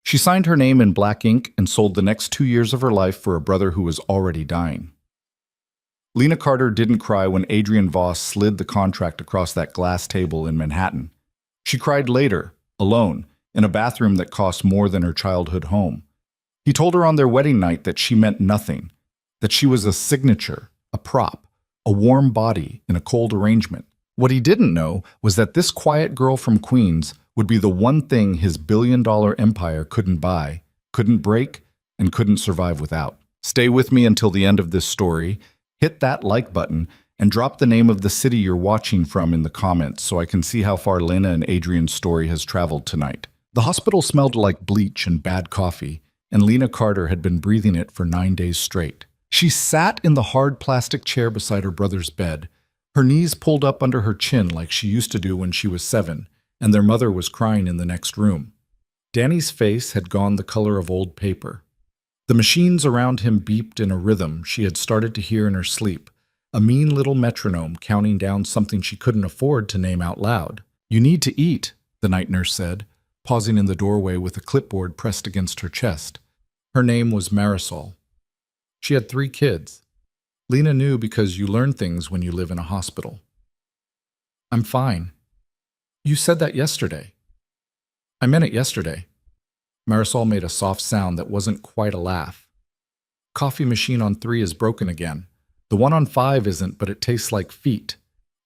She signed her name in black ink and sold the next 2 years of her life for a brother who was already dying. Lena Carter didn't cry when Adrian Voss slid the contract across that glass table in Manhattan. She cried later, alone, in a bathroom that cost more than her childhood home. He told her on their wedding night that she meant nothing, that she was a signature, a prop, a warm body in a cold arrangement. What he didn't know was that this quiet girl from Queens would be the one thing his billion-dollar empire couldn't buy, couldn't break, and couldn't survive without. Stay with me until the end of this story, hit that like button, and drop the name of the city you're watching from in the comments so I can see how far Lena and Adrian's story has traveled tonight. The hospital smelled like bleach and bad coffee, and Lena Carter had been breathing it for 9 days straight. She sat in the hard plastic chair beside her brother's bed, her knees pulled up under her chin like she used to do when she was 7, and their mother was crying in the next room. Danny's face had gone the color of old paper. The machines around him beeped in a rhythm she had started to hear in her sleep, a mean little metronome counting down something she couldn't afford to name out loud. "You need to eat," the night nurse said, pausing in the doorway with a clipboard pressed against her chest. Her name was Marisol. She had 3 kids. Lena knew because you learn things when you live in a hospital. "I'm fine." "You said that yesterday." "I meant it yesterday." Marisol made a soft sound that wasn't quite a laugh. "Coffee machine on 3 is broken again. The one on 5 isn't, but it tastes like feet.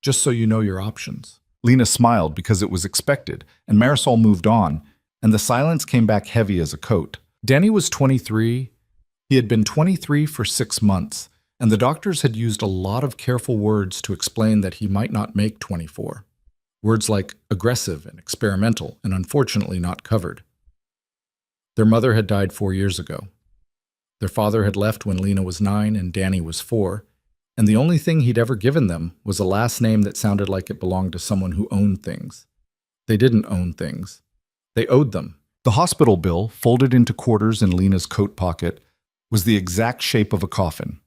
Just so you know your options." Lena smiled because it was expected, and Marisol moved on, and the silence came back heavy as a coat. Danny was 23. He had been 23 for 6 months, and the doctors had used a lot of careful words to explain that he might not make 24. Words like aggressive and experimental, and unfortunately not covered. Their mother had died 4 years ago. Their father had left when Lena was 9 and Danny was 4, and the only thing he'd ever given them was a last name that sounded like it belonged to someone who owned things. They didn't own things. They owed them. The hospital bill, folded into quarters in Lena's coat pocket, was the exact shape of a coffin.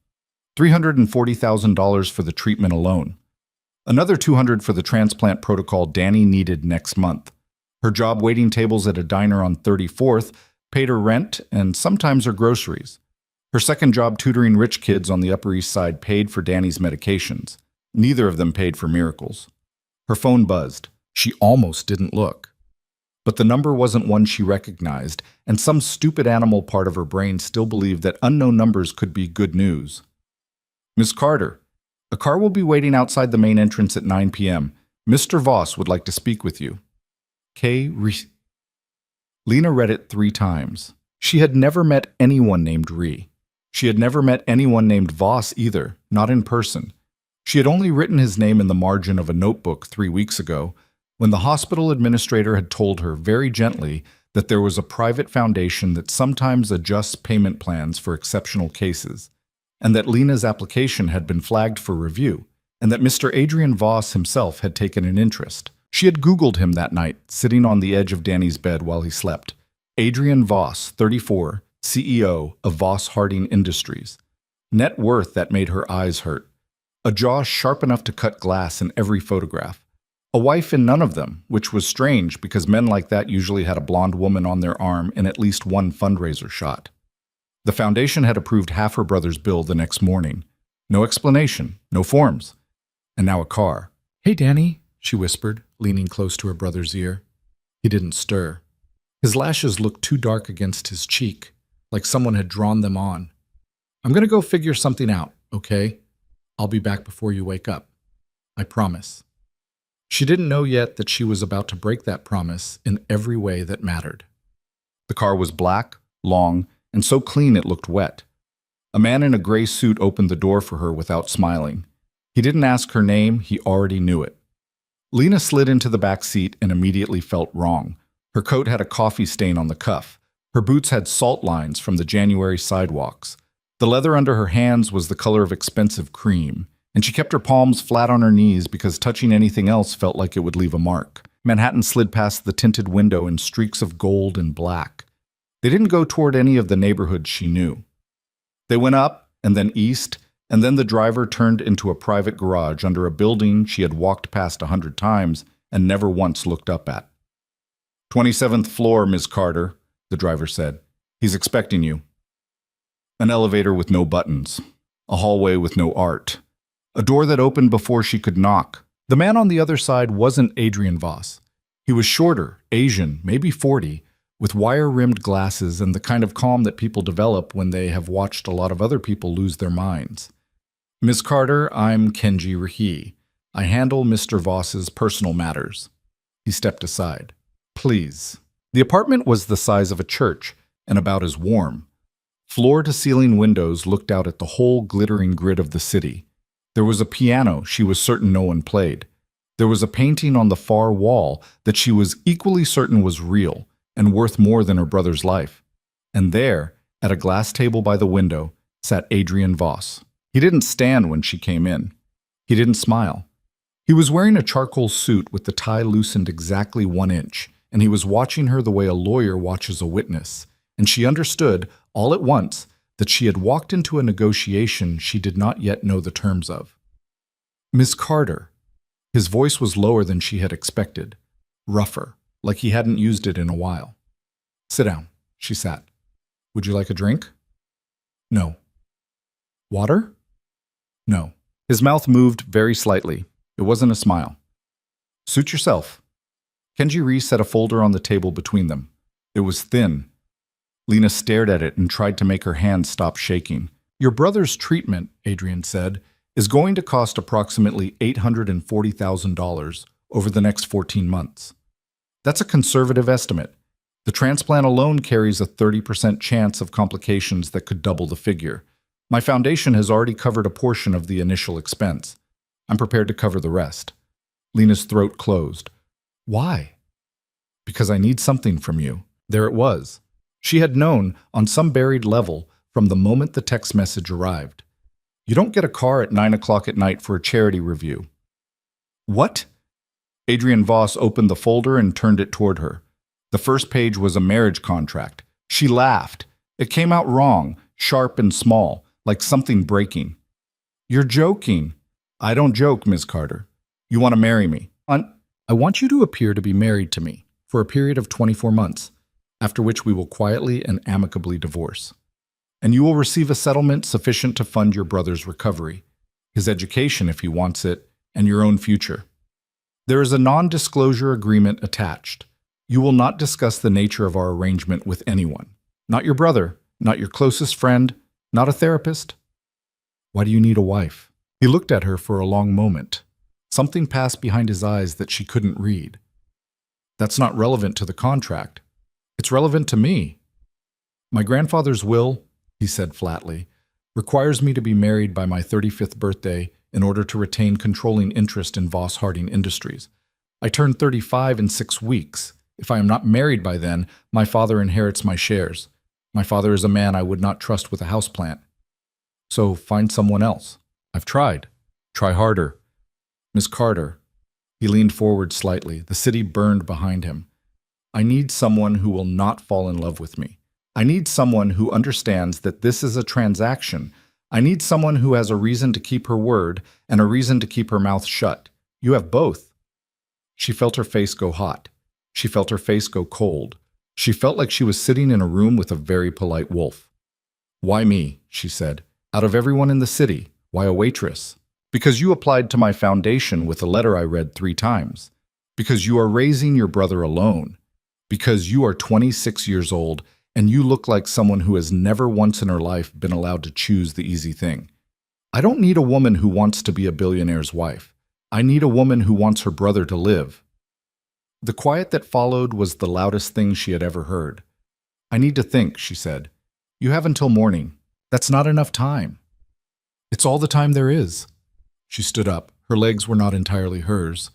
$340,000 for the treatment alone. Another $200 for the transplant protocol Danny needed next month. Her job waiting tables at a diner on 34th paid her rent and sometimes her groceries. Her second job tutoring rich kids on the Upper East Side paid for Danny's medications. Neither of them paid for miracles. Her phone buzzed. She almost didn't look. But the number wasn't one she recognized, and some stupid animal part of her brain still believed that unknown numbers could be good news. "Miss Carter, a car will be waiting outside the main entrance at 9 p.m. Mr. Voss would like to speak with you." Lena read it 3 times. She had never met anyone named Ree. She had never met anyone named Voss either, not in person. She had only written his name in the margin of a notebook 3 weeks ago, when the hospital administrator had told her very gently that there was a private foundation that sometimes adjusts payment plans for exceptional cases, and that Lena's application had been flagged for review, and that Mr. Adrian Voss himself had taken an interest. She had Googled him that night, sitting on the edge of Danny's bed while he slept. Adrian Voss, 34, CEO of Voss Harding Industries. Net worth that made her eyes hurt. A jaw sharp enough to cut glass in every photograph. A wife in none of them, which was strange because men like that usually had a blonde woman on their arm in at least one fundraiser shot. The foundation had approved half her brother's bill the next morning. No explanation, no forms. And now a car. "Hey, Danny," she whispered, leaning close to her brother's ear. He didn't stir. His lashes looked too dark against his cheek, like someone had drawn them on. "I'm going to go figure something out, okay? I'll be back before you wake up. I promise." She didn't know yet that she was about to break that promise in every way that mattered. The car was black, long, and so clean it looked wet. A man in a gray suit opened the door for her without smiling. He didn't ask her name, he already knew it. Lena slid into the back seat and immediately felt wrong. Her coat had a coffee stain on the cuff. Her boots had salt lines from the January sidewalks. The leather under her hands was the color of expensive cream, and she kept her palms flat on her knees because touching anything else felt like it would leave a mark. Manhattan slid past the tinted window in streaks of gold and black. They didn't go toward any of the neighborhoods she knew. They went up, and then east, and then the driver turned into a private garage under a building she had walked past 100 times and never once looked up at. 27th floor, Ms. Carter. the driver said. He's expecting you. An elevator with no buttons. A hallway with no art. A door that opened before she could knock. The man on the other side wasn't Adrian Voss. He was shorter, Asian, maybe 40, with wire-rimmed glasses and the kind of calm that people develop when they have watched a lot of other people lose their minds. Miss Carter, I'm Kenji Rahi. I handle Mr. Voss's personal matters. He stepped aside. Please. The apartment was the size of a church and about as warm. Floor-to-ceiling windows looked out at the whole glittering grid of the city. There was a piano she was certain no one played. There was a painting on the far wall that she was equally certain was real and worth more than her brother's life. And there, at a glass table by the window, sat Adrian Voss. He didn't stand when she came in. He didn't smile. He was wearing a charcoal suit with the tie loosened exactly 1 inch, and he was watching her the way a lawyer watches a witness, and she understood, all at once, that she had walked into a negotiation she did not yet know the terms of. Miss Carter. His voice was lower than she had expected, rougher, like he hadn't used it in a while. Sit down, she sat. Would you like a drink? No. Water? No. His mouth moved very slightly. It wasn't a smile. Suit yourself. Kenji Ree set a folder on the table between them. It was thin. Lena stared at it and tried to make her hands stop shaking. Your brother's treatment, Adrian said, is going to cost approximately $840,000 over the next 14 months. That's a conservative estimate. The transplant alone carries a 30% chance of complications that could double the figure. My foundation has already covered a portion of the initial expense. I'm prepared to cover the rest. Lena's throat closed. Why? Because I need something from you. There it was. She had known, on some buried level, from the moment the text message arrived. You don't get a car at 9 o'clock at night for a charity review. What? Adrian Voss opened the folder and turned it toward her. The first page was a marriage contract. She laughed. It came out wrong, sharp and small, like something breaking. You're joking. I don't joke, Miss Carter. You want to marry me. I want you to appear to be married to me for a period of 24 months, after which we will quietly and amicably divorce. And you will receive a settlement sufficient to fund your brother's recovery, his education if he wants it, and your own future. There is a non-disclosure agreement attached. You will not discuss the nature of our arrangement with anyone. Not your brother, not your closest friend, not a therapist. Why do you need a wife? He looked at her for a long moment. Something passed behind his eyes that she couldn't read. That's not relevant to the contract. It's relevant to me. My grandfather's will, he said flatly, requires me to be married by my 35th birthday in order to retain controlling interest in Voss Harding Industries. I turn 35 in 6 weeks. If I am not married by then, my father inherits my shares. My father is a man I would not trust with a houseplant. So find someone else. I've tried. Try harder. Miss Carter. He leaned forward slightly. The city burned behind him. I need someone who will not fall in love with me. I need someone who understands that this is a transaction. I need someone who has a reason to keep her word and a reason to keep her mouth shut. You have both. She felt her face go hot. She felt her face go cold. She felt like she was sitting in a room with a very polite wolf. Why me? She said. Out of everyone in the city, why a waitress? Because you applied to my foundation with a letter I read 3 times. Because you are raising your brother alone. Because you are 26 years old and you look like someone who has never once in her life been allowed to choose the easy thing. I don't need a woman who wants to be a billionaire's wife. I need a woman who wants her brother to live. The quiet that followed was the loudest thing she had ever heard. I need to think, she said. You have until morning. That's not enough time. It's all the time there is. She stood up. Her legs were not entirely hers.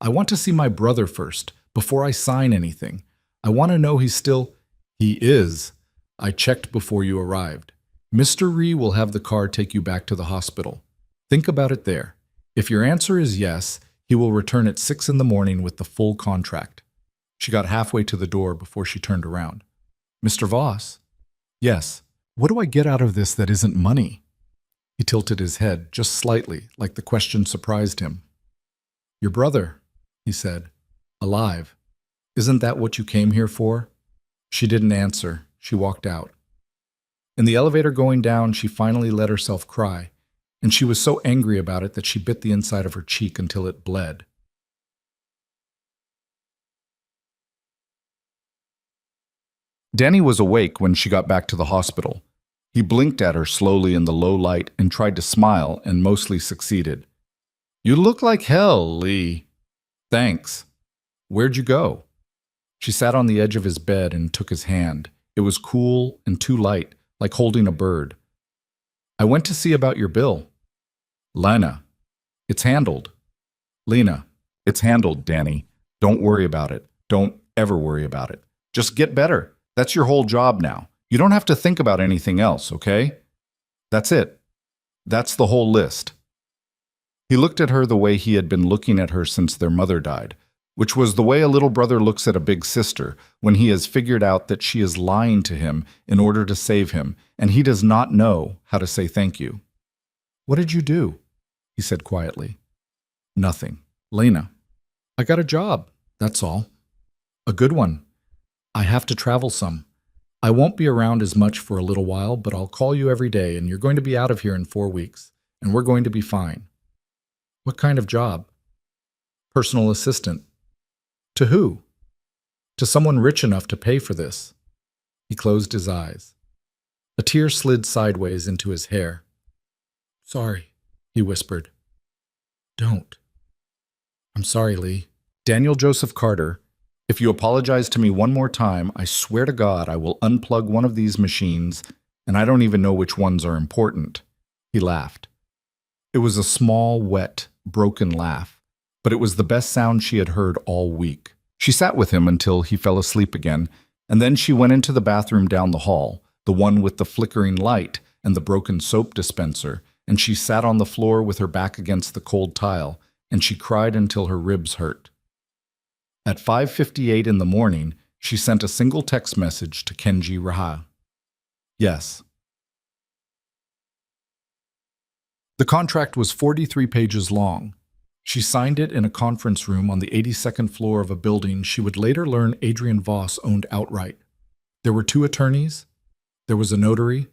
I want to see my brother first, before I sign anything. I want to know he's still... He is. I checked before you arrived. Mr. Ree will have the car take you back to the hospital. Think about it there. If your answer is yes, he will return at 6 in the morning with the full contract. She got halfway to the door before she turned around. Mr. Voss? Yes. What do I get out of this that isn't money? He tilted his head just slightly, like the question surprised him. Your brother, he said. Alive. Isn't that what you came here for? She didn't answer. She walked out. In the elevator going down, she finally let herself cry, and she was so angry about it that she bit the inside of her cheek until it bled. Danny was awake when she got back to the hospital. He blinked at her slowly in the low light and tried to smile and mostly succeeded. "You look like hell, Lee." "Thanks. Where'd you go?" She sat on the edge of his bed and took his hand. It was cool and too light, like holding a bird. "I went to see about your bill." "Lena, it's handled." "Lena, it's handled, Danny. Don't worry about it. Don't ever worry about it. Just get better. That's your whole job now. You don't have to think about anything else, okay? That's it. That's the whole list." He looked at her the way he had been looking at her since their mother died, which was the way a little brother looks at a big sister when he has figured out that she is lying to him in order to save him, and he does not know how to say thank you. "What did you do?" he said quietly. "Nothing. Lena, I got a job, that's all. A good one. I have to travel some. I won't be around as much for a little while, but I'll call you every day, and you're going to be out of here in 4 weeks, and we're going to be fine." "What kind of job?" "Personal assistant." "To who?" "To someone rich enough to pay for this." He closed his eyes. A tear slid sideways into his hair. "Sorry," he whispered. "Don't." "I'm sorry, Lee." "Daniel Joseph Carter, if you apologize to me one more time, I swear to God I will unplug one of these machines, and I don't even know which ones are important." He laughed. It was a small, wet, broken laugh, but it was the best sound she had heard all week. She sat with him until he fell asleep again, and then she went into the bathroom down the hall, the one with the flickering light and the broken soap dispenser, and she sat on the floor with her back against the cold tile, and she cried until her ribs hurt. At 5:58 in the morning, she sent a single text message to Kenji Raha. "Yes." The contract was 43 pages long. She signed it in a conference room on the 82nd floor of a building she would later learn Adrian Voss owned outright. There were 2 attorneys. There was a notary.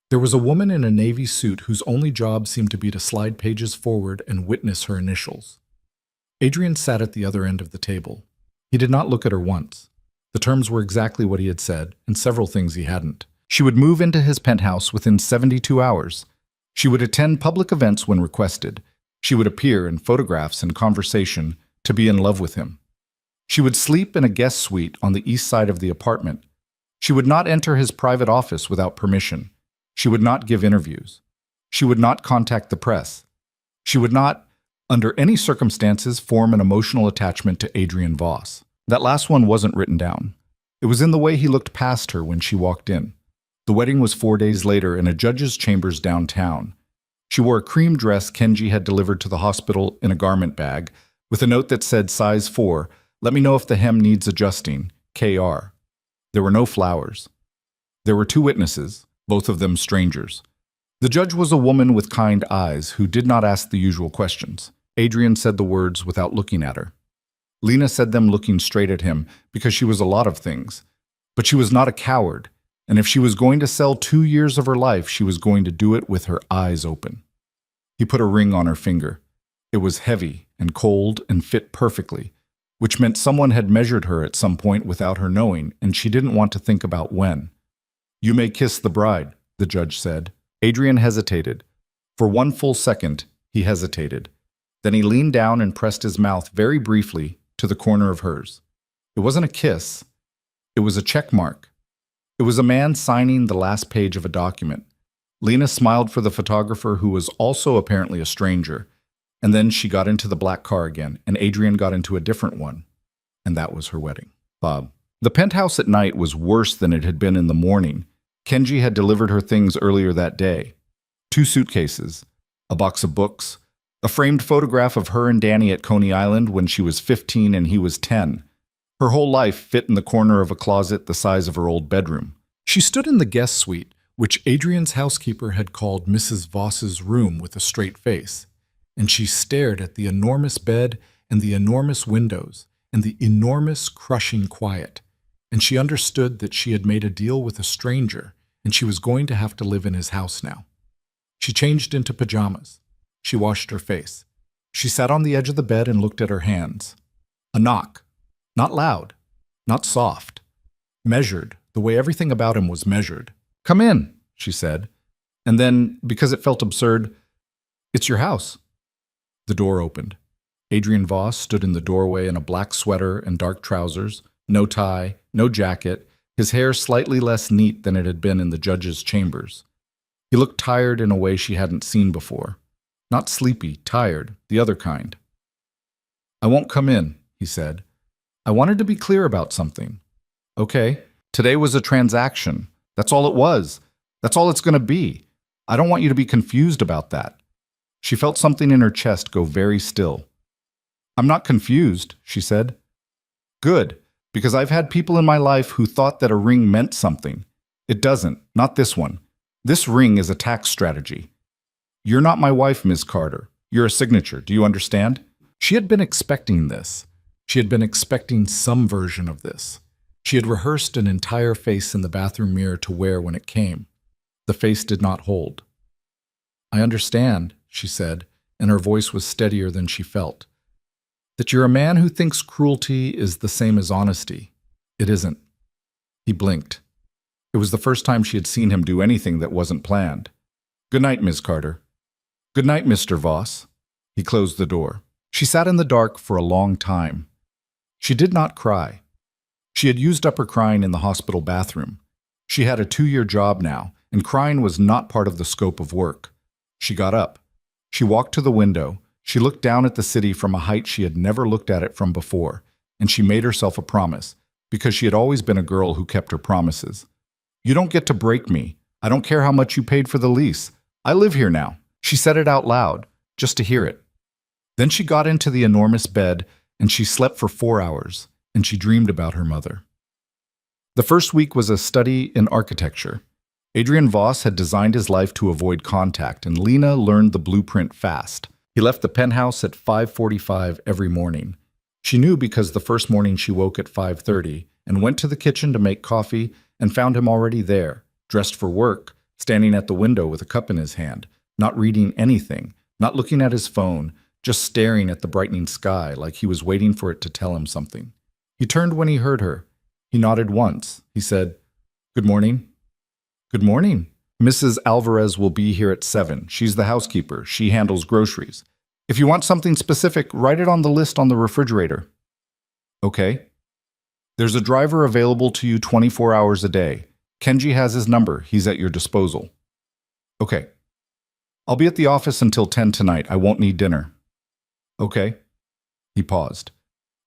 There was a woman in a navy suit whose only job seemed to be to slide pages forward and witness her initials. Adrian sat at the other end of the table. He did not look at her once. The terms were exactly what he had said, and several things he hadn't. She would move into his penthouse within 72 hours. She would attend public events when requested. She would appear in photographs and conversation to be in love with him. She would sleep in a guest suite on the east side of the apartment. She would not enter his private office without permission. She would not give interviews. She would not contact the press. She would not, under any circumstances, form an emotional attachment to Adrian Voss. That last one wasn't written down. It was in the way he looked past her when she walked in. The wedding was 4 days later in a judge's chambers downtown. She wore a cream dress Kenji had delivered to the hospital in a garment bag, with a note that said size 4, "Let me know if the hem needs adjusting, KR." There were no flowers. There were 2 witnesses, both of them strangers. The judge was a woman with kind eyes who did not ask the usual questions. Adrian said the words without looking at her. Lena said them looking straight at him because she was a lot of things. But she was not a coward, and if she was going to sell 2 years of her life, she was going to do it with her eyes open. He put a ring on her finger. It was heavy and cold and fit perfectly, which meant someone had measured her at some point without her knowing, and she didn't want to think about when. "You may kiss the bride," the judge said. Adrian hesitated. For 1 full second, he hesitated. Then he leaned down and pressed his mouth very briefly to the corner of hers. It wasn't a kiss. It was a check mark. It was a man signing the last page of a document. Lena smiled for the photographer, who was also apparently a stranger, and then she got into the black car again, and Adrian got into a different one, and that was her wedding. Bob. The penthouse at night was worse than it had been in the morning. Kenji had delivered her things earlier that day. 2 suitcases, a box of books, a framed photograph of her and Danny at Coney Island when she was 15 and he was 10. Her whole life fit in the corner of a closet the size of her old bedroom. She stood in the guest suite, which Adrian's housekeeper had called Mrs. Voss's room, with a straight face, and she stared at the enormous bed and the enormous windows and the enormous crushing quiet. and she understood that she had made a deal with a stranger and she was going to have to live in his house now. She changed into pajamas. She washed her face. She sat on the edge of the bed and looked at her hands. A knock. Not loud. Not soft. Measured, the way everything about him was measured. "Come in," she said. And then, because it felt absurd, "It's your house." The door opened. Adrian Voss stood in the doorway in a black sweater and dark trousers, no tie, no jacket, his hair slightly less neat than it had been in the judge's chambers. He looked tired in a way she hadn't seen before. Not sleepy, tired, the other kind. "I won't come in," he said. "I wanted to be clear about something." "Okay, today was a transaction. That's all it was. That's all it's going to be. I don't want you to be confused about that." She felt something in her chest go very still. "I'm not confused," she said. "Good, because I've had people in my life who thought that a ring meant something. It doesn't, not this one. This ring is a tax strategy. You're not my wife, Ms. Carter. You're a signature. Do you understand?" She had been expecting this. She had been expecting some version of this. She had rehearsed an entire face in the bathroom mirror to wear when it came. The face did not hold. "I understand," she said, and her voice was steadier than she felt. "That you're a man who thinks cruelty is the same as honesty. It isn't." He blinked. It was the first time she had seen him do anything that wasn't planned. "Good night, Ms. Carter." "Good night, Mr. Voss." He closed the door. She sat in the dark for a long time. She did not cry. She had used up her crying in the hospital bathroom. She had a 2-year job now, and crying was not part of the scope of work. She got up. She walked to the window. She looked down at the city from a height she had never looked at it from before, and she made herself a promise, because she had always been a girl who kept her promises. "You don't get to break me. I don't care how much you paid for the lease. I live here now." She said it out loud, just to hear it. Then she got into the enormous bed, and she slept for 4 hours, and she dreamed about her mother. The first week was a study in architecture. Adrian Voss had designed his life to avoid contact, and Lena learned the blueprint fast. He left the penthouse at 5:45 every morning. She knew because the first morning she woke at 5:30 and went to the kitchen to make coffee and found him already there, dressed for work, standing at the window with a cup in his hand, not reading anything, not looking at his phone, just staring at the brightening sky like he was waiting for it to tell him something. He turned when he heard her. He nodded once. He said, "Good morning." "Good morning. Mrs. Alvarez will be here at 7. She's the housekeeper. She handles groceries. If you want something specific, write it on the list on the refrigerator." "Okay." "There's a driver available to you 24 hours a day. Kenji has his number. He's at your disposal." "Okay." "I'll be at the office until 10 tonight. I won't need dinner." "Okay." He paused.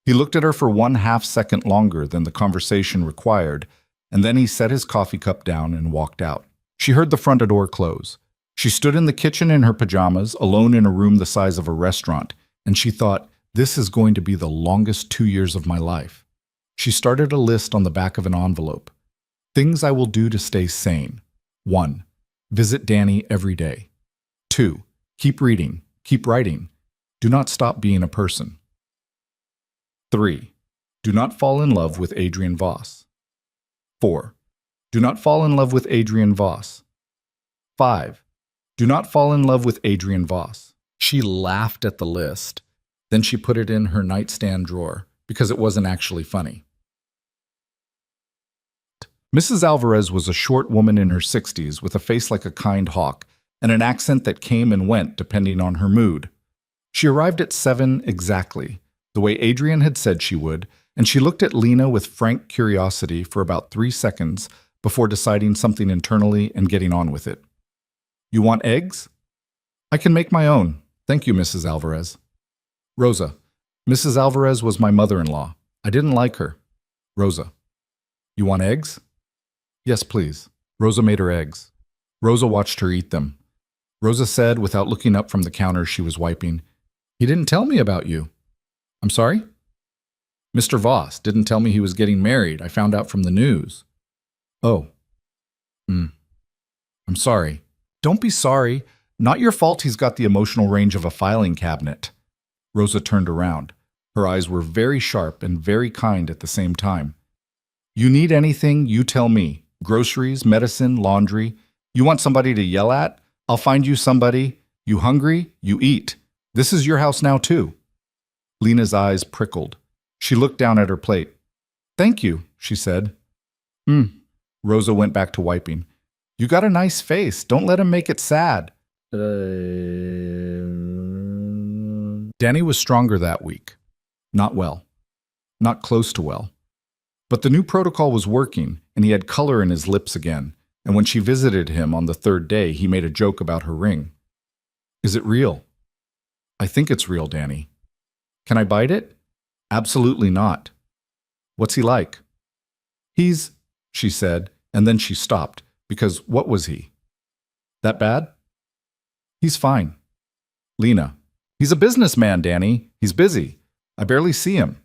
He looked at her for 1/2 second longer than the conversation required, and then he set his coffee cup down and walked out. She heard the front door close. She stood in the kitchen in her pajamas, alone in a room the size of a restaurant, and she thought, "This is going to be the longest 2 years of my life." She started a list on the back of an envelope. Things I will do to stay sane. 1. Visit Danny every day. 2. Keep reading. Keep writing. Do not stop being a person. 3. Do not fall in love with Adrian Voss. 4. Do not fall in love with Adrian Voss. 5. Do not fall in love with Adrian Voss. She laughed at the list. Then she put it in her nightstand drawer because it wasn't actually funny. Mrs. Alvarez was a short woman in her 60s with a face like a kind hawk and an accent that came and went depending on her mood. She arrived at 7 exactly, the way Adrian had said she would, and she looked at Lena with frank curiosity for about 3 seconds before deciding something internally and getting on with it. "You want eggs?" "I can make my own. Thank you, Mrs. Alvarez." "Rosa. Mrs. Alvarez was my mother-in-law. I didn't like her." "Rosa. You want eggs?" "Yes, please." Rosa made her eggs. Rosa watched her eat them. Rosa said, without looking up from the counter she was wiping, "He didn't tell me about you." "I'm sorry?" "Mr. Voss didn't tell me he was getting married. I found out from the news." "Oh. I'm sorry." "Don't be sorry. Not your fault he's got the emotional range of a filing cabinet." Rosa turned around. Her eyes were very sharp and very kind at the same time. You need anything, you tell me. Groceries, medicine, laundry. You want somebody to yell at? I'll find you somebody. You hungry? You eat. This is your house now, too. Lena's eyes prickled. She looked down at her plate. Thank you, she said. Rosa went back to wiping. You got a nice face. Don't let him make it sad. Danny was stronger that week. Not well. Not close to well. But the new protocol was working, and he had color in his lips again, and when she visited him on the third day, he made a joke about her ring. Is it real? I think it's real, Danny. Can I bite it? Absolutely not. What's he like? He's, she said, and then she stopped, because what was he? That bad? He's fine. Lena. He's a businessman, Danny. He's busy. I barely see him.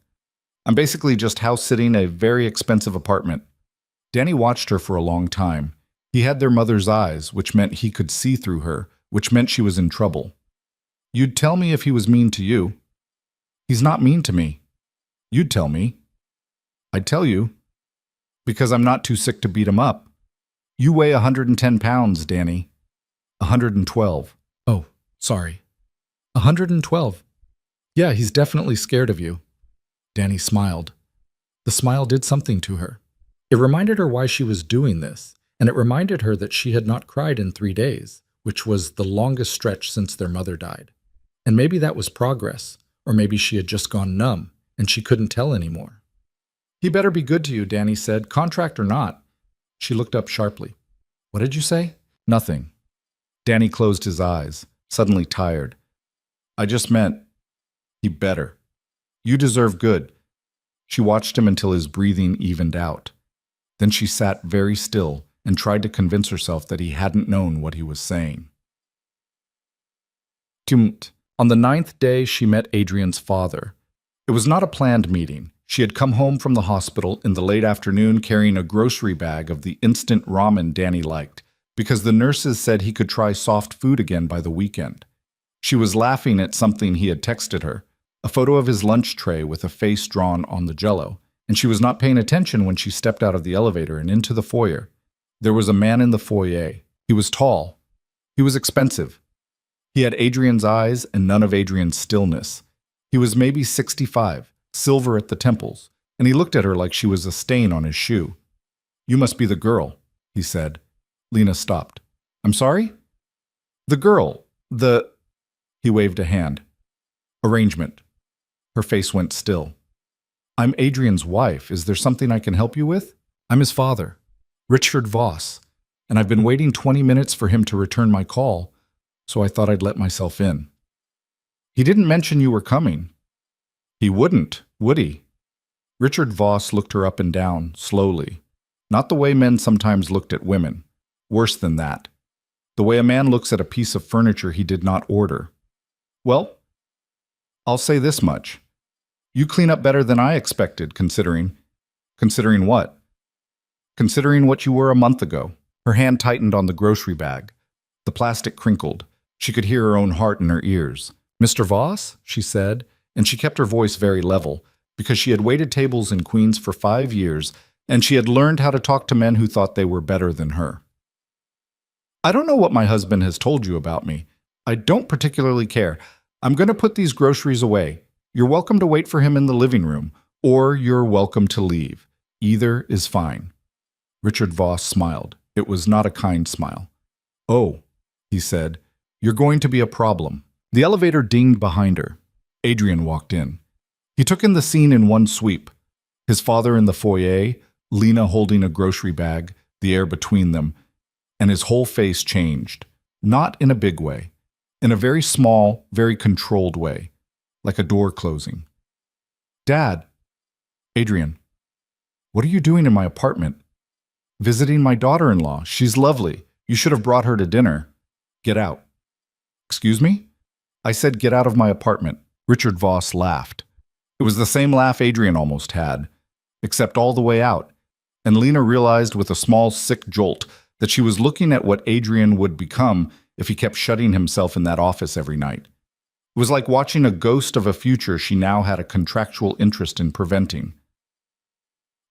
I'm basically just house-sitting a very expensive apartment. Danny watched her for a long time. He had their mother's eyes, which meant he could see through her, which meant she was in trouble. You'd tell me if he was mean to you. He's not mean to me. You'd tell me. I'd tell you. Because I'm not too sick to beat him up. You weigh 110 pounds, Danny. 112. Oh, sorry. 112. Yeah, he's definitely scared of you. Danny smiled. The smile did something to her. It reminded her why she was doing this, and it reminded her that she had not cried in 3 days, which was the longest stretch since their mother died. And maybe that was progress, or maybe she had just gone numb, and she couldn't tell anymore. He better be good to you, Danny said, contract or not. She looked up sharply. What did you say? Nothing. Danny closed his eyes, suddenly tired. I just meant, he better. You deserve good. She watched him until his breathing evened out. Then she sat very still and tried to convince herself that he hadn't known what he was saying. On the 9th day, she met Adrian's father. It was not a planned meeting. She had come home from the hospital in the late afternoon carrying a grocery bag of the instant ramen Danny liked, because the nurses said he could try soft food again by the weekend. She was laughing at something he had texted her, a photo of his lunch tray with a face drawn on the jello, and she was not paying attention when she stepped out of the elevator and into the foyer. There was a man in the foyer. He was tall. He was expensive. He had Adrian's eyes and none of Adrian's stillness. He was maybe 65, silver at the temples, and he looked at her like she was a stain on his shoe. You must be the girl, he said. Lena stopped. I'm sorry? The girl. He waved a hand. Arrangement. Her face went still. I'm Adrian's wife. Is there something I can help you with? I'm his father, Richard Voss, and I've been waiting 20 minutes for him to return my call, so I thought I'd let myself in. He didn't mention you were coming. He wouldn't, would he? Richard Voss looked her up and down, slowly. Not the way men sometimes looked at women. Worse than that. The way a man looks at a piece of furniture he did not order. Well, I'll say this much. You clean up better than I expected, considering. Considering what? Considering what you were a month ago. Her hand tightened on the grocery bag. The plastic crinkled. She could hear her own heart in her ears. Mr. Voss, she said, and she kept her voice very level, because she had waited tables in Queens for 5 years, and she had learned how to talk to men who thought they were better than her. I don't know what my husband has told you about me. I don't particularly care. I'm going to put these groceries away. You're welcome to wait for him in the living room, or you're welcome to leave. Either is fine. Richard Voss smiled. It was not a kind smile. Oh, he said, you're going to be a problem. The elevator dinged behind her. Adrian walked in. He took in the scene in one sweep. His father in the foyer, Lena holding a grocery bag, the air between them, and his whole face changed. Not in a big way. In a very small, very controlled way. Like a door closing. Dad. Adrian. What are you doing in my apartment? Visiting my daughter-in-law. She's lovely. You should have brought her to dinner. Get out. Excuse me? I said get out of my apartment. Richard Voss laughed. It was the same laugh Adrian almost had, except all the way out, and Lena realized with a small sick jolt that she was looking at what Adrian would become if he kept shutting himself in that office every night. It was like watching a ghost of a future she now had a contractual interest in preventing.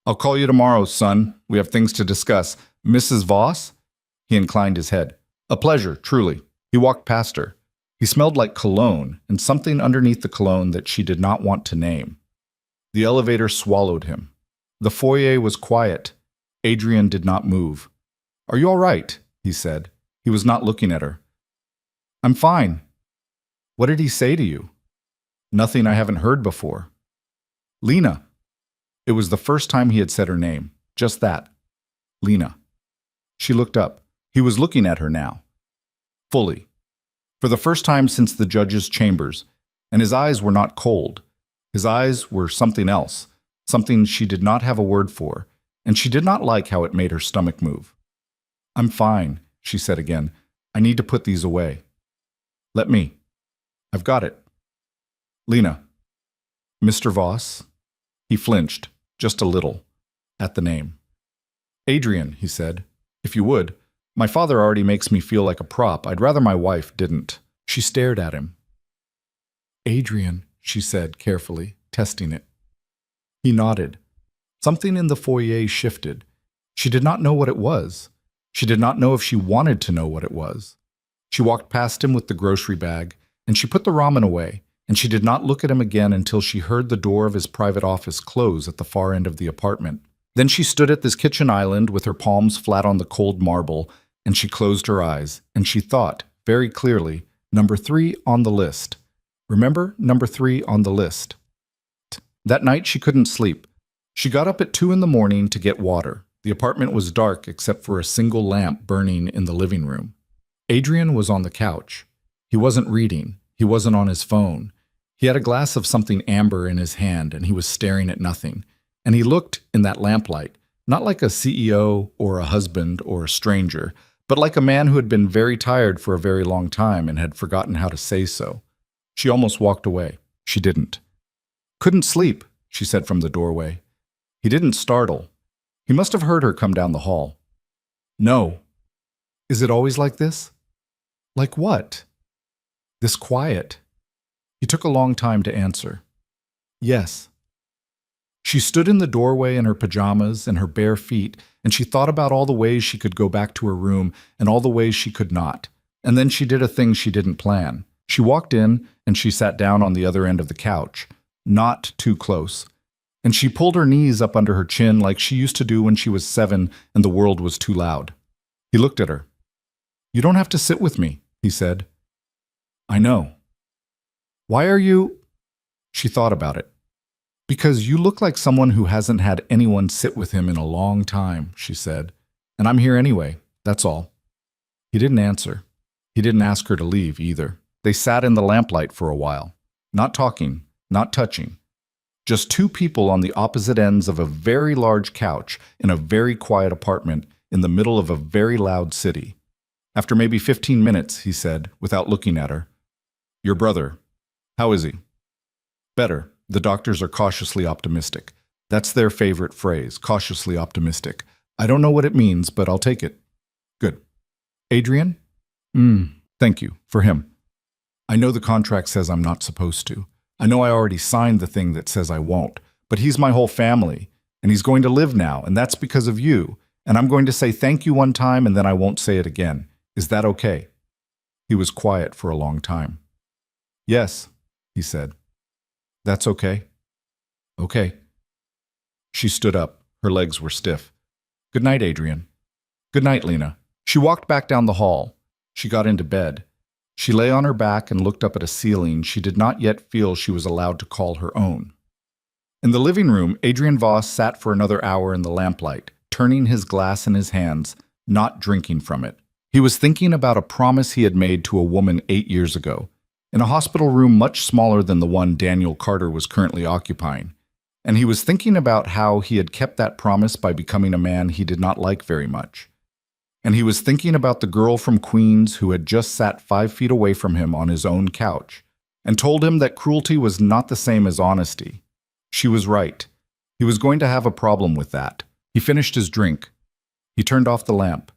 I'll call you tomorrow, son. We have things to discuss. Mrs. Voss? He inclined his head. A pleasure, truly. He walked past her. He smelled like cologne, and something underneath the cologne that she did not want to name. The elevator swallowed him. The foyer was quiet. Adrian did not move. Are you all right? He said. He was not looking at her. I'm fine. What did he say to you? Nothing I haven't heard before. Lena. It was the first time he had said her name. Just that. Lena. She looked up. He was looking at her now. Fully. For the first time since the judge's chambers, and his eyes were not cold. His eyes were something else, something she did not have a word for, and she did not like how it made her stomach move. I'm fine, she said again. I need to put these away. Let me. I've got it. Lena. Mr. Voss. He flinched, just a little, at the name. Adrian, he said, if you would. My father already makes me feel like a prop. I'd rather my wife didn't. She stared at him. Adrian, she said carefully, testing it. He nodded. Something in the foyer shifted. She did not know what it was. She did not know if she wanted to know what it was. She walked past him with the grocery bag, and she put the ramen away, and she did not look at him again until she heard the door of his private office close at the far end of the apartment. Then she stood at this kitchen island with her palms flat on the cold marble, and she closed her eyes, and she thought, very clearly, number 3 on the list. Remember, number 3 on the list. That night she couldn't sleep. She got up at 2 in the morning to get water. The apartment was dark except for a single lamp burning in the living room. Adrian was on the couch. He wasn't reading. He wasn't on his phone. He had a glass of something amber in his hand, and he was staring at nothing. And he looked, in that lamplight, not like a CEO or a husband or a stranger, but like a man who had been very tired for a very long time and had forgotten how to say so. She almost walked away. She didn't. Couldn't sleep, she said from the doorway. He didn't startle. He must have heard her come down the hall. No. Is it always like this? Like what? This quiet. He took a long time to answer. Yes. She stood in the doorway in her pajamas and her bare feet, and she thought about all the ways she could go back to her room and all the ways she could not. And then she did a thing she didn't plan. She walked in, and she sat down on the other end of the couch, not too close. And she pulled her knees up under her chin like she used to do when she was 7 and the world was too loud. He looked at her. You don't have to sit with me, he said. I know. Why are you... She thought about it. Because you look like someone who hasn't had anyone sit with him in a long time, she said. And I'm here anyway, that's all. He didn't answer. He didn't ask her to leave either. They sat in the lamplight for a while, not talking, not touching. Just 2 people on the opposite ends of a very large couch in a very quiet apartment in the middle of a very loud city. After maybe 15 minutes, he said, without looking at her, Your brother, how is he? Better. The doctors are cautiously optimistic. That's their favorite phrase, cautiously optimistic. I don't know what it means, but I'll take it. Good. Adrian? Thank you. For him. I know the contract says I'm not supposed to. I know I already signed the thing that says I won't. But he's my whole family, and he's going to live now, and that's because of you. And I'm going to say thank you one time, and then I won't say it again. Is that okay? He was quiet for a long time. Yes, he said. That's okay. Okay. She stood up. Her legs were stiff. Good night, Adrian. Good night, Lena. She walked back down the hall. She got into bed. She lay on her back and looked up at a ceiling she did not yet feel she was allowed to call her own. In the living room, Adrian Voss sat for another hour in the lamplight, turning his glass in his hands, not drinking from it. He was thinking about a promise he had made to a woman 8 years ago, in a hospital room much smaller than the one Daniel Carter was currently occupying. And he was thinking about how he had kept that promise by becoming a man he did not like very much. And he was thinking about the girl from Queens who had just sat 5 feet away from him on his own couch and told him that cruelty was not the same as honesty. She was right. He was going to have a problem with that. He finished his drink. He turned off the lamp.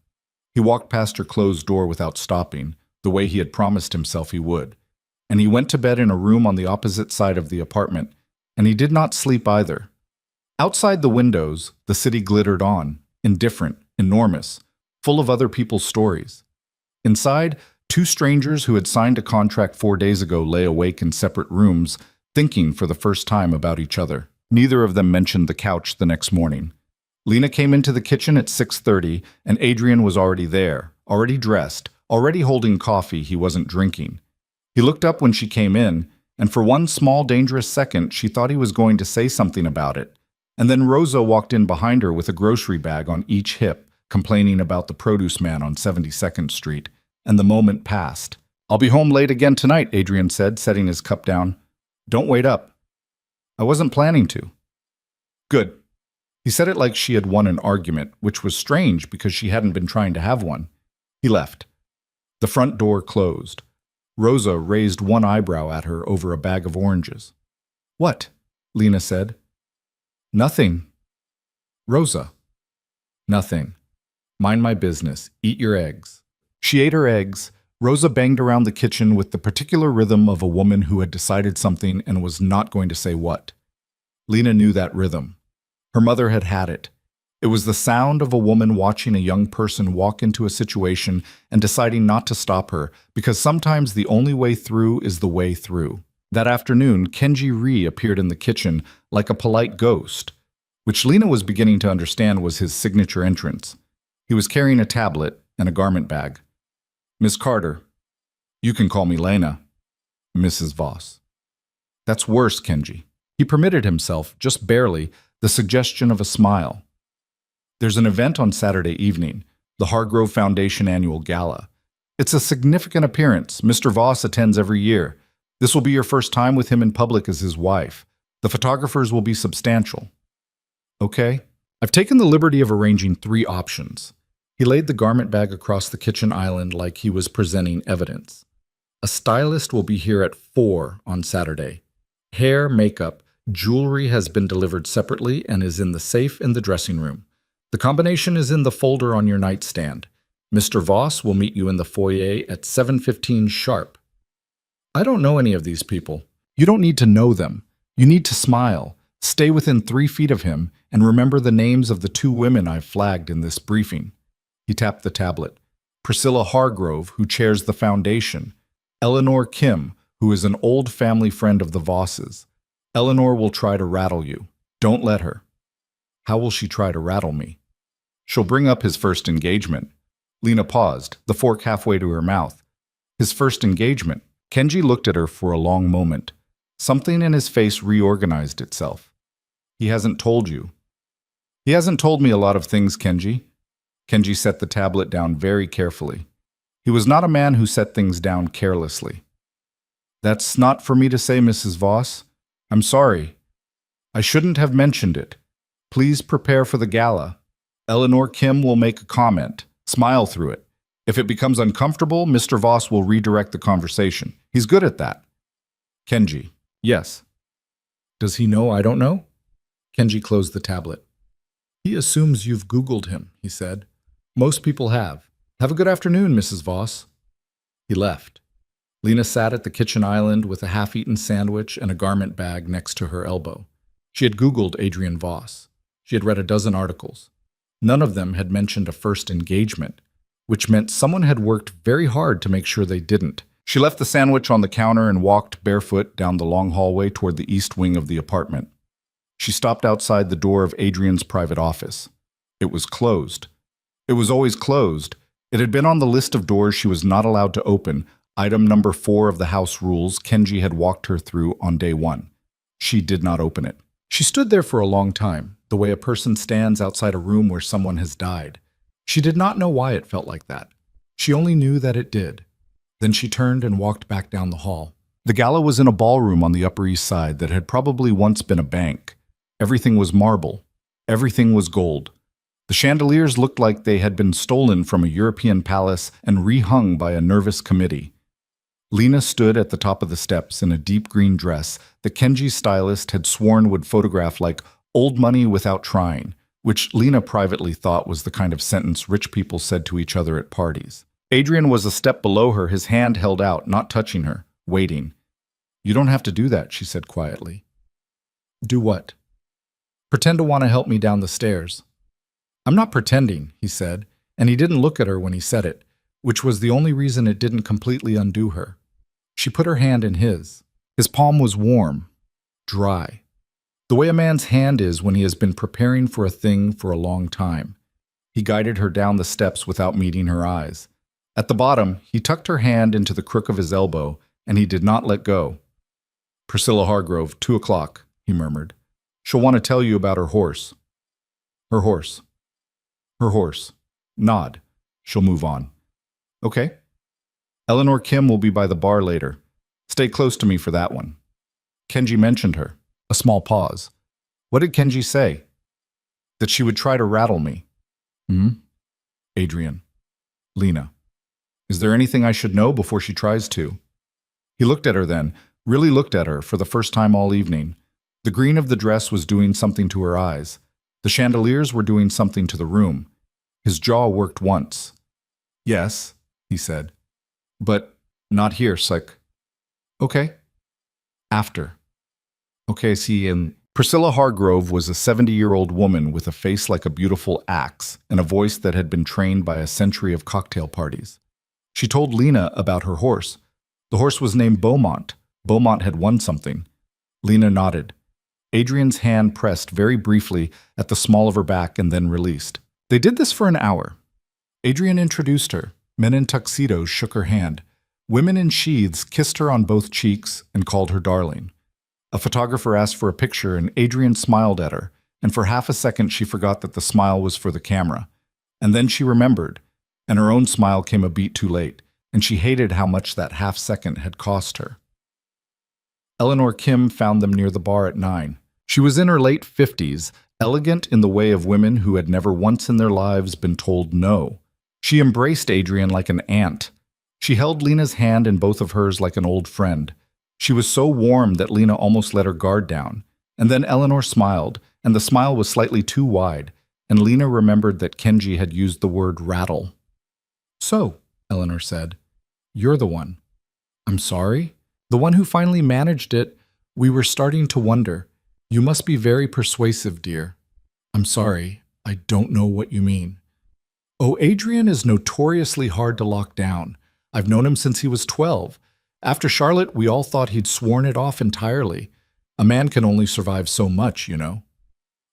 He walked past her closed door without stopping, the way he had promised himself he would. And he went to bed in a room on the opposite side of the apartment, and he did not sleep either. Outside the windows, the city glittered on, indifferent, enormous, full of other people's stories. Inside, two strangers who had signed a contract 4 days ago lay awake in separate rooms, thinking for the first time about each other. Neither of them mentioned the couch the next morning. Lena came into the kitchen at 6:30, and Adrian was already there, already dressed, already holding coffee he wasn't drinking. He looked up when she came in, and for one small dangerous second she thought he was going to say something about it. And then Rosa walked in behind her with a grocery bag on each hip, complaining about the produce man on 72nd Street, and the moment passed. "I'll be home late again tonight," Adrian said, setting his cup down. "Don't wait up." "I wasn't planning to." "Good." He said it like she had won an argument, which was strange because she hadn't been trying to have one. He left. The front door closed. Rosa raised one eyebrow at her over a bag of oranges. "What?" Lena said. "Nothing." "Rosa." "Nothing. Mind my business. Eat your eggs." She ate her eggs. Rosa banged around the kitchen with the particular rhythm of a woman who had decided something and was not going to say what. Lena knew that rhythm. Her mother had had it. It was the sound of a woman watching a young person walk into a situation and deciding not to stop her, because sometimes the only way through is the way through. That afternoon, Kenji Ri appeared in the kitchen like a polite ghost, which Lena was beginning to understand was his signature entrance. He was carrying a tablet and a garment bag. "Miss Carter." "You can call me Lena." "Mrs. Voss." "That's worse, Kenji." He permitted himself, just barely, the suggestion of a smile. "There's an event on Saturday evening, the Hargrove Foundation Annual Gala. It's a significant appearance. Mr. Voss attends every year. This will be your first time with him in public as his wife. The photographers will be substantial." "Okay. I've taken the liberty of arranging 3 options." He laid the garment bag across the kitchen island like he was presenting evidence. "A stylist will be here at 4 on Saturday. Hair, makeup, jewelry has been delivered separately and is in the safe in the dressing room. The combination is in the folder on your nightstand. Mr. Voss will meet you in the foyer at 7:15 sharp." "I don't know any of these people." "You don't need to know them. You need to smile, stay within 3 feet of him, and remember the names of the 2 women I've flagged in this briefing." He tapped the tablet. "Priscilla Hargrove, who chairs the foundation. Eleanor Kim, who is an old family friend of the Vosses. Eleanor will try to rattle you. Don't let her." "How will she try to rattle me?" "She'll bring up his first engagement." Lena paused, the fork halfway to her mouth. His first engagement. Kenji looked at her for a long moment. Something in his face reorganized itself. "He hasn't told you." "He hasn't told me a lot of things, Kenji." Kenji set the tablet down very carefully. He was not a man who set things down carelessly. "That's not for me to say, Mrs. Voss. I'm sorry. I shouldn't have mentioned it. Please prepare for the gala. Eleanor Kim will make a comment. Smile through it. If it becomes uncomfortable, Mr. Voss will redirect the conversation. He's good at that." Kenji: "Yes." "Does he know I don't know?" Kenji closed the tablet. "He assumes you've Googled him," he said. "Most people have. Have a good afternoon, Mrs. Voss." He left. Lena sat at the kitchen island with a half-eaten sandwich and a garment bag next to her elbow. She had Googled Adrian Voss. She had read a dozen articles. None of them had mentioned a first engagement, which meant someone had worked very hard to make sure they didn't. She left the sandwich on the counter and walked barefoot down the long hallway toward the east wing of the apartment. She stopped outside the door of Adrian's private office. It was closed. It was always closed. It had been on the list of doors she was not allowed to open, item number 4 of the house rules Kenji had walked her through on day 1. She did not open it. She stood there for a long time, the way a person stands outside a room where someone has died. She did not know why it felt like that. She only knew that it did. Then she turned and walked back down the hall. The gala was in a ballroom on the Upper East Side that had probably once been a bank. Everything was marble. Everything was gold. The chandeliers looked like they had been stolen from a European palace and rehung by a nervous committee. Lena stood at the top of the steps in a deep green dress that Kenji's stylist had sworn would photograph like old money without trying, which Lena privately thought was the kind of sentence rich people said to each other at parties. Adrian was a step below her, his hand held out, not touching her, waiting. "You don't have to do that," she said quietly. "Do what?" Pretend to want to help me down the stairs." "I'm not pretending," he said, and he didn't look at her when he said it, which was the only reason it didn't completely undo her. She put her hand in his. His palm was warm, dry. The way a man's hand is when he has been preparing for a thing for a long time. He guided her down the steps without meeting her eyes. At the bottom, he tucked her hand into the crook of his elbow, and he did not let go. "Priscilla Hargrove, 2 o'clock, he murmured. "She'll want to tell you about her horse." "Her horse." "Her horse." Nod. "She'll move on." "Okay." "Eleanor Kim will be by the bar later. Stay close to me for that one." Kenji mentioned her. A small pause. "What did Kenji say?" "That she would try to rattle me." "Hmm?" "Adrian." "Lena. Is there anything I should know before she tries to?" He looked at her then, really looked at her for the first time all evening. The green of the dress was doing something to her eyes. The chandeliers were doing something to the room. His jaw worked once. "Yes," he said. "But not here, psych." "Okay." "After." "Okay, see, and Priscilla Hargrove was a 70-year-old woman with a face like a beautiful axe and a voice that had been trained by a century of cocktail parties. She told Lena about her horse. The horse was named Beaumont. Beaumont had won something. Lena nodded. Adrian's hand pressed very briefly at the small of her back and then released. They did this for an hour. Adrian introduced her. Men in tuxedos shook her hand. Women in sheaths kissed her on both cheeks and called her darling. A photographer asked for a picture and Adrian smiled at her, and for half a second she forgot that the smile was for the camera. And then she remembered, and her own smile came a beat too late, and she hated how much that half second had cost her. Eleanor Kim found them near the bar at 9. She was in her late 50s, elegant in the way of women who had never once in their lives been told no. She embraced Adrian like an aunt. She held Lena's hand in both of hers like an old friend. She was so warm that Lena almost let her guard down. And then Eleanor smiled, and the smile was slightly too wide, and Lena remembered that Kenji had used the word rattle. "So," Eleanor said, "you're the one." "I'm sorry?" "The one who finally managed it. We were starting to wonder. You must be very persuasive, dear." "I'm sorry. I don't know what you mean." "Oh, Adrian is notoriously hard to lock down. I've known him since he was 12. After Charlotte, we all thought he'd sworn it off entirely. A man can only survive so much, you know."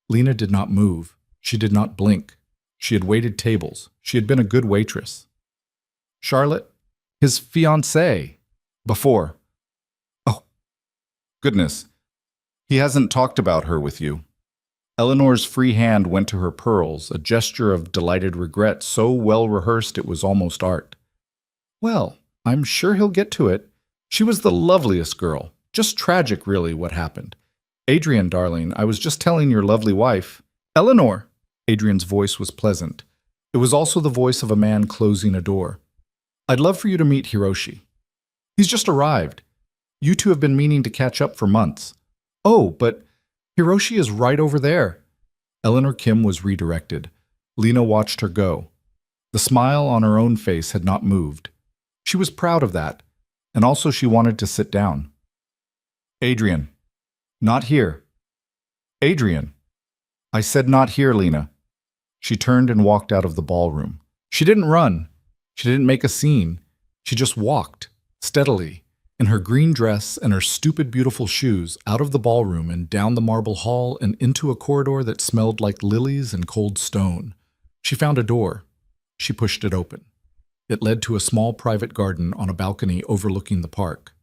Lena did not move. She did not blink. She had waited tables. She had been a good waitress. "Charlotte?" "His fiancée." "Before." "Oh, goodness. He hasn't talked about her with you." Eleanor's free hand went to her pearls, a gesture of delighted regret so well rehearsed it was almost art. "Well, I'm sure he'll get to it. She was the loveliest girl. Just tragic, really, what happened. Adrian, darling, I was just telling your lovely wife." "Eleanor!" Adrian's voice was pleasant. It was also the voice of a man closing a door. "I'd love for you to meet Hiroshi. He's just arrived. You two have been meaning to catch up for months." "Oh, but Hiroshi is right over there." Eleanor Kim was redirected. Lena watched her go. The smile on her own face had not moved. She was proud of that, and also she wanted to sit down. "Adrian." "Not here." "Adrian." "I said not here, Lena." She turned and walked out of the ballroom. She didn't run. She didn't make a scene. She just walked, steadily, in her green dress and her stupid beautiful shoes, out of the ballroom and down the marble hall and into a corridor that smelled like lilies and cold stone. She found a door. She pushed it open. It led to a small private garden on a balcony overlooking the park.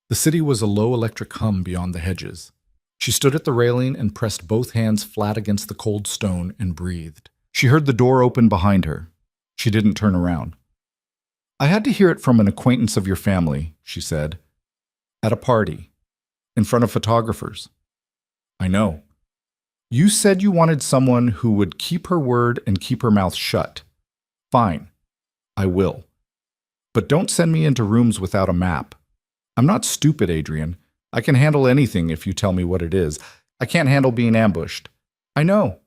The city was a low electric hum beyond the hedges. She stood at the railing and pressed both hands flat against the cold stone and breathed. She heard the door open behind her. She didn't turn around. "I had to hear it from an acquaintance of your family," she said. "At a party. In front of photographers." "I know. You said you wanted someone who would keep her word and keep her mouth shut. Fine. I will. But don't send me into rooms without a map. I'm not stupid, Adrian. I can handle anything if you tell me what it is. I can't handle being ambushed." "I know."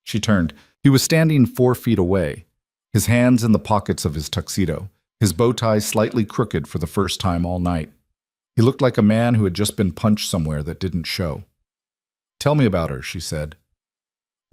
She turned. He was standing 4 feet away, his hands in the pockets of his tuxedo, his bow tie slightly crooked for the first time all night. He looked like a man who had just been punched somewhere that didn't show. "Tell me about her," she said.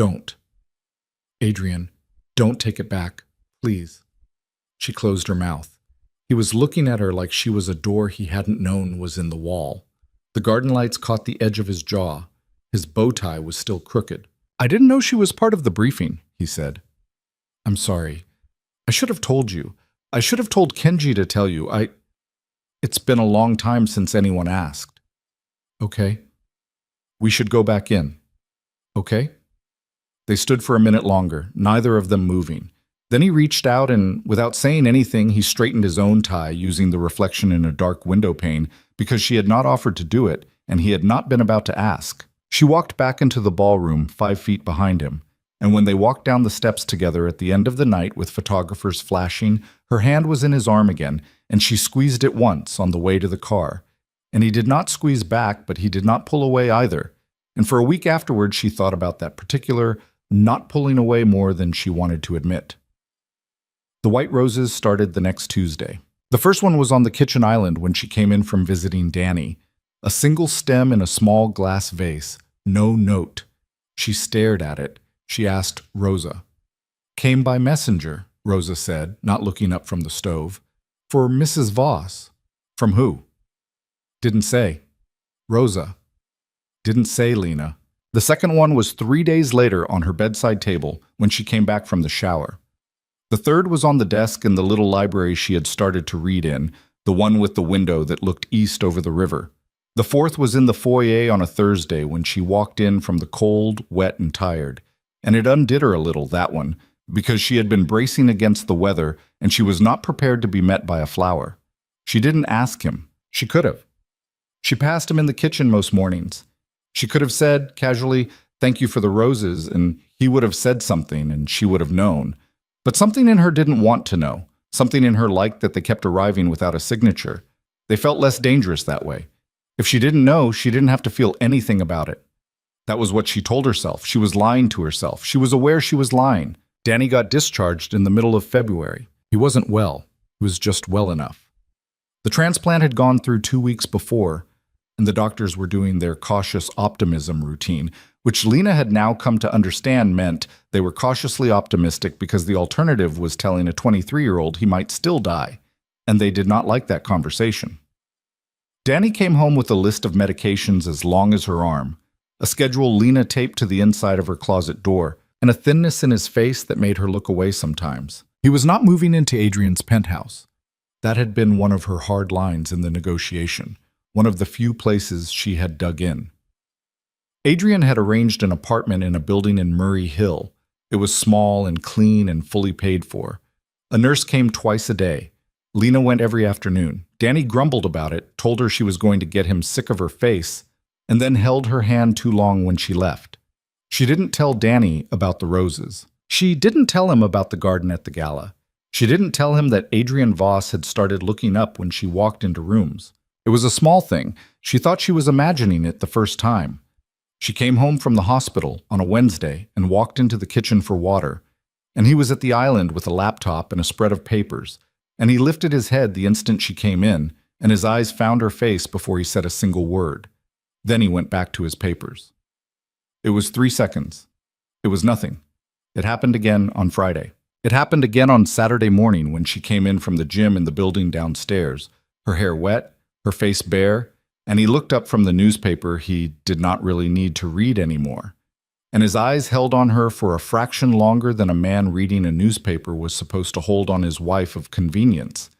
Don't. Adrian, don't take it back, please. She closed her mouth. He was looking at her like she was a door he hadn't known was in the wall. The garden lights caught the edge of his jaw. His bow tie was still crooked. I didn't know she was part of the briefing, he said. I'm sorry. I should have told you. I should have told Kenji to tell you. It's been a long time since anyone asked. Okay. We should go back in. Okay? They stood for a minute longer, neither of them moving. Then he reached out and, without saying anything, he straightened his own tie using the reflection in a dark window pane because she had not offered to do it and he had not been about to ask. She walked back into the ballroom 5 feet behind him, and when they walked down the steps together at the end of the night with photographers flashing, her hand was in his arm again, and she squeezed it once on the way to the car. And he did not squeeze back, but he did not pull away either. And for a week afterwards, she thought about that particular not pulling away more than she wanted to admit. The white roses started the next Tuesday. The first one was on the kitchen island when she came in from visiting Danny. A single stem in a small glass vase, no note. She stared at it. She asked Rosa. Came by messenger, Rosa said, not looking up from the stove. For Mrs. Voss. From who? Didn't say. Rosa. Didn't say, Lena. The second one was 3 days later on her bedside table when she came back from the shower. The third was on the desk in the little library she had started to read in, the one with the window that looked east over the river. The fourth was in the foyer on a Thursday when she walked in from the cold, wet, and tired. And it undid her a little, that one, because she had been bracing against the weather and she was not prepared to be met by a flower. She didn't ask him. She could have. She passed him in the kitchen most mornings. She could have said, casually, "Thank you for the roses," and he would have said something and she would have known. But something in her didn't want to know. Something in her liked that they kept arriving without a signature. They felt less dangerous that way. If she didn't know, she didn't have to feel anything about it. That was what she told herself. She was lying to herself. She was aware she was lying. Danny got discharged in the middle of February. He wasn't well. He was just well enough. The transplant had gone through 2 weeks before, and the doctors were doing their cautious optimism routine, which Lena had now come to understand meant they were cautiously optimistic because the alternative was telling a 23-year-old he might still die, and they did not like that conversation. Danny came home with a list of medications as long as her arm, a schedule Lena taped to the inside of her closet door, and a thinness in his face that made her look away sometimes. He was not moving into Adrian's penthouse. That had been one of her hard lines in the negotiation, one of the few places she had dug in. Adrian had arranged an apartment in a building in Murray Hill. It was small and clean and fully paid for. A nurse came twice a day. Lena went every afternoon. Danny grumbled about it, told her she was going to get him sick of her face, and then held her hand too long when she left. She didn't tell Danny about the roses. She didn't tell him about the garden at the gala. She didn't tell him that Adrian Voss had started looking up when she walked into rooms. It was a small thing. She thought she was imagining it the first time. She came home from the hospital on a Wednesday and walked into the kitchen for water, and he was at the island with a laptop and a spread of papers, and he lifted his head the instant she came in, and his eyes found her face before he said a single word. Then he went back to his papers. It was 3 seconds. It was nothing. It happened again on Friday. It happened again on Saturday morning when she came in from the gym in the building downstairs, her hair wet, her face bare, and he looked up from the newspaper he did not really need to read anymore. And his eyes held on her for a fraction longer than a man reading a newspaper was supposed to hold on his wife of convenience.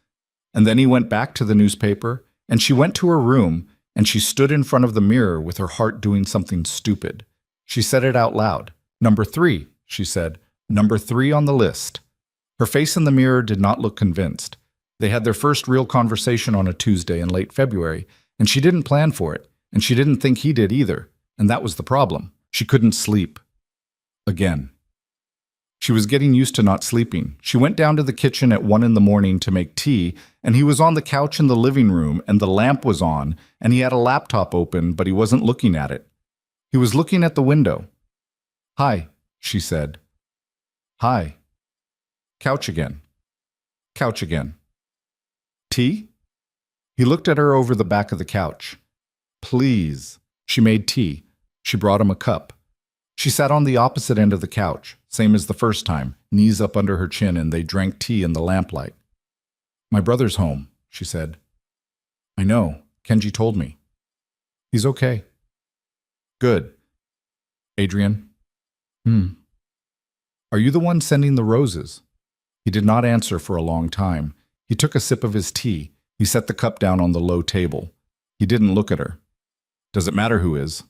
And then he went back to the newspaper, and she went to her room, and she stood in front of the mirror with her heart doing something stupid. She said it out loud. "Number 3, she said. Number 3 on the list." Her face in the mirror did not look convinced. They had their first real conversation on a Tuesday in late February, and she didn't plan for it, and she didn't think he did either, and that was the problem. She couldn't sleep. Again. She was getting used to not sleeping. She went down to the kitchen at 1 in the morning to make tea, and he was on the couch in the living room, and the lamp was on, and he had a laptop open, but he wasn't looking at it. He was looking at the window. "Hi," she said. "Hi." Couch again. Couch again. "Tea?" He looked at her over the back of the couch. "Please." She made tea. She brought him a cup. She sat on the opposite end of the couch, same as the first time, knees up under her chin, and they drank tea in the lamplight. "My brother's home," she said. "I know. Kenji told me." "He's okay." "Good." "Adrian?" "Are you the one sending the roses?" He did not answer for a long time. He took a sip of his tea. He set the cup down on the low table. He didn't look at her. "Does it matter who is?"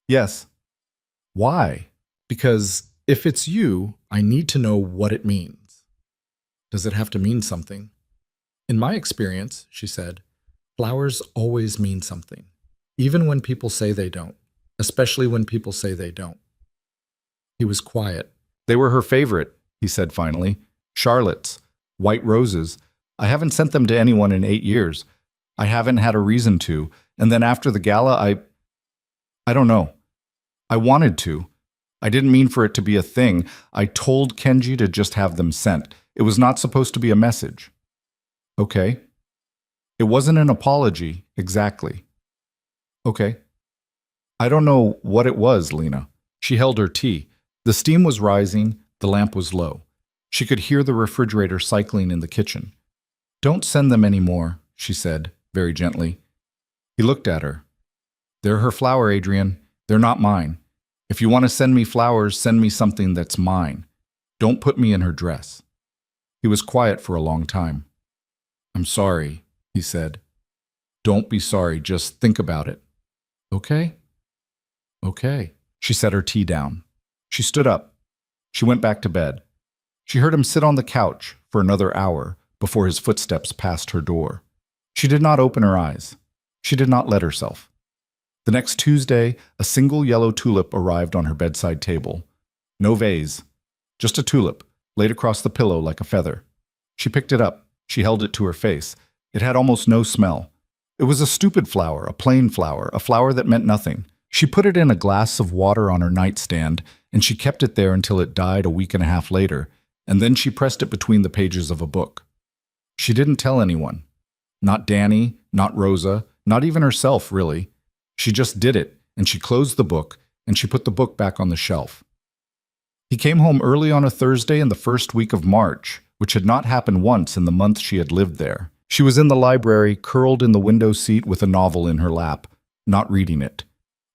"Yes." "Why?" "Because if it's you, I need to know what it means." "Does it have to mean something?" "In my experience," she said, "flowers always mean something, even when people say they don't, especially when people say they don't." He was quiet. "They were her favorite," he said finally. "Charlotte's. White roses. I haven't sent them to anyone in 8 years. I haven't had a reason to. And then after the gala, I don't know. I wanted to. I didn't mean for it to be a thing. I told Kenji to just have them sent. It was not supposed to be a message." "Okay." "It wasn't an apology, exactly." "Okay." "I don't know what it was, Lena." She held her tea. The steam was rising, the lamp was low. She could hear the refrigerator cycling in the kitchen. "Don't send them any more," she said, very gently. He looked at her. "They're her flower, Adrian. They're not mine. If you want to send me flowers, send me something that's mine. Don't put me in her dress." He was quiet for a long time. "I'm sorry," he said. "Don't be sorry, just think about it." "Okay?" "Okay." She set her tea down. She stood up. She went back to bed. She heard him sit on the couch for another hour before his footsteps passed her door. She did not open her eyes. She did not let herself. The next Tuesday, a single yellow tulip arrived on her bedside table. No vase, just a tulip, laid across the pillow like a feather. She picked it up. She held it to her face. It had almost no smell. It was a stupid flower, a plain flower, a flower that meant nothing. She put it in a glass of water on her nightstand, and she kept it there until it died a week and a half later, and then she pressed it between the pages of a book. She didn't tell anyone. Not Danny, not Rosa, not even herself, really. She just did it, and she closed the book, and she put the book back on the shelf. He came home early on a Thursday in the first week of March, which had not happened once in the month she had lived there. She was in the library, curled in the window seat with a novel in her lap, not reading it.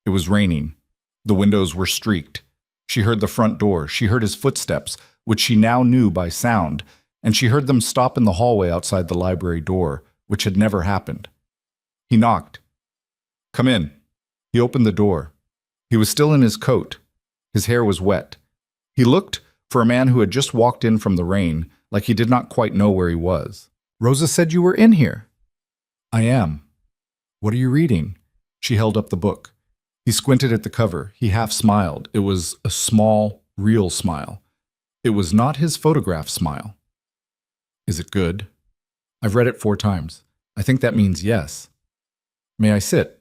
It was raining. The windows were streaked. She heard the front door. She heard his footsteps, which she now knew by sound, and she heard them stop in the hallway outside the library door, which had never happened. He knocked. "Come in." He opened the door. He was still in his coat. His hair was wet. He looked, for a man who had just walked in from the rain, like he did not quite know where he was. "Rosa said you were in here." "I am." "What are you reading?" She held up the book. He squinted at the cover. He half smiled. It was a small, real smile. It was not his photograph smile. "Is it good?" "I've read it 4 times. I think that means yes." "May I sit?"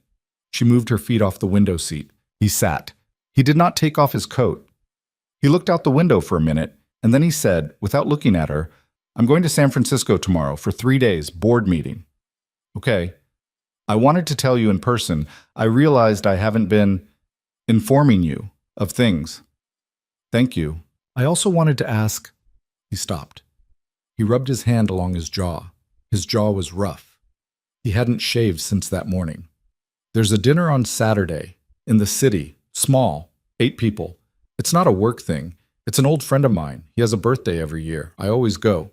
She moved her feet off the window seat. He sat. He did not take off his coat. He looked out the window for a minute, and then he said, without looking at her, "I'm going to San Francisco tomorrow for 3 days, board meeting." "Okay. I wanted to tell you in person. I realized I haven't been informing you of things." "Thank you. I also wanted to ask—" He stopped. He rubbed his hand along his jaw. His jaw was rough. He hadn't shaved since that morning. "There's a dinner on Saturday, in the city, small, 8 people. It's not a work thing. It's an old friend of mine. He has a birthday every year. I always go.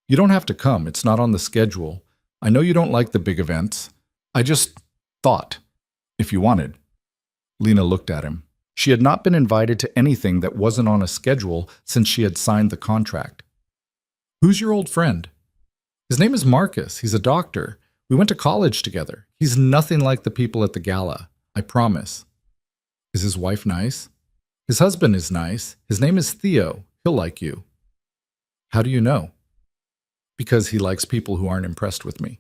You don't have to come. It's not on the schedule. I know you don't like the big events. I just thought, if you wanted." Lena looked at him. She had not been invited to anything that wasn't on a schedule since she had signed the contract. "Who's your old friend?" "His name is Marcus. He's a doctor. We went to college together. He's nothing like the people at the gala. I promise." "Is his wife nice?" "His husband is nice. His name is Theo. He'll like you." "How do you know?" "Because he likes people who aren't impressed with me."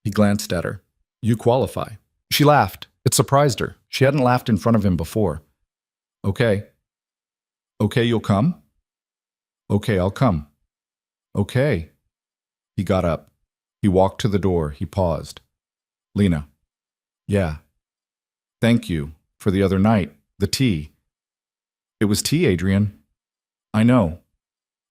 He glanced at her. "You qualify." She laughed. It surprised her. She hadn't laughed in front of him before. "Okay." "Okay, you'll come?" "Okay, I'll come." "Okay." He got up. He walked to the door. He paused. "Lena." "Yeah." "Thank you for the other night, the tea." It was tea, Adrian. I know.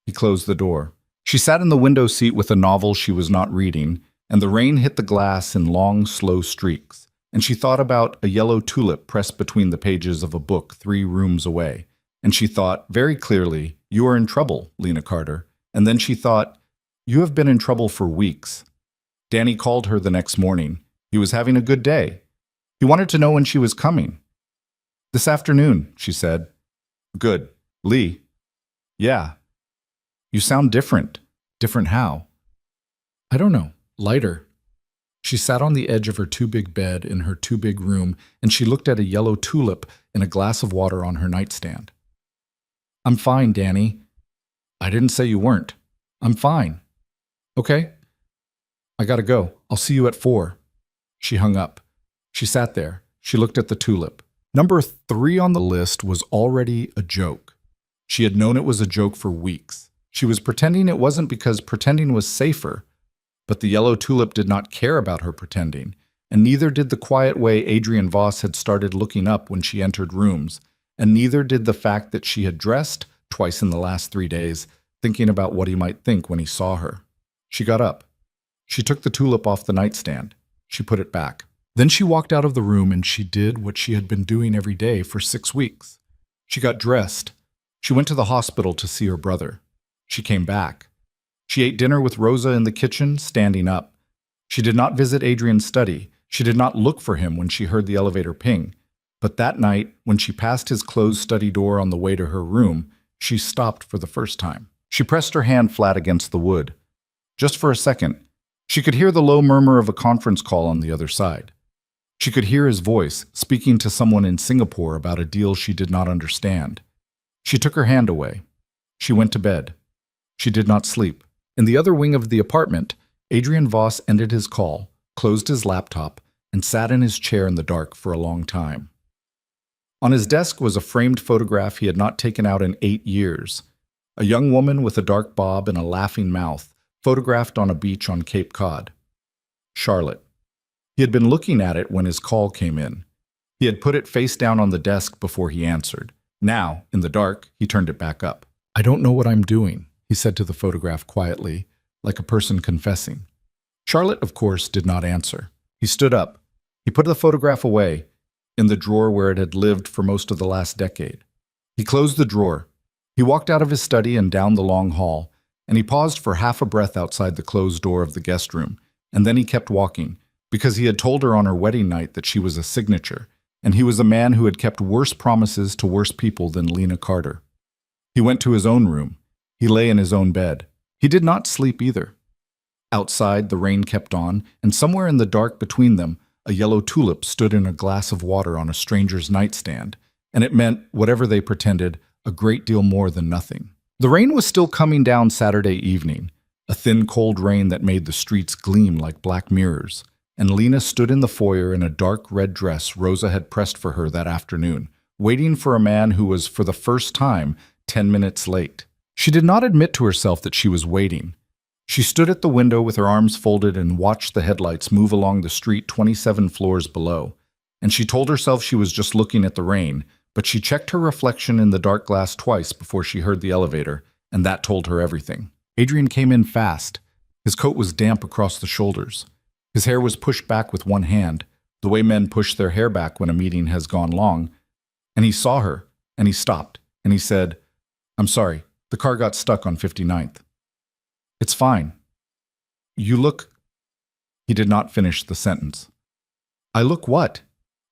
He closed the door. She sat in the window seat with a novel she was not reading, and the rain hit the glass in long, slow streaks, and she thought about a yellow tulip pressed between the pages of a book 3 rooms away. And she thought, very clearly, you are in trouble, Lena Carter. And then she thought, you have been in trouble for weeks. Danny called her the next morning. He was having a good day. He wanted to know when she was coming. This afternoon, she said. Good. Lee. Yeah. You sound different. Different how? I don't know. Lighter. She sat on the edge of her too-big bed in her too-big room, and she looked at a yellow tulip in a glass of water on her nightstand. I'm fine, Danny. I didn't say you weren't. I'm fine. Okay? I gotta go. I'll see you at 4. She hung up. She sat there. She looked at the tulip. Number 3 on the list was already a joke. She had known it was a joke for weeks. She was pretending it wasn't because pretending was safer. But the yellow tulip did not care about her pretending, and neither did the quiet way Adrian Voss had started looking up when she entered rooms, and neither did the fact that she had dressed, twice in the last 3 days, thinking about what he might think when he saw her. She got up. She took the tulip off the nightstand. She put it back. Then she walked out of the room and she did what she had been doing every day for 6 weeks. She got dressed. She went to the hospital to see her brother. She came back. She ate dinner with Rosa in the kitchen, standing up. She did not visit Adrian's study. She did not look for him when she heard the elevator ping. But that night, when she passed his closed study door on the way to her room, she stopped for the first time. She pressed her hand flat against the wood. Just for a second, she could hear the low murmur of a conference call on the other side. She could hear his voice speaking to someone in Singapore about a deal she did not understand. She took her hand away. She went to bed. She did not sleep. In the other wing of the apartment, Adrian Voss ended his call, closed his laptop, and sat in his chair in the dark for a long time. On his desk was a framed photograph he had not taken out in 8 years. A young woman with a dark bob and a laughing mouth, photographed on a beach on Cape Cod. Charlotte. He had been looking at it when his call came in. He had put it face down on the desk before he answered. Now, in the dark, he turned it back up. I don't know what I'm doing, he said to the photograph quietly, like a person confessing. Charlotte, of course, did not answer. He stood up. He put the photograph away, in the drawer where it had lived for most of the last decade. He closed the drawer. He walked out of his study and down the long hall, and he paused for half a breath outside the closed door of the guest room, and then he kept walking, because he had told her on her wedding night that she was a signature, and he was a man who had kept worse promises to worse people than Lena Carter. He went to his own room. He lay in his own bed. He did not sleep either. Outside, the rain kept on, and somewhere in the dark between them, a yellow tulip stood in a glass of water on a stranger's nightstand, and it meant, whatever they pretended, a great deal more than nothing. The rain was still coming down Saturday evening, a thin, cold rain that made the streets gleam like black mirrors, and Lena stood in the foyer in a dark red dress Rosa had pressed for her that afternoon, waiting for a man who was, for the first time, 10 minutes late. She did not admit to herself that she was waiting. She stood at the window with her arms folded and watched the headlights move along the street 27 floors below, and she told herself she was just looking at the rain, but she checked her reflection in the dark glass twice before she heard the elevator, and that told her everything. Adrian came in fast. His coat was damp across the shoulders. His hair was pushed back with one hand, the way men push their hair back when a meeting has gone long, and he saw her, and he stopped, and he said, "I'm sorry, the car got stuck on 59th. It's fine. You look—" He did not finish the sentence. "I look what?"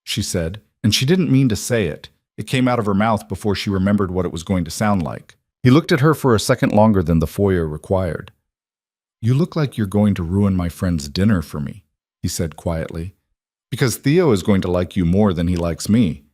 she said, and she didn't mean to say it. It came out of her mouth before she remembered what it was going to sound like. He looked at her for a second longer than the foyer required. "You look like you're going to ruin my friend's dinner for me," he said quietly. "Because Theo is going to like you more than he likes me."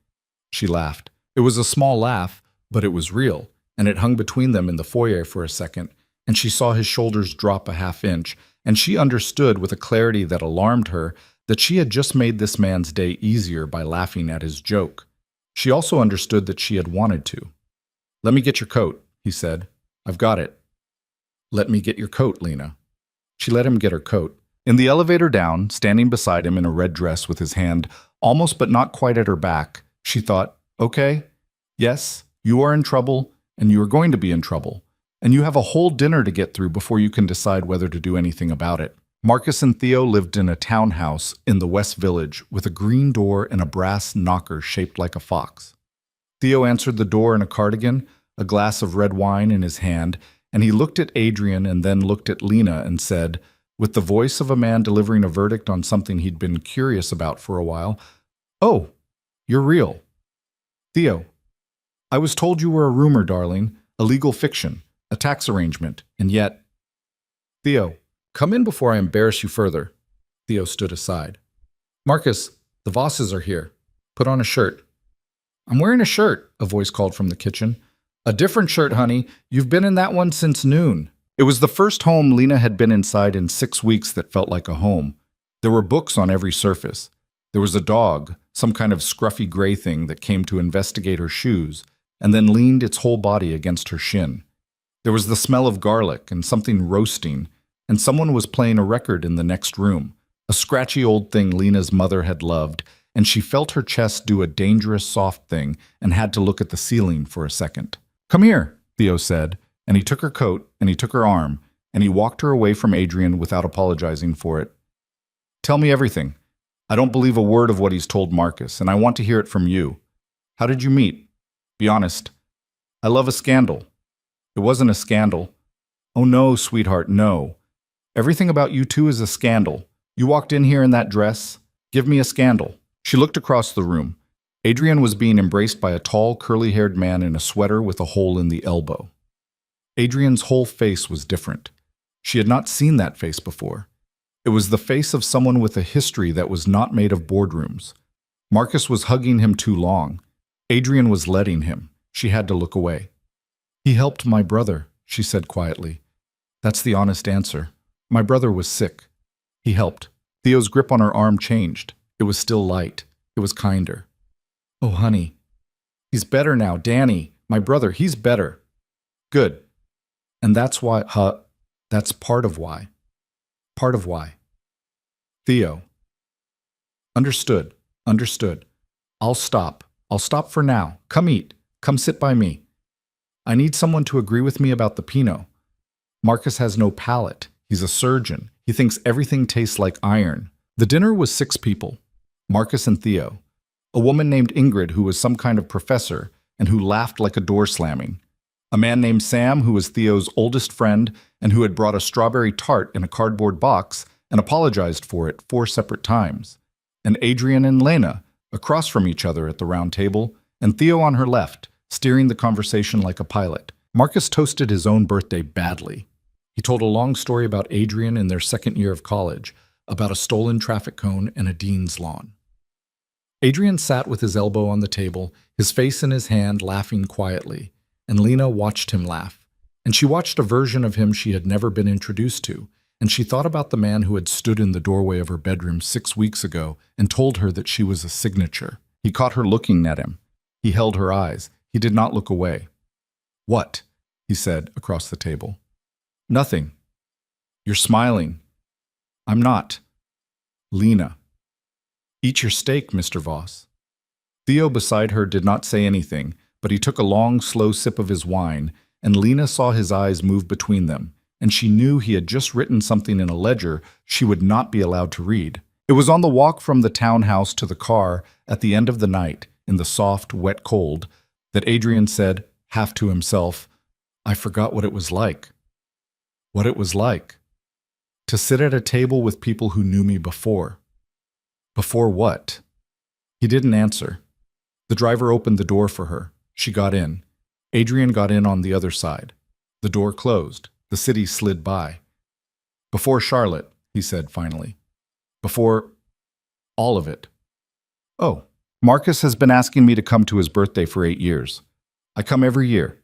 She laughed. It was a small laugh, but it was real, and it hung between them in the foyer for a second, and she saw his shoulders drop a half inch, and she understood with a clarity that alarmed her that she had just made this man's day easier by laughing at his joke. She also understood that she had wanted to. "Let me get your coat," he said. "I've got it." "Let me get your coat, Lena." She let him get her coat. In the elevator down, standing beside him in a red dress with his hand almost but not quite at her back, she thought, "Okay, yes, You are in trouble, and you are going to be in trouble, and you have a whole dinner to get through before you can decide whether to do anything about it. Marcus and Theo lived in a townhouse in the West Village with a green door and a brass knocker shaped like a fox. Theo answered the door in a cardigan, a glass of red wine in his hand, and he looked at Adrian and then looked at Lena and said, with the voice of a man delivering a verdict on something he'd been curious about for a while, "Oh, you're real. Theo, I was told you were a rumor, darling, a legal fiction, a tax arrangement, and yet—" "Theo, come in before I embarrass you further." Theo stood aside. "Marcus, the Vosses are here. Put on a shirt." "I'm wearing a shirt," a voice called from the kitchen. "A different shirt, honey. You've been in that one since noon." It was the first home Lena had been inside in 6 weeks that felt like a home. There were books on every surface. There was a dog, some kind of scruffy gray thing that came to investigate her shoes, and then leaned its whole body against her shin. There was the smell of garlic and something roasting, and someone was playing a record in the next room, a scratchy old thing Lena's mother had loved, and she felt her chest do a dangerous soft thing and had to look at the ceiling for a second. "Come here," Theo said, and he took her coat, and he took her arm, and he walked her away from Adrian without apologizing for it. "Tell me everything. I don't believe a word of what he's told Marcus, and I want to hear it from you. How did you meet? Be honest. I love a scandal." "It wasn't a scandal." "Oh no, sweetheart, no. Everything about you two is a scandal. You walked in here in that dress. Give me a scandal." She looked across the room. Adrian was being embraced by a tall, curly-haired man in a sweater with a hole in the elbow. Adrian's whole face was different. She had not seen that face before. It was the face of someone with a history that was not made of boardrooms. Marcus was hugging him too long. Adrian was letting him. She had to look away. "He helped my brother," she said quietly. "That's the honest answer. My brother was sick. He helped." Theo's grip on her arm changed. It was still light. It was kinder. "Oh, honey. He's better now, Danny. My brother, he's better." "Good. And that's why, that's part of why. Part of why." "Theo." "Understood. Understood. I'll stop. I'll stop for now. Come eat. Come sit by me. I need someone to agree with me about the Pinot. Marcus has no palate. He's a surgeon. He thinks everything tastes like iron." The dinner was 6 people. Marcus and Theo. A woman named Ingrid who was some kind of professor and who laughed like a door slamming. A man named Sam who was Theo's oldest friend and who had brought a strawberry tart in a cardboard box and apologized for it 4 separate times. And Adrian and Lena, across from each other at the round table, and Theo on her left, steering the conversation like a pilot. Marcus toasted his own birthday badly. He told a long story about Adrian in their 2nd year of college, about a stolen traffic cone and a dean's lawn. Adrian sat with his elbow on the table, his face in his hand, laughing quietly, and Lena watched him laugh. And she watched a version of him she had never been introduced to, and she thought about the man who had stood in the doorway of her bedroom 6 weeks ago and told her that she was a signature. He caught her looking at him. He held her eyes. He did not look away. "What?" he said across the table. "Nothing. You're smiling." "I'm not." "Lena." "Eat your steak, Mr. Voss." Theo beside her did not say anything, but he took a long, slow sip of his wine, and Lena saw his eyes move between them, and she knew he had just written something in a ledger she would not be allowed to read. It was on the walk from the townhouse to the car at the end of the night, in the soft, wet cold, that Adrian said, half to himself, "I forgot what it was like." What it was like. To sit at a table with people who knew me before. Before what? He didn't answer. The driver opened the door for her. She got in. Adrian got in on the other side. The door closed. The city slid by. "Before Charlotte," he said finally. "Before all of it." "Oh, Marcus has been asking me to come to his birthday for 8 years. I come every year,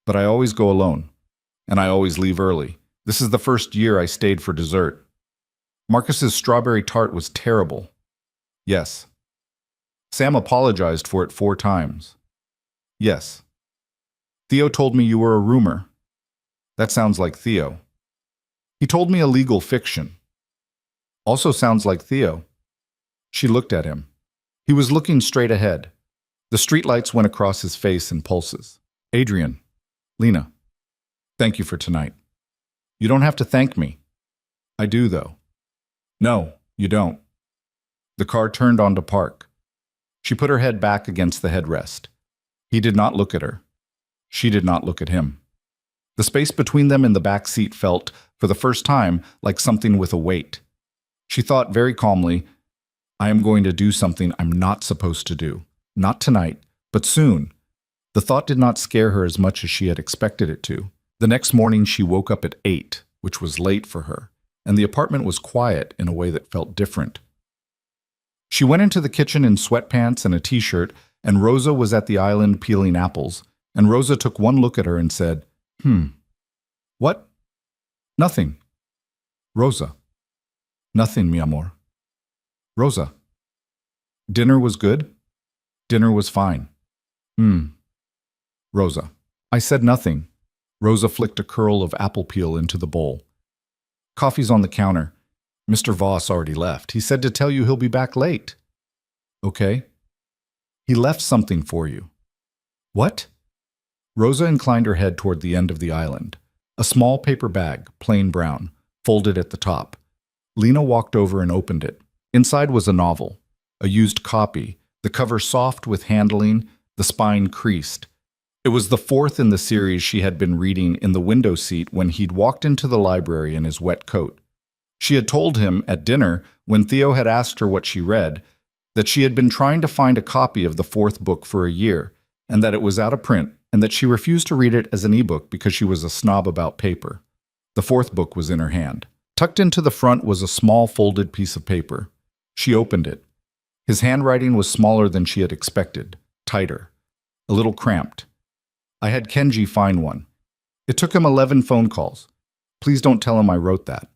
but I always go alone, and I always leave early. This is the first year I stayed for dessert. Marcus's strawberry tart was terrible." "Yes." "Sam apologized for it 4 times." "Yes." "Theo told me you were a rumor." "That sounds like Theo." "He told me a legal fiction." "Also sounds like Theo." She looked at him. He was looking straight ahead. The streetlights went across his face in pulses. Adrian, Lena, thank you for tonight. You don't have to thank me. I do, though. No, you don't. The car turned onto park. She put her head back against the headrest. He did not look at her. She did not look at him. The space between them in the back seat felt, for the first time, like something with a weight. She thought very calmly, I am going to do something I'm not supposed to do. Not tonight, but soon. The thought did not scare her as much as she had expected it to. The next morning she woke up at 8, which was late for her, and the apartment was quiet in a way that felt different. She went into the kitchen in sweatpants and a t-shirt, and Rosa was at the island peeling apples, and Rosa took one look at her and said, What? Nothing. Rosa. Nothing, mi amor. Rosa. Dinner was good? Dinner was fine. Rosa. I said nothing. Rosa flicked a curl of apple peel into the bowl. Coffee's on the counter. Mr. Voss already left. He said to tell you he'll be back late. Okay. He left something for you. What? Rosa inclined her head toward the end of the island. A small paper bag, plain brown, folded at the top. Lena walked over and opened it. Inside was a novel, a used copy, the cover soft with handling, the spine creased. It was the fourth in the series she had been reading in the window seat when he'd walked into the library in his wet coat. She had told him at dinner, when Theo had asked her what she read, that she had been trying to find a copy of the fourth book for a year, and that it was out of print, and that she refused to read it as an e-book because she was a snob about paper. The fourth book was in her hand. Tucked into the front was a small folded piece of paper. She opened it. His handwriting was smaller than she had expected, tighter, a little cramped. I had Kenji find one. It took him 11 phone calls. Please don't tell him I wrote that.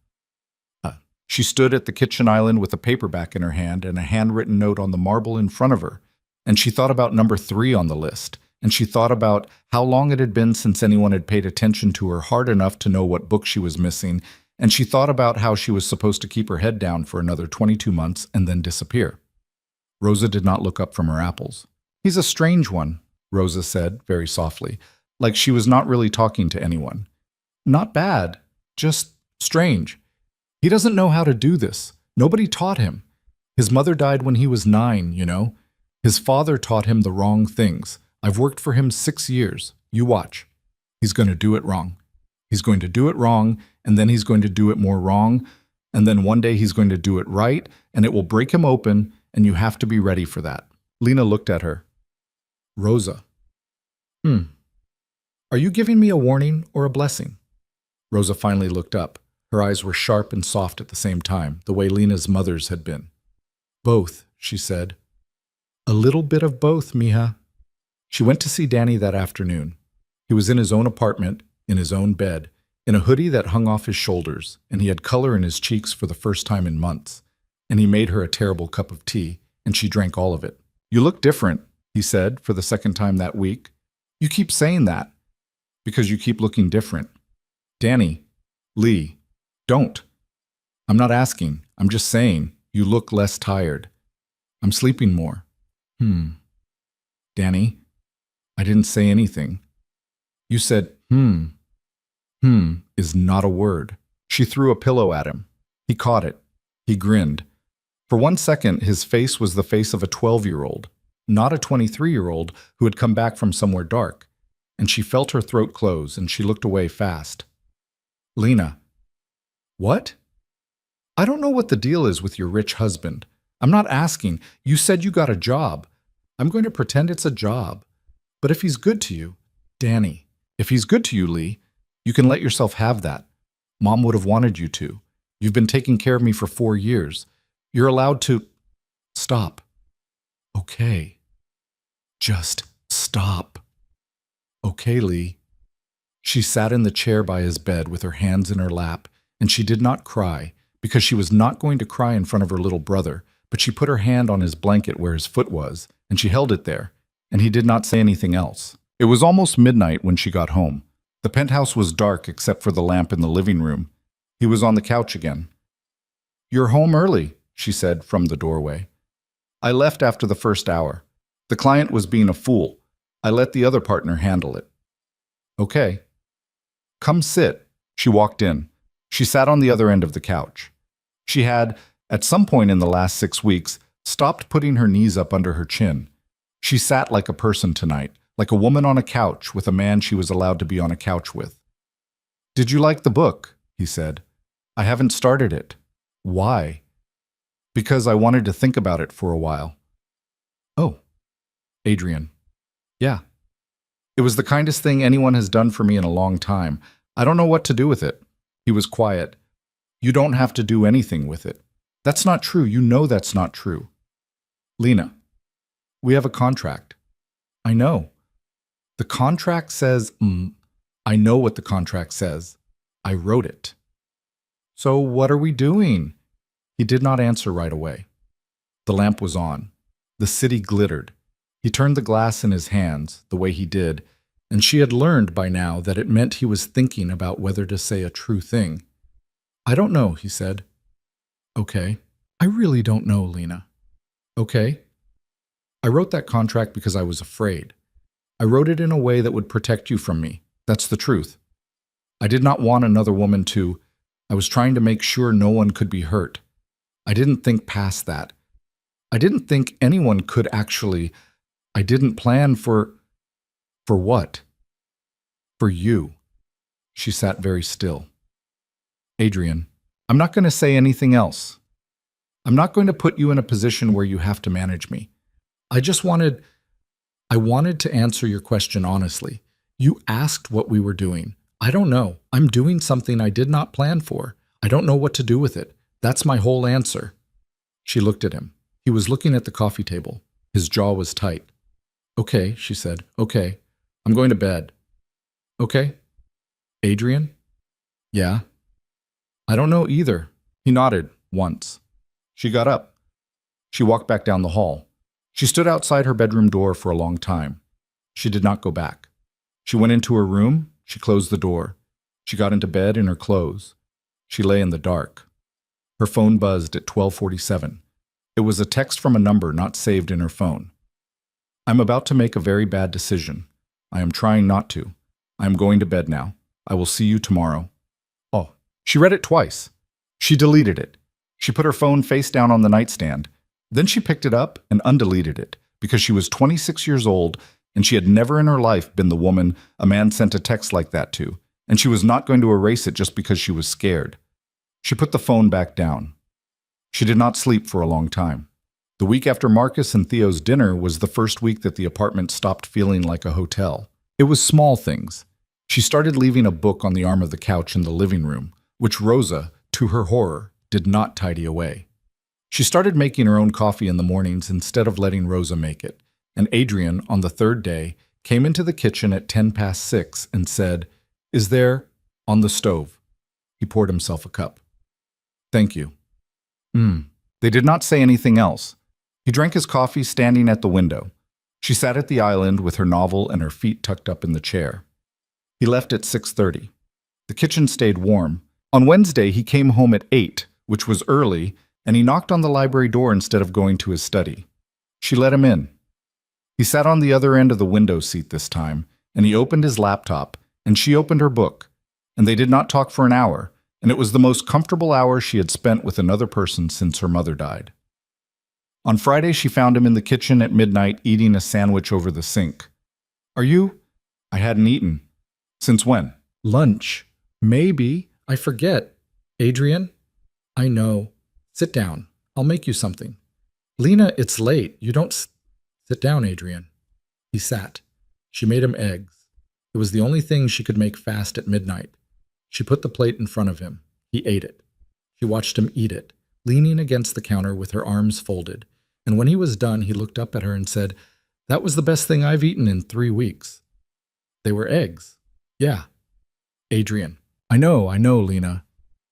She stood at the kitchen island with a paperback in her hand and a handwritten note on the marble in front of her, and she thought about number 3 on the list, and she thought about how long it had been since anyone had paid attention to her hard enough to know what book she was missing, and she thought about how she was supposed to keep her head down for another 22 months and then disappear. Rosa did not look up from her apples. He's a strange one, Rosa said, very softly, like she was not really talking to anyone. Not bad, just strange. He doesn't know how to do this. Nobody taught him. His mother died when he was 9, you know. His father taught him the wrong things. I've worked for him 6 years. You watch. He's going to do it wrong. He's going to do it wrong, and then he's going to do it more wrong, and then one day he's going to do it right, and it will break him open, and you have to be ready for that. Lena looked at her. Rosa. Are you giving me a warning or a blessing? Rosa finally looked up. Her eyes were sharp and soft at the same time, the way Lena's mother's had been. Both, she said. A little bit of both, mija. She went to see Danny that afternoon. He was in his own apartment, in his own bed, in a hoodie that hung off his shoulders, and he had color in his cheeks for the first time in months. And he made her a terrible cup of tea, and she drank all of it. You look different, he said, for the second time that week. You keep saying that, because you keep looking different. Danny, Lee, don't. I'm not asking. I'm just saying, you look less tired. I'm sleeping more. Danny, I didn't say anything. You said, is not a word. She threw a pillow at him. He caught it. He grinned. For 1 second, his face was the face of a 12-year-old, not a 23-year-old who had come back from somewhere dark. And she felt her throat close, and she looked away fast. Lena. What? I don't know what the deal is with your rich husband. I'm not asking. You said you got a job. I'm going to pretend it's a job. But if he's good to you, Danny, if he's good to you, Lee, you can let yourself have that. Mom would have wanted you to. You've been taking care of me for 4 years. You're allowed to... Stop. Okay. Just stop. Okay, Lee. She sat in the chair by his bed with her hands in her lap, and she did not cry, because she was not going to cry in front of her little brother, but she put her hand on his blanket where his foot was, and she held it there, and he did not say anything else. It was almost midnight when she got home. The penthouse was dark except for the lamp in the living room. He was on the couch again. You're home early, she said from the doorway. I left after the first hour. The client was being a fool. I let the other partner handle it. Okay. Come sit. She walked in. She sat on the other end of the couch. She had, at some point in the last 6 weeks, stopped putting her knees up under her chin. She sat like a person tonight, like a woman on a couch with a man she was allowed to be on a couch with. Did you like the book? He said. I haven't started it. Why? Because I wanted to think about it for a while. Oh. Adrian. Yeah. It was the kindest thing anyone has done for me in a long time. I don't know what to do with it. He was quiet. You don't have to do anything with it. That's not true. You know that's not true. Lena, we have a contract. I know. The contract says, I know what the contract says. I wrote it. So what are we doing? He did not answer right away. The lamp was on. The city glittered. He turned the glass in his hands, the way he did, and she had learned by now that it meant he was thinking about whether to say a true thing. I don't know, he said. Okay. I really don't know, Lena. Okay. I wrote that contract because I was afraid. I wrote it in a way that would protect you from me. That's the truth. I did not want another woman to. I was trying to make sure no one could be hurt. I didn't think past that. I didn't think anyone could actually. I didn't plan for what? For you. She sat very still. Adrian, I'm not going to say anything else. I'm not going to put you in a position where you have to manage me. I wanted to answer your question honestly. You asked what we were doing. I don't know. I'm doing something I did not plan for. I don't know what to do with it. That's my whole answer. She looked at him. He was looking at the coffee table. His jaw was tight. Okay, she said. Okay. I'm going to bed. Okay. Adrian? Yeah. I don't know either. He nodded once. She got up. She walked back down the hall. She stood outside her bedroom door for a long time. She did not go back. She went into her room. She closed the door. She got into bed in her clothes. She lay in the dark. Her phone buzzed at 12:47. It was a text from a number not saved in her phone. I'm about to make a very bad decision. I am trying not to. I am going to bed now. I will see you tomorrow. Oh, she read it twice. She deleted it. She put her phone face down on the nightstand. Then she picked it up and undeleted it because she was 26 years old and she had never in her life been the woman a man sent a text like that to, and she was not going to erase it just because she was scared. She put the phone back down. She did not sleep for a long time. The week after Marcus and Theo's dinner was the first week that the apartment stopped feeling like a hotel. It was small things. She started leaving a book on the arm of the couch in the living room, which Rosa, to her horror, did not tidy away. She started making her own coffee in the mornings instead of letting Rosa make it, and Adrian, on the third day, came into the kitchen at 6:10 and said, "Is there on the stove?" He poured himself a cup. "Thank you." They did not say anything else. He drank his coffee standing at the window. She sat at the island with her novel and her feet tucked up in the chair. He left at 6:30. The kitchen stayed warm. On Wednesday, he came home at 8, which was early, and he knocked on the library door instead of going to his study. She let him in. He sat on the other end of the window seat this time, and he opened his laptop, and she opened her book, and they did not talk for an hour, and it was the most comfortable hour she had spent with another person since her mother died. On Friday, she found him in the kitchen at midnight eating a sandwich over the sink. "Are you?" "I hadn't eaten." "Since when?" "Lunch. Maybe. I forget." "Adrian?" "I know. Sit down. I'll make you something." "Lena, it's late. You don't Sit down, Adrian." He sat. She made him eggs. It was the only thing she could make fast at midnight. She put the plate in front of him. He ate it. She watched him eat it, leaning against the counter with her arms folded. And when he was done, he looked up at her and said, "That was the best thing I've eaten in 3 weeks." "They were eggs." "Yeah." "Adrian." I know, Lena."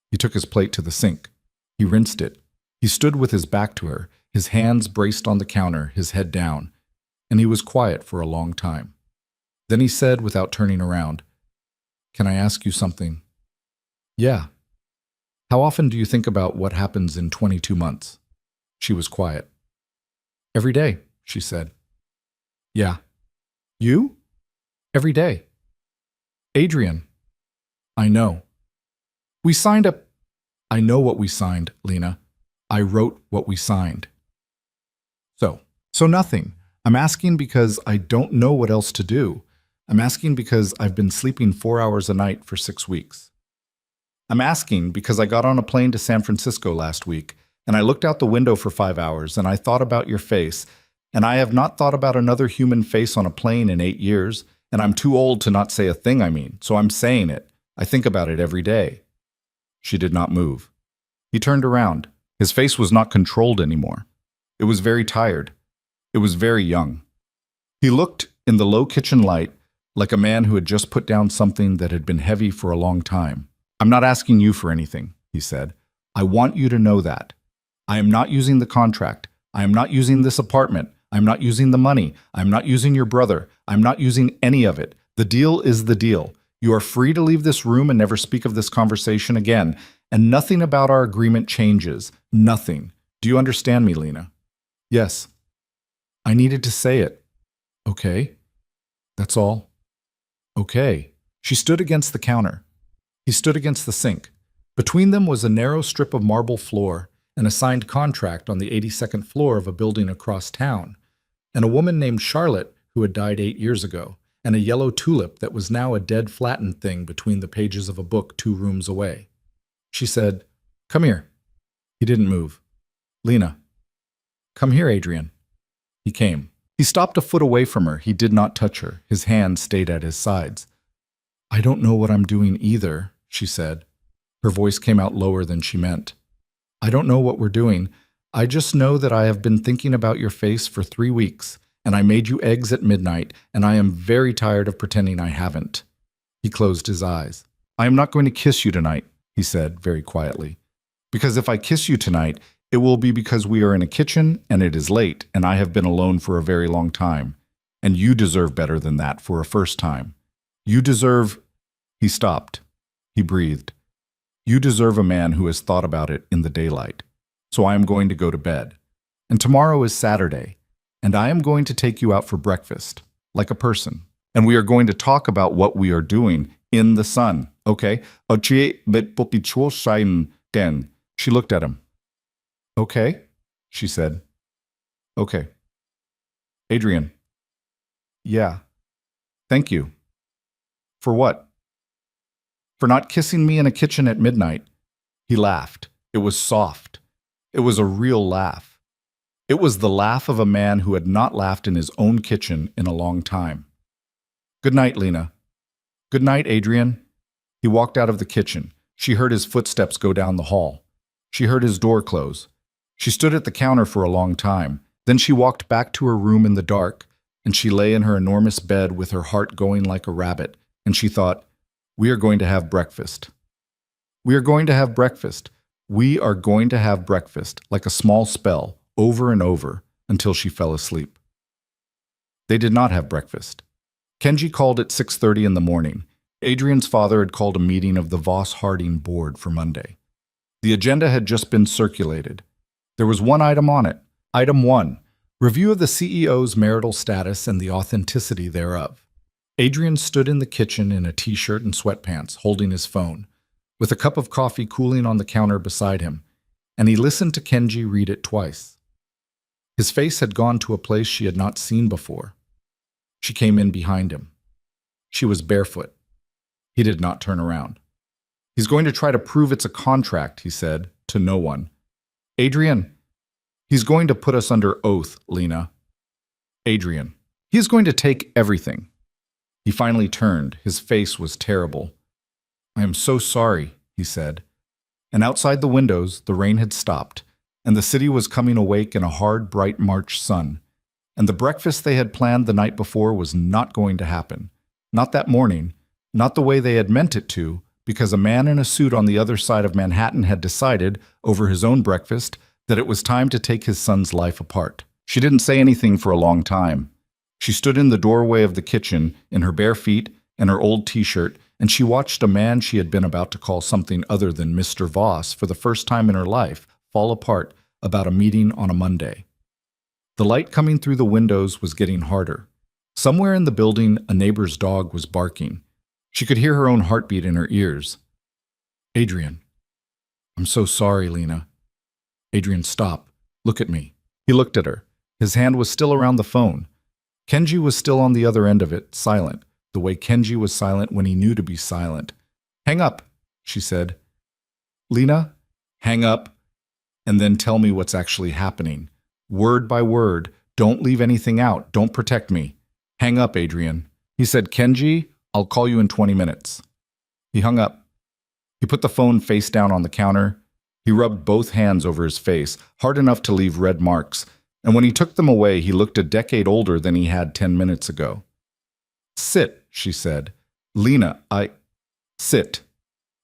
He took his plate to the sink. He rinsed it. He stood with his back to her, his hands braced on the counter, his head down, and he was quiet for a long time. Then he said, without turning around, "Can I ask you something?" "Yeah." "How often do you think about what happens in 22 months? She was quiet. "Every day," she said. Yeah. You? Every day. Adrian. I know. We signed up. I know what we signed, Lena. I wrote what we signed. So nothing. I'm asking because I don't know what else to do. I'm asking because I've been sleeping 4 hours a night for 6 weeks. I'm asking because I got on a plane to San Francisco last week, and I looked out the window for 5 hours, and I thought about your face, and I have not thought about another human face on a plane in 8 years, and I'm too old to not say a thing, so I'm saying it. I think about it every day. She did not move. He turned around. His face was not controlled anymore. It was very tired. It was very young. He looked in the low kitchen light like a man who had just put down something that had been heavy for a long time. I'm not asking you for anything, he said. I want you to know that. I am not using the contract. I am not using this apartment. I'm not using the money. I'm not using your brother. I'm not using any of it. The deal is the deal. You are free to leave this room and never speak of this conversation again. And nothing about our agreement changes. Nothing. Do you understand me, Lena? Yes. I needed to say it. Okay. That's all. Okay. She stood against the counter. He stood against the sink. Between them was a narrow strip of marble floor, and a signed contract on the 82nd floor of a building across town, and a woman named Charlotte who had died 8 years ago, and a yellow tulip that was now a dead flattened thing between the pages of a book 2 rooms away. She said, "Come here." He didn't move. "Lena." "Come here, Adrian." He came. He stopped a foot away from her. He did not touch her. His hand stayed at his sides. "I don't know what I'm doing either," she said. Her voice came out lower than she meant. "I don't know what we're doing. I just know that I have been thinking about your face for 3 weeks, and I made you eggs at midnight, and I am very tired of pretending I haven't." He closed his eyes. "I am not going to kiss you tonight," he said very quietly. "Because if I kiss you tonight, it will be because we are in a kitchen and it is late and I have been alone for a very long time. And you deserve better than that for a first time. You deserve—" He stopped. He breathed. "You deserve a man who has thought about it in the daylight. So I am going to go to bed. And tomorrow is Saturday. And I am going to take you out for breakfast, like a person. And we are going to talk about what we are doing in the sun, okay? She looked at him. "Okay," she said. "Okay." "Adrian." "Yeah. Thank you." "For what?" "For not kissing me in a kitchen at midnight." He laughed. It was soft. It was a real laugh. It was the laugh of a man who had not laughed in his own kitchen in a long time. "Good night, Lena." "Good night, Adrian." He walked out of the kitchen. She heard his footsteps go down the hall. She heard his door close. She stood at the counter for a long time. Then she walked back to her room in the dark, and she lay in her enormous bed with her heart going like a rabbit, and she thought, "We are going to have breakfast. We are going to have breakfast. We are going to have breakfast," like a small spell, over and over, until she fell asleep. They did not have breakfast. Kenji called at 6:30 in the morning. Adrian's father had called a meeting of the Voss Harding board for Monday. The agenda had just been circulated. There was one item on it. Item 1, review of the CEO's marital status and the authenticity thereof. Adrian stood in the kitchen in a t-shirt and sweatpants, holding his phone, with a cup of coffee cooling on the counter beside him, and he listened to Kenji read it twice. His face had gone to a place she had not seen before. She came in behind him. She was barefoot. He did not turn around. "He's going to try to prove it's a contract," he said, to no one. "Adrian, he's going to put us under oath, Lena." "Adrian, he is going to take everything." He finally turned. His face was terrible. "I am so sorry," he said. And outside the windows, the rain had stopped, and the city was coming awake in a hard, bright March sun. And the breakfast they had planned the night before was not going to happen. Not that morning, not the way they had meant it to, because a man in a suit on the other side of Manhattan had decided, over his own breakfast, that it was time to take his son's life apart. She didn't say anything for a long time. She stood in the doorway of the kitchen, in her bare feet and her old t-shirt, and she watched a man she had been about to call something other than Mr. Voss for the first time in her life fall apart about a meeting on a Monday. The light coming through the windows was getting harder. Somewhere in the building, a neighbor's dog was barking. She could hear her own heartbeat in her ears. Adrian. I'm so sorry, Lena. Adrian, stop. Look at me. He looked at her. His hand was still around the phone. Kenji was still on the other end of it, silent, the way Kenji was silent when he knew to be silent. Hang up, she said. Lena, hang up, and then tell me what's actually happening. Word by word. Don't leave anything out. Don't protect me. Hang up, Adrian. He said, Kenji, I'll call you in 20 minutes. He hung up. He put the phone face down on the counter. He rubbed both hands over his face, hard enough to leave red marks, and when he took them away, he looked a decade older than he had 10 minutes ago. Sit, she said. Lena, Sit.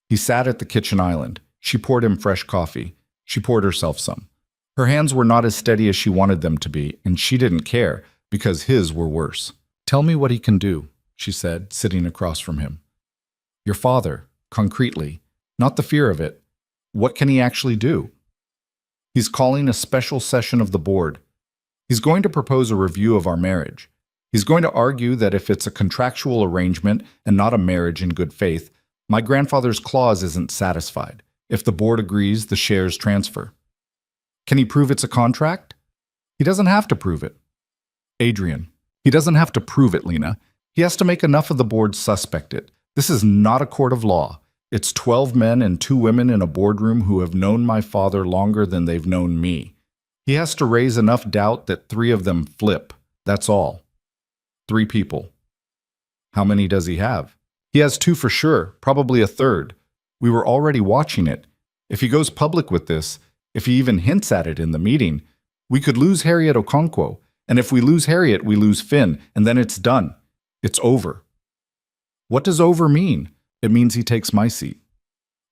He sat at the kitchen island. She poured him fresh coffee. She poured herself some. Her hands were not as steady as she wanted them to be, and she didn't care, because his were worse. Tell me what he can do, she said, sitting across from him. Your father, concretely, not the fear of it. What can he actually do? He's calling a special session of the board. He's going to propose a review of our marriage. He's going to argue that if it's a contractual arrangement and not a marriage in good faith, my grandfather's clause isn't satisfied. If the board agrees, the shares transfer. Can he prove it's a contract? He doesn't have to prove it. Adrian, he doesn't have to prove it, Lena. He has to make enough of the board suspect it. This is not a court of law. It's 12 men and 2 women in a boardroom who have known my father longer than they've known me. He has to raise enough doubt that 3 of them flip. That's all. 3 people. How many does he have? He has 2 for sure, probably a third. We were already watching it. If he goes public with this, if he even hints at it in the meeting, we could lose Harriet Okonkwo. And if we lose Harriet, we lose Finn, and then it's done. It's over. What does over mean? It means he takes my seat.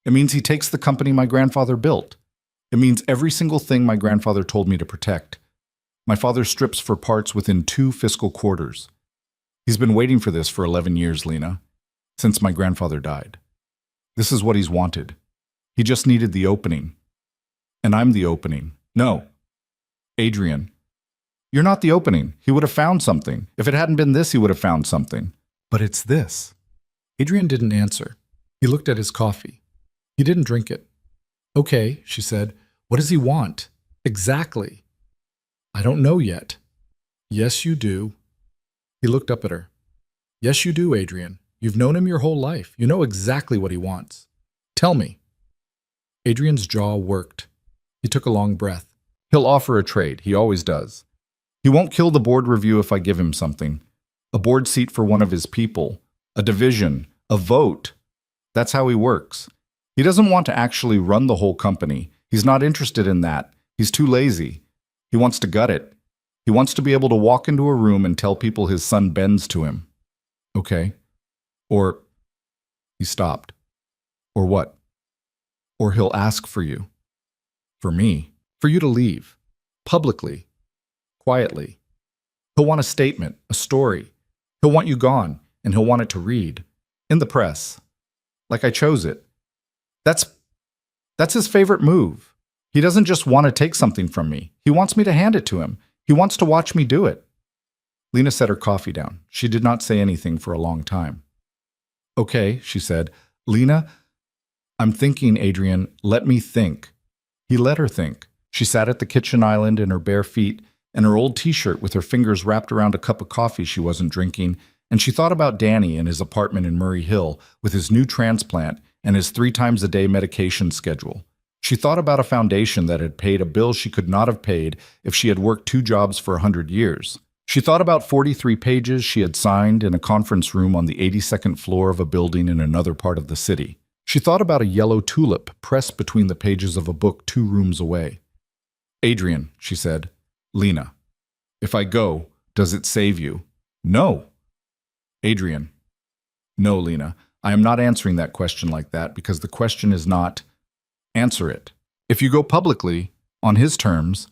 It means he takes the company my grandfather built. It means every single thing my grandfather told me to protect. My father strips for parts within 2 fiscal quarters. He's been waiting for this for 11 years, Lena, since my grandfather died. This is what he's wanted. He just needed the opening. And I'm the opening. No. Adrian, you're not the opening. He would have found something. If it hadn't been this, he would have found something. But it's this. Adrian didn't answer. He looked at his coffee. He didn't drink it. Okay, she said. What does he want? Exactly. I don't know yet. Yes, you do. He looked up at her. Yes, you do, Adrian. You've known him your whole life. You know exactly what he wants. Tell me. Adrian's jaw worked. He took a long breath. He'll offer a trade. He always does. He won't kill the board review if I give him something. A board seat for one of his people. A division. A vote. That's how he works. He doesn't want to actually run the whole company. He's not interested in that. He's too lazy. He wants to gut it. He wants to be able to walk into a room and tell people his son bends to him. Okay. Or he stopped. Or what? Or he'll ask for you. For me. For you to leave. Publicly. Quietly. He'll want a statement, a story. He'll want you gone, and he'll want it to read. In the press. Like I chose it. That's his favorite move. He doesn't just want to take something from me. He wants me to hand it to him. He wants to watch me do it. Lena set her coffee down. She did not say anything for a long time. Okay, she said. Lena, I'm thinking, Adrian. Let me think. He let her think. She sat at the kitchen island in her bare feet and her old t-shirt with her fingers wrapped around a cup of coffee she wasn't drinking, and she thought about Danny in his apartment in Murray Hill with his new transplant and his 3 times a day medication schedule. She thought about a foundation that had paid a bill she could not have paid if she had worked 2 jobs for 100 years. She thought about 43 pages she had signed in a conference room on the 82nd floor of a building in another part of the city. She thought about a yellow tulip pressed between the pages of a book 2 rooms away. Adrian, she said. Lena, if I go, does it save you? No. Adrian. No, Lena. I am not answering that question like that because the question is not, answer it. If you go publicly, on his terms,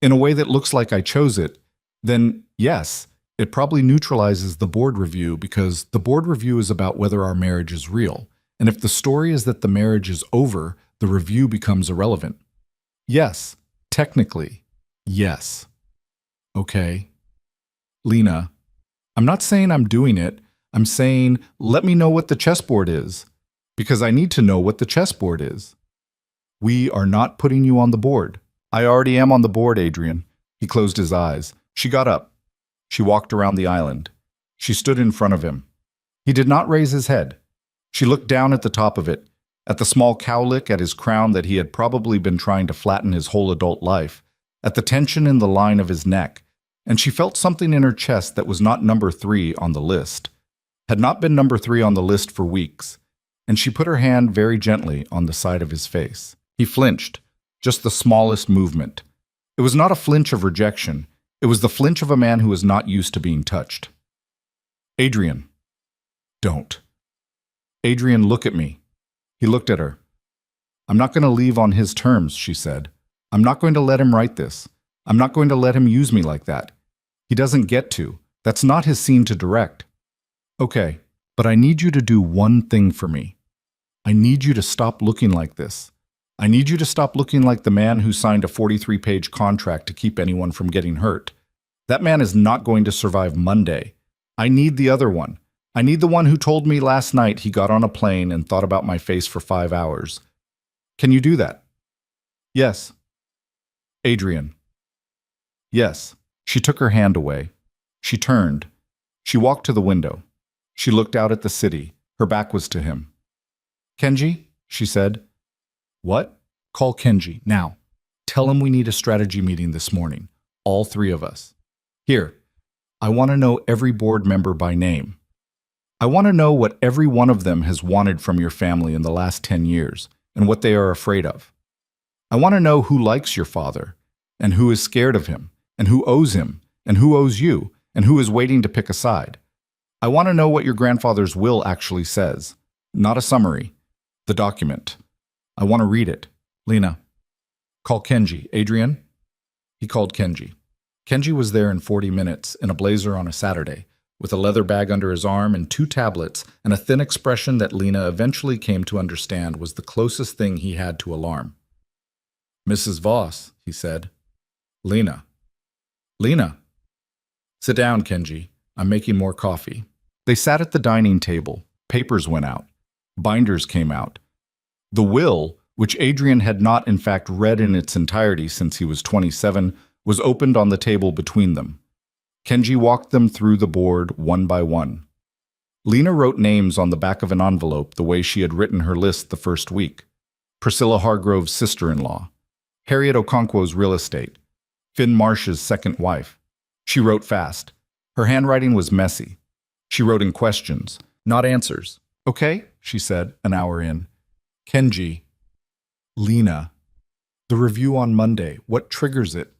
in a way that looks like I chose it, then yes, it probably neutralizes the board review because the board review is about whether our marriage is real. And if the story is that the marriage is over, the review becomes irrelevant. Yes, technically, yes. Okay. Lena, I'm not saying I'm doing it. I'm saying, let me know what the chessboard is, because I need to know what the chessboard is. We are not putting you on the board. I already am on the board, Adrian. He closed his eyes. She got up. She walked around the island. She stood in front of him. He did not raise his head. She looked down at the top of it, at the small cowlick at his crown that he had probably been trying to flatten his whole adult life, at the tension in the line of his neck, and she felt something in her chest that was not number 3 on the list, had not been number 3 on the list for weeks, and she put her hand very gently on the side of his face. He flinched, just the smallest movement. It was not a flinch of rejection. It was the flinch of a man who is not used to being touched. Adrian. Don't. Adrian, look at me. He looked at her. I'm not going to leave on his terms, she said. I'm not going to let him write this. I'm not going to let him use me like that. He doesn't get to. That's not his scene to direct. Okay, but I need you to do one thing for me. I need you to stop looking like this. I need you to stop looking like the man who signed a 43-page contract to keep anyone from getting hurt. That man is not going to survive Monday. I need the other one. I need the one who told me last night he got on a plane and thought about my face for 5 hours. Can you do that? Yes. Adrian. Yes. She took her hand away. She turned. She walked to the window. She looked out at the city. Her back was to him. Kenji, she said. What? Call Kenji, now. Tell him we need a strategy meeting this morning. All 3 of us. Here. I want to know every board member by name. I want to know what every one of them has wanted from your family in the last 10 years and what they are afraid of. I want to know who likes your father and who is scared of him and who owes him and who owes you and who is waiting to pick a side. I want to know what your grandfather's will actually says, not a summary, the document. I want to read it. Lena, call Kenji. Adrian? He called Kenji. Kenji was there in 40 minutes in a blazer on a Saturday, with a leather bag under his arm and 2 tablets and a thin expression that Lena eventually came to understand was the closest thing he had to alarm. Mrs. Voss, he said. Lena. Lena. Sit down, Kenji. I'm making more coffee. They sat at the dining table. Papers went out. Binders came out. The will, which Adrian had not in fact read in its entirety since he was 27, was opened on the table between them. Kenji walked them through the board one by one. Lena wrote names on the back of an envelope the way she had written her list the first week. Priscilla Hargrove's sister-in-law. Harriet Okonkwo's real estate. Finn Marsh's second wife. She wrote fast. Her handwriting was messy. She wrote in questions, not answers. Okay, she said, an hour in. Kenji. Lena. The review on Monday. What triggers it?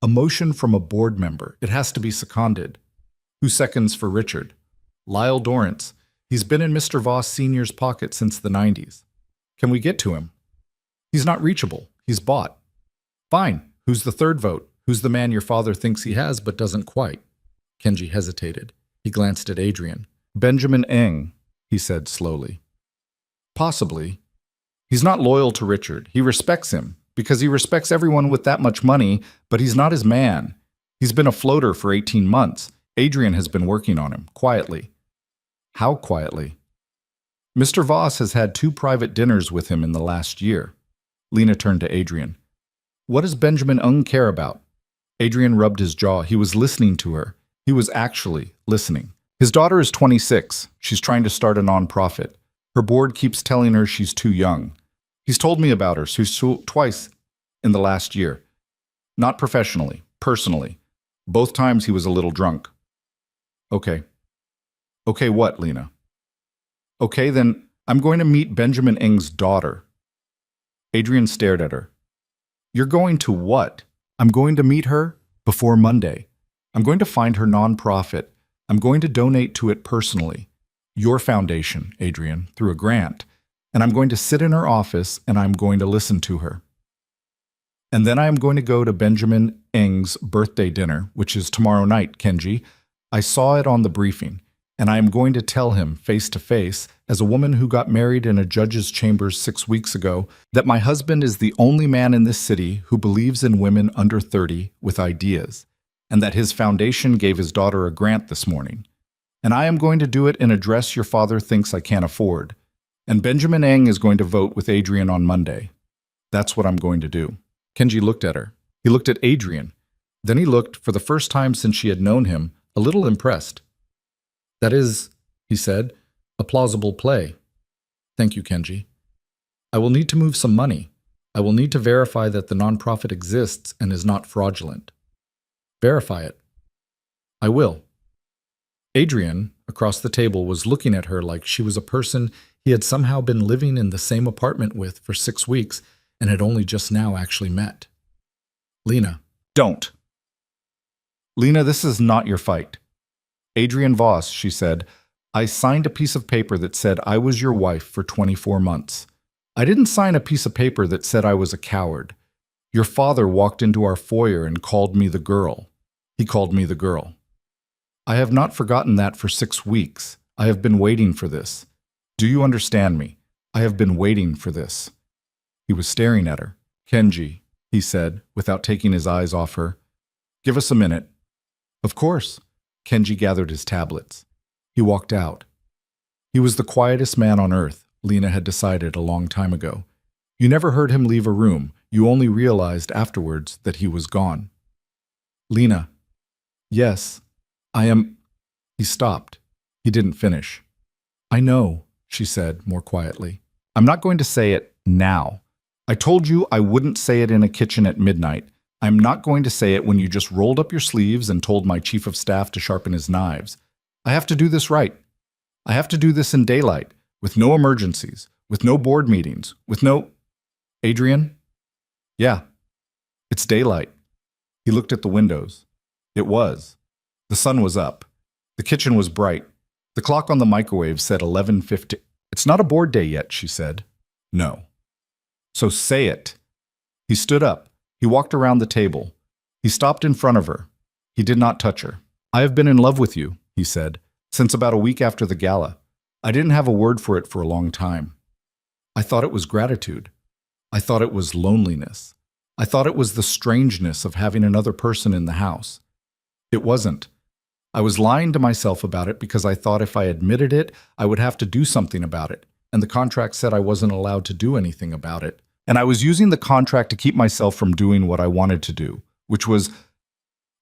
A motion from a board member. It has to be seconded. Who seconds for Richard? Lyle Dorrance. He's been in Mr. Voss Sr.'s pocket since the 90s. Can we get to him? He's not reachable. He's bought. Fine. Who's the third vote? Who's the man your father thinks he has but doesn't quite? Kenji hesitated. He glanced at Adrian. Benjamin Eng, he said slowly. Possibly. He's not loyal to Richard. He respects him, because he respects everyone with that much money, but he's not his man. He's been a floater for 18 months. Adrian has been working on him, quietly. How quietly? Mr. Voss has had 2 private dinners with him in the last year. Lena turned to Adrian. What does Benjamin Ung care about? Adrian rubbed his jaw. He was listening to her. He was actually listening. His daughter is 26. She's trying to start a nonprofit. Her board keeps telling her she's too young. He's told me about her twice in the last year. Not professionally, personally. Both times he was a little drunk. Okay. Okay, what, Lena? Okay, then I'm going to meet Benjamin Eng's daughter. Adrian stared at her. You're going to what? I'm going to meet her before Monday. I'm going to find her nonprofit. I'm going to donate to it personally. Your foundation, Adrian, through a grant. And I'm going to sit in her office and I'm going to listen to her. And then I am going to go to Benjamin Eng's birthday dinner, which is tomorrow night, Kenji. I saw it on the briefing, and I am going to tell him face to face, as a woman who got married in a judge's chambers 6 weeks ago, that my husband is the only man in this city who believes in women under 30 with ideas. and that his foundation gave his daughter a grant this morning. And I am going to do it in a dress your father thinks I can't afford. And Benjamin Eng is going to vote with Adrian on Monday. That's what I'm going to do." Kenji looked at her. He looked at Adrian. Then he looked, for the first time since she had known him, a little impressed. "That is," he said, "a plausible play." "Thank you, Kenji. I will need to move some money. I will need to verify that the nonprofit exists and is not fraudulent." "Verify it." "I will." Adrian, across the table, was looking at her like she was a person he had somehow been living in the same apartment with for 6 weeks and had only just now actually met. "Lena." "Don't." "Lena, this is not your fight." "Adrian Voss," she said, "I signed a piece of paper that said I was your wife for 24 months. I didn't sign a piece of paper that said I was a coward. Your father walked into our foyer and called me the girl. He called me the girl. I have not forgotten that for 6 weeks. I have been waiting for this. Do you understand me? I have been waiting for this." He was staring at her. "Kenji," he said, without taking his eyes off her, "give us a minute." "Of course." Kenji gathered his tablets. He walked out. He was the quietest man on earth, Lena had decided a long time ago. You never heard him leave a room. You only realized afterwards that he was gone. "Lena." "Yes, I am—" He stopped. He didn't finish. "I know," she said more quietly. "I'm not going to say it now. I told you I wouldn't say it in a kitchen at midnight. I'm not going to say it when you just rolled up your sleeves and told my chief of staff to sharpen his knives. I have to do this right. I have to do this in daylight, with no emergencies, with no board meetings, with no—" "Adrian?" "Yeah." "It's daylight." He looked at the windows. It was. The sun was up. The kitchen was bright. The clock on the microwave said 11:50. "It's not a board day yet," she said. "No." "So say it." He stood up. He walked around the table. He stopped in front of her. He did not touch her. "I have been in love with you," he said, "since about a week after the gala. I didn't have a word for it for a long time. I thought it was gratitude. I thought it was loneliness. I thought it was the strangeness of having another person in the house. It wasn't. I was lying to myself about it because I thought if I admitted it, I would have to do something about it, and the contract said I wasn't allowed to do anything about it. And I was using the contract to keep myself from doing what I wanted to do, which was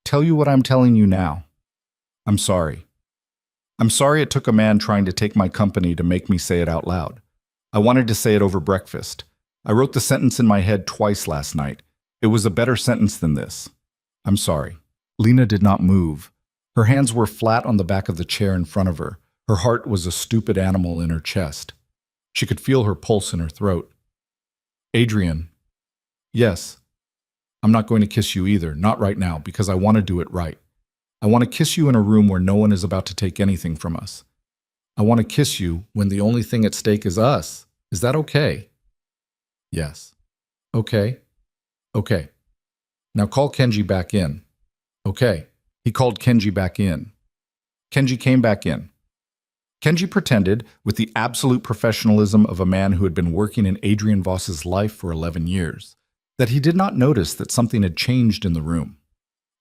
tell you what I'm telling you now. I'm sorry. I'm sorry it took a man trying to take my company to make me say it out loud. I wanted to say it over breakfast. I wrote the sentence in my head twice last night. It was a better sentence than this. I'm sorry." Lena did not move. Her hands were flat on the back of the chair in front of her. Her heart was a stupid animal in her chest. She could feel her pulse in her throat. "Adrian." "Yes." "I'm not going to kiss you either, not right now, because I want to do it right. I want to kiss you in a room where no one is about to take anything from us. I want to kiss you when the only thing at stake is us. Is that okay?" "Yes." "Okay. Okay. Now call Kenji back in." "Okay." He called Kenji back in. Kenji came back in. Kenji pretended, with the absolute professionalism of a man who had been working in Adrian Voss's life for 11 years, that he did not notice that something had changed in the room.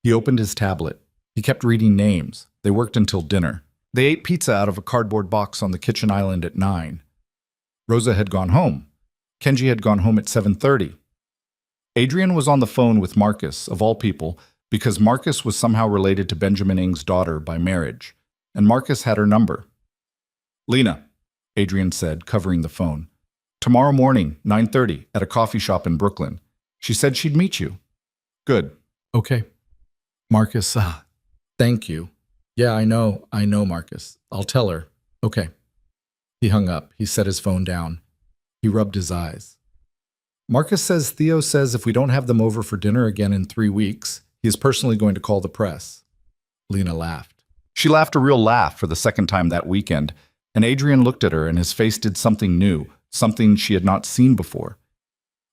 He opened his tablet. He kept reading names. They worked until dinner. They ate pizza out of a cardboard box on the kitchen island at 9. Rosa had gone home. Kenji had gone home at 7:30. Adrian was on the phone with Marcus, of all people, because Marcus was somehow related to Benjamin Ing's daughter by marriage, and Marcus had her number. "Lena," Adrian said, covering the phone. "Tomorrow morning, 9:30, at a coffee shop in Brooklyn. She said she'd meet you." "Good." "Okay." "Marcus, thank you." "Yeah, I know, Marcus. I'll tell her." "Okay." He hung up. He set his phone down. He rubbed his eyes. "Marcus says Theo says if we don't have them over for dinner again in 3 weeks, he is personally going to call the press." Lena laughed. She laughed a real laugh for the second time that weekend, and Adrian looked at her and his face did something new, something she had not seen before.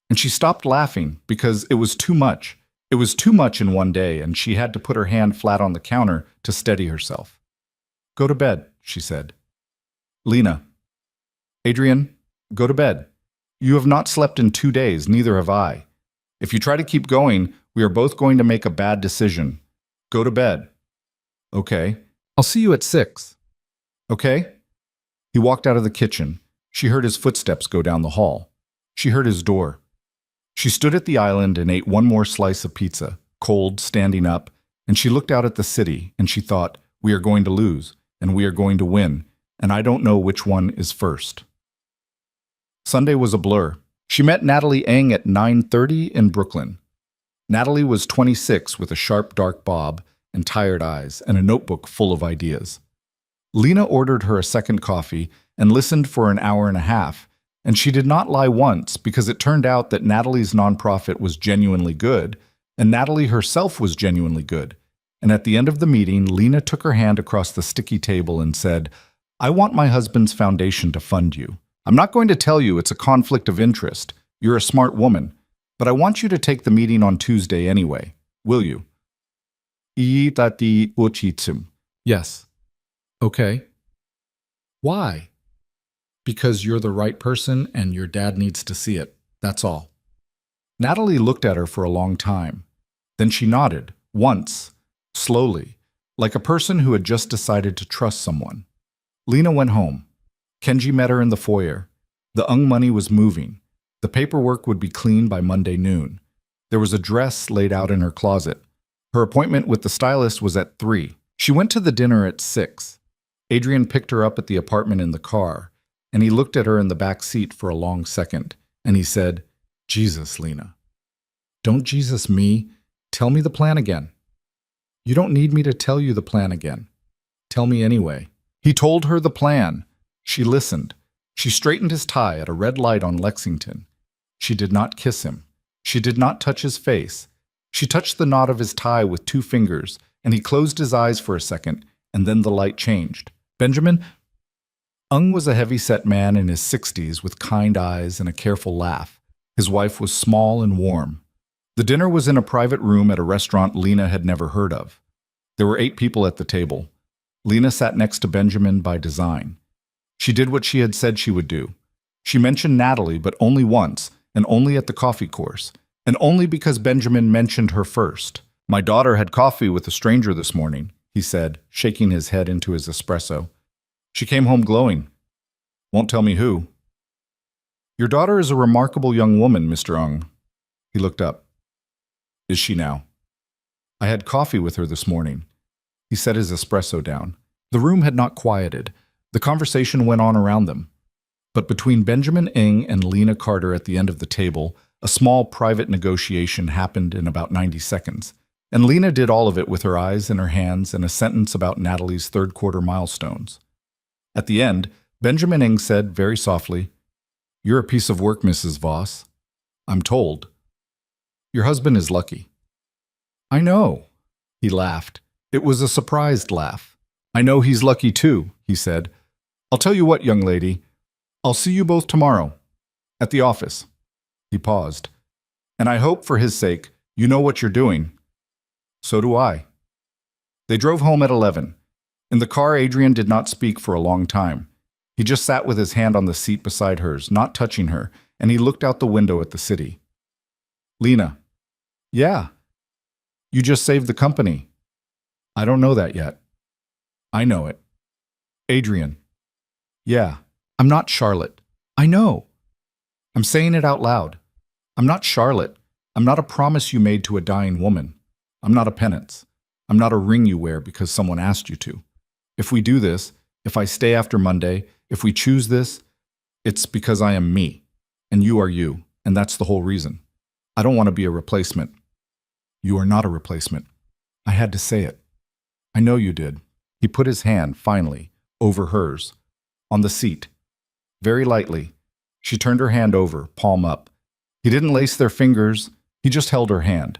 And she stopped laughing because it was too much. It was too much in one day, and she had to put her hand flat on the counter to steady herself. "Go to bed," she said. "Lena." "Adrian, go to bed. You have not slept in 2 days, neither have I. If you try to keep going, we are both going to make a bad decision. Go to bed. Okay. I'll see you at 6. Okay? He walked out of the kitchen. She heard his footsteps go down the hall. She heard his door. She stood at the island and ate one more slice of pizza, cold, standing up, and she looked out at the city and she thought, we are going to lose, and we are going to win, and I don't know which one is first. Sunday was a blur. She met Natalie Eng at 9:30 in Brooklyn. Natalie was 26 with a sharp dark bob and tired eyes and a notebook full of ideas. Lena ordered her a second coffee and listened for an hour and a half, and she did not lie once because it turned out that Natalie's nonprofit was genuinely good, and Natalie herself was genuinely good. And at the end of the meeting, Lena took her hand across the sticky table and said, I want my husband's foundation to fund you. I'm not going to tell you it's a conflict of interest. You're a smart woman. But I want you to take the meeting on Tuesday anyway. Will you? Yes. Okay. Why? Because you're the right person and your dad needs to see it. That's all. Natalie looked at her for a long time. Then she nodded, once, slowly, like a person who had just decided to trust someone. Lena went home. Kenji met her in the foyer. The Ung money was moving. The paperwork would be clean by Monday noon. There was a dress laid out in her closet. Her appointment with the stylist was at 3. She went to the dinner at 6. Adrian picked her up at the apartment in the car, and he looked at her in the back seat for a long second, and he said, Jesus, Lena. Don't Jesus me. Tell me the plan again. You don't need me to tell you the plan again. Tell me anyway. He told her the plan. She listened. She straightened his tie at a red light on Lexington. She did not kiss him. She did not touch his face. She touched the knot of his tie with 2 fingers, and he closed his eyes for a second, and then the light changed. Benjamin? Ung was a heavy-set man in his 60s with kind eyes and a careful laugh. His wife was small and warm. The dinner was in a private room at a restaurant Lena had never heard of. There were 8 people at the table. Lena sat next to Benjamin by design. She did what she had said she would do. She mentioned Natalie, but only once, and only at the coffee course, and only because Benjamin mentioned her first. My daughter had coffee with a stranger this morning, he said, shaking his head into his espresso. She came home glowing. Won't tell me who. Your daughter is a remarkable young woman, Mr. Ung. He looked up. Is she now? I had coffee with her this morning. He set his espresso down. The room had not quieted. The conversation went on around them. But between Benjamin Eng and Lena Carter at the end of the table, a small private negotiation happened in about 90 seconds. And Lena did all of it with her eyes and her hands and a sentence about Natalie's third-quarter milestones. At the end, Benjamin Eng said very softly, You're a piece of work, Mrs. Voss. I'm told. Your husband is lucky. I know. He laughed. It was a surprised laugh. I know he's lucky too, he said. I'll tell you what, young lady. I'll see you both tomorrow. At the office. He paused. And I hope, for his sake, you know what you're doing. So do I. They drove home at 11. In the car, Adrian did not speak for a long time. He just sat with his hand on the seat beside hers, not touching her, and he looked out the window at the city. Lena. Yeah. You just saved the company. I don't know that yet. I know it. Adrian. Yeah. I'm not Charlotte. I know. I'm saying it out loud. I'm not Charlotte. I'm not a promise you made to a dying woman. I'm not a penance. I'm not a ring you wear because someone asked you to. If we do this, if I stay after Monday, if we choose this, it's because I am me, and you are you, and that's the whole reason. I don't want to be a replacement. You are not a replacement. I had to say it. I know you did. He put his hand, finally, over hers, on the seat. Very lightly. She turned her hand over, palm up. He didn't lace their fingers. He just held her hand.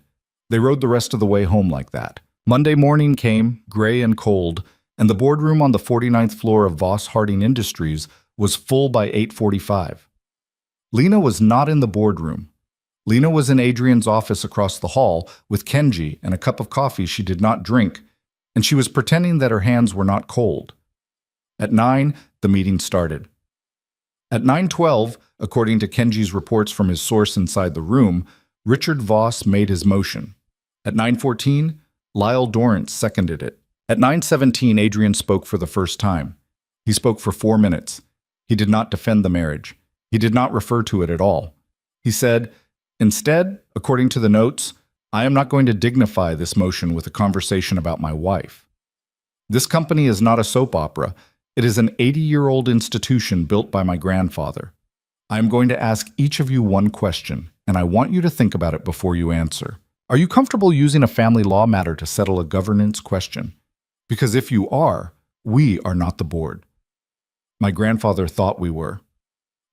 They rode the rest of the way home like that. Monday morning came, gray and cold, and the boardroom on the 49th floor of Voss Harding Industries was full by 8:45. Lena was not in the boardroom. Lena was in Adrian's office across the hall with Kenji and a cup of coffee she did not drink, and she was pretending that her hands were not cold. At 9, the meeting started. At 9:12, according to Kenji's reports from his source inside the room, Richard Voss made his motion. At 9:14, Lyle Dorrance seconded it. At 9:17, Adrian spoke for the first time. He spoke for 4 minutes. He did not defend the marriage. He did not refer to it at all. He said, "Instead, according to the notes, I am not going to dignify this motion with a conversation about my wife. This company is not a soap opera. It is an 80-year-old institution built by my grandfather. I am going to ask each of you one question, and I want you to think about it before you answer. Are you comfortable using a family law matter to settle a governance question? Because if you are, we are not the board. My grandfather thought we were.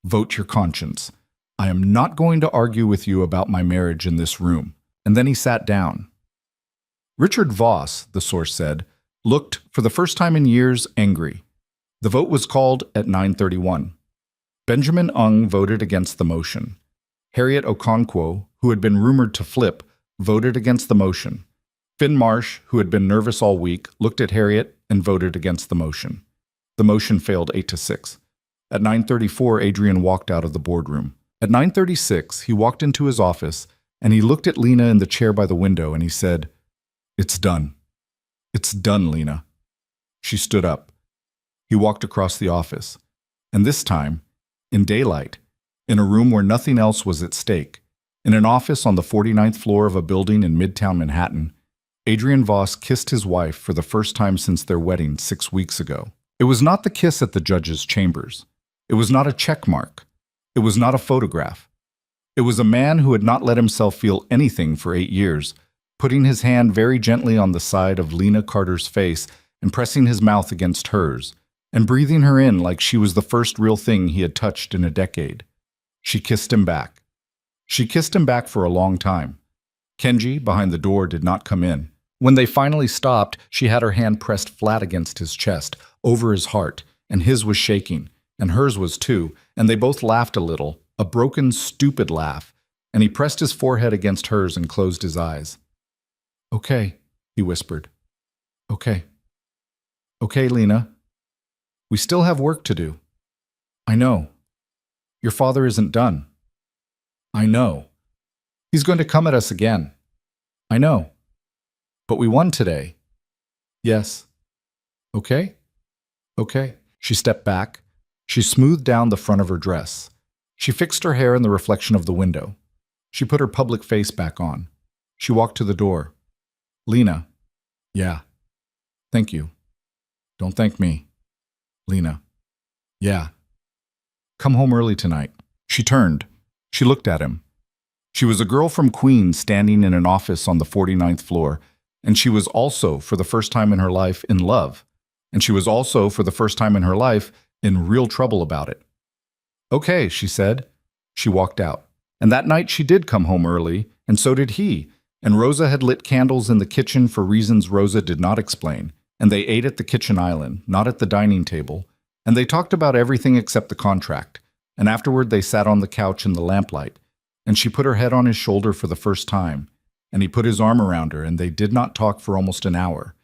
Vote your conscience. I am not going to argue with you about my marriage in this room." And then he sat down. Richard Voss, the source said, looked, for the first time in years, angry. The vote was called at 9:31. Benjamin Ung voted against the motion. Harriet Okonkwo, who had been rumored to flip, voted against the motion. Finn Marsh, who had been nervous all week, looked at Harriet and voted against the motion. The motion failed 8-6. At 9:34, Adrian walked out of the boardroom. At 9:36, he walked into his office and he looked at Lena in the chair by the window and he said, "It's done. It's done, Lena." She stood up. He walked across the office. And this time, in daylight, in a room where nothing else was at stake, in an office on the 49th floor of a building in Midtown Manhattan, Adrian Voss kissed his wife for the first time since their wedding 6 weeks ago. It was not the kiss at the judge's chambers. It was not a check mark. It was not a photograph. It was a man who had not let himself feel anything for 8 years, putting his hand very gently on the side of Lena Carter's face and pressing his mouth against hers, and breathing her in like she was the first real thing he had touched in a decade. She kissed him back. She kissed him back for a long time. Kenji, behind the door, did not come in. When they finally stopped, she had her hand pressed flat against his chest, over his heart, and his was shaking, and hers was too, and they both laughed a little, a broken, stupid laugh, and he pressed his forehead against hers and closed his eyes. "Okay," he whispered. "Okay. Okay, Lena. We still have work to do. I know. Your father isn't done. I know. He's going to come at us again. I know. But we won today. Yes. Okay? Okay." She stepped back. She smoothed down the front of her dress. She fixed her hair in the reflection of the window. She put her public face back on. She walked to the door. "Lena." "Yeah. Thank you." "Don't thank me." "Lena." "Yeah. Come home early tonight." She turned. She looked at him. She was a girl from Queens standing in an office on the 49th floor, and she was also, for the first time in her life, in love. And she was also, for the first time in her life, in real trouble about it. "Okay," she said. She walked out. And that night she did come home early, and so did he. And Rosa had lit candles in the kitchen for reasons Rosa did not explain. And they ate at the kitchen island, not at the dining table. And they talked about everything except the contract. And afterward they sat on the couch in the lamplight. And she put her head on his shoulder for the first time. And he put his arm around her, and they did not talk for almost an hour.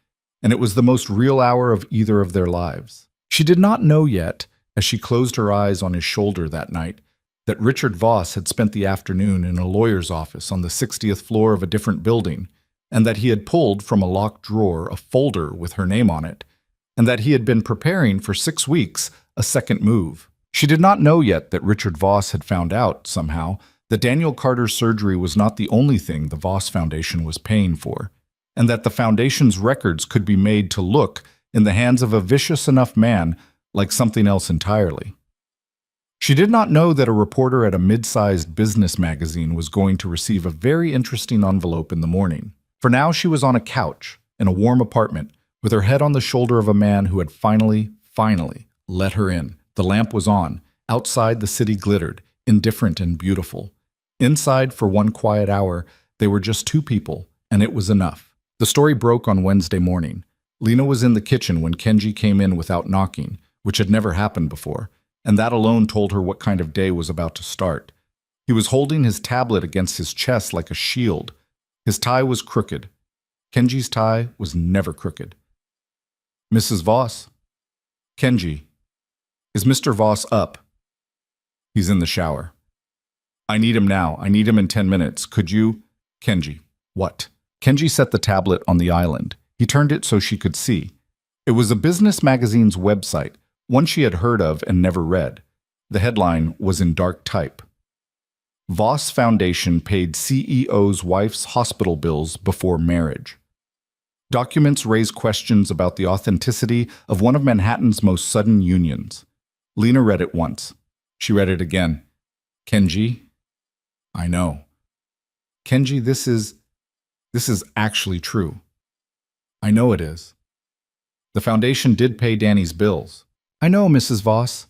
And it was the most real hour of either of their lives. She did not know yet, as she closed her eyes on his shoulder that night, that Richard Voss had spent the afternoon in a lawyer's office on the 60th floor of a different building, and that he had pulled from a locked drawer a folder with her name on it, and that he had been preparing for 6 weeks a second move. She did not know yet that Richard Voss had found out, somehow, that Daniel Carter's surgery was not the only thing the Voss Foundation was paying for, and that the Foundation's records could be made to look, in the hands of a vicious enough man, like something else entirely. She did not know that a reporter at a mid-sized business magazine was going to receive a very interesting envelope in the morning. For now she was on a couch, in a warm apartment, with her head on the shoulder of a man who had finally let her in. The lamp was on. Outside the city glittered, indifferent and beautiful. Inside, for one quiet hour, they were just two people, and it was enough. The story broke on Wednesday morning. Lena was in the kitchen when Kenji came in without knocking, which had never happened before, and that alone told her what kind of day was about to start. He was holding his tablet against his chest like a shield. His tie was crooked. Kenji's tie was never crooked. "Mrs. Voss?" "Kenji." "Is Mr. Voss up?" "He's in the shower." "I need him now. I need him in 10 minutes. Could you—" "Kenji." "What?" Kenji set the tablet on the island. He turned it so she could see. It was a business magazine's website, one she had heard of and never read. The headline was in dark type. Voss Foundation paid CEO's wife's hospital bills before marriage. Documents raise questions about the authenticity of one of Manhattan's most sudden unions. Lena read it once. She read it again. Kenji? I know. Kenji, this is actually true. I know it is. The foundation did pay Danny's bills. I know, Mrs. Voss.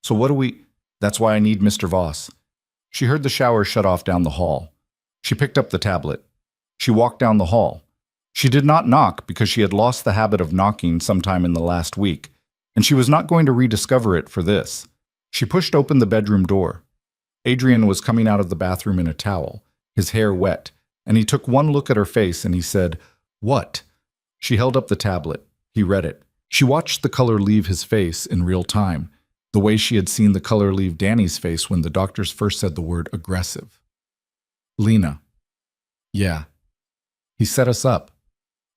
So what do we... That's why I need Mr. Voss. She heard the shower shut off down the hall. She picked up the tablet. She walked down the hall. She did not knock because she had lost the habit of knocking sometime in the last week, and she was not going to rediscover it for this. She pushed open the bedroom door. Adrian was coming out of the bathroom in a towel, his hair wet, and he took one look at her face and he said, "What?" She held up the tablet. He read it. She watched the color leave his face in real time, the way she had seen the color leave Danny's face when the doctors first said the word aggressive. Lena. Yeah. He set us up.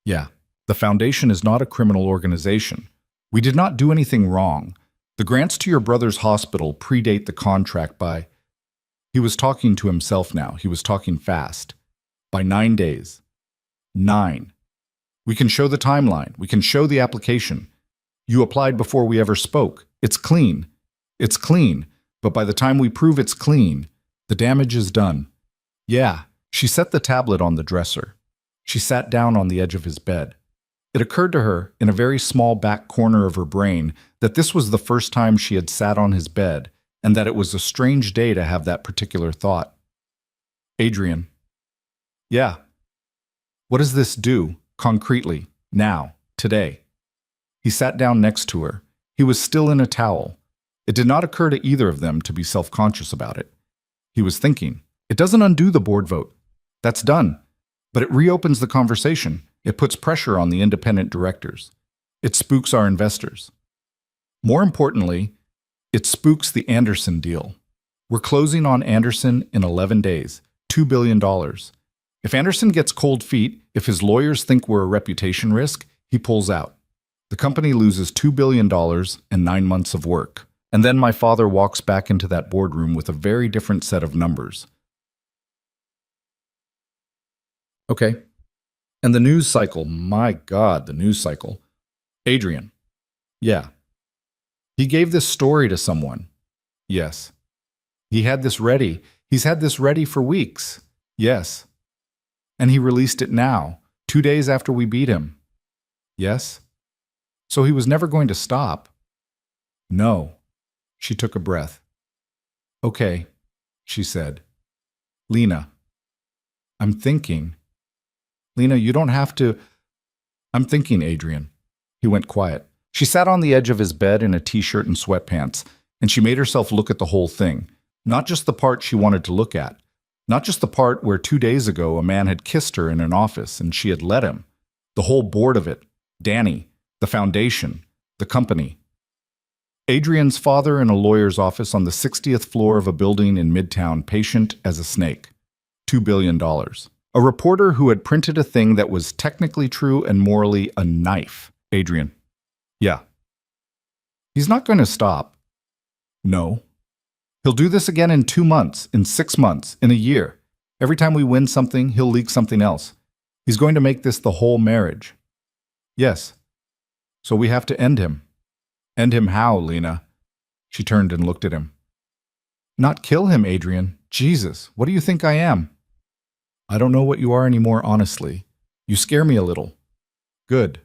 Yeah. The foundation is not a criminal organization. We did not do anything wrong. The grants to your brother's hospital predate the contract by... He was talking to himself now. He was talking fast. By 9 days. 9. We can show the timeline. We can show the application. You applied before we ever spoke. It's clean. It's clean. But by the time we prove it's clean, the damage is done. Yeah. She set the tablet on the dresser. She sat down on the edge of his bed. It occurred to her, in a very small back corner of her brain, that this was the first time she had sat on his bed, and that it was a strange day to have that particular thought. Adrian. Yeah. What does this do, concretely, now, today? He sat down next to her. He was still in a towel. It did not occur to either of them to be self-conscious about it. He was thinking, it doesn't undo the board vote. That's done. But it reopens the conversation. It puts pressure on the independent directors. It spooks our investors. More importantly, it spooks the Anderson deal. We're closing on Anderson in 11 days, $2 billion. If Anderson gets cold feet, if his lawyers think we're a reputation risk, he pulls out. The company loses $2 billion and 9 months of work. And then my father walks back into that boardroom with a very different set of numbers. Okay. And the news cycle, my God, the news cycle. Adrian. Yeah. He gave this story to someone. Yes. He had this ready. He's had this ready for weeks. Yes. And he released it now, 2 days after we beat him. Yes. So he was never going to stop. No. She took a breath. Okay, she said. Lena. I'm thinking. Lena, you don't have to... I'm thinking, Adrian. He went quiet. She sat on the edge of his bed in a t-shirt and sweatpants, and she made herself look at the whole thing, not just the part she wanted to look at, not just the part where 2 days ago a man had kissed her in an office and she had let him, the whole board of it, Danny, the foundation, the company. Adrian's father in a lawyer's office on the 60th floor of a building in Midtown, patient as a snake. $2 billion. A reporter who had printed a thing that was technically true and morally a knife. Adrian. Yeah. He's not going to stop. No. He'll do this again in 2 months, in 6 months, in a year. Every time we win something, he'll leak something else. He's going to make this the whole marriage. Yes. So we have to end him. End him how, Lena? She turned and looked at him. Not kill him, Adrian. Jesus, what do you think I am? I don't know what you are anymore, honestly. You scare me a little. Good.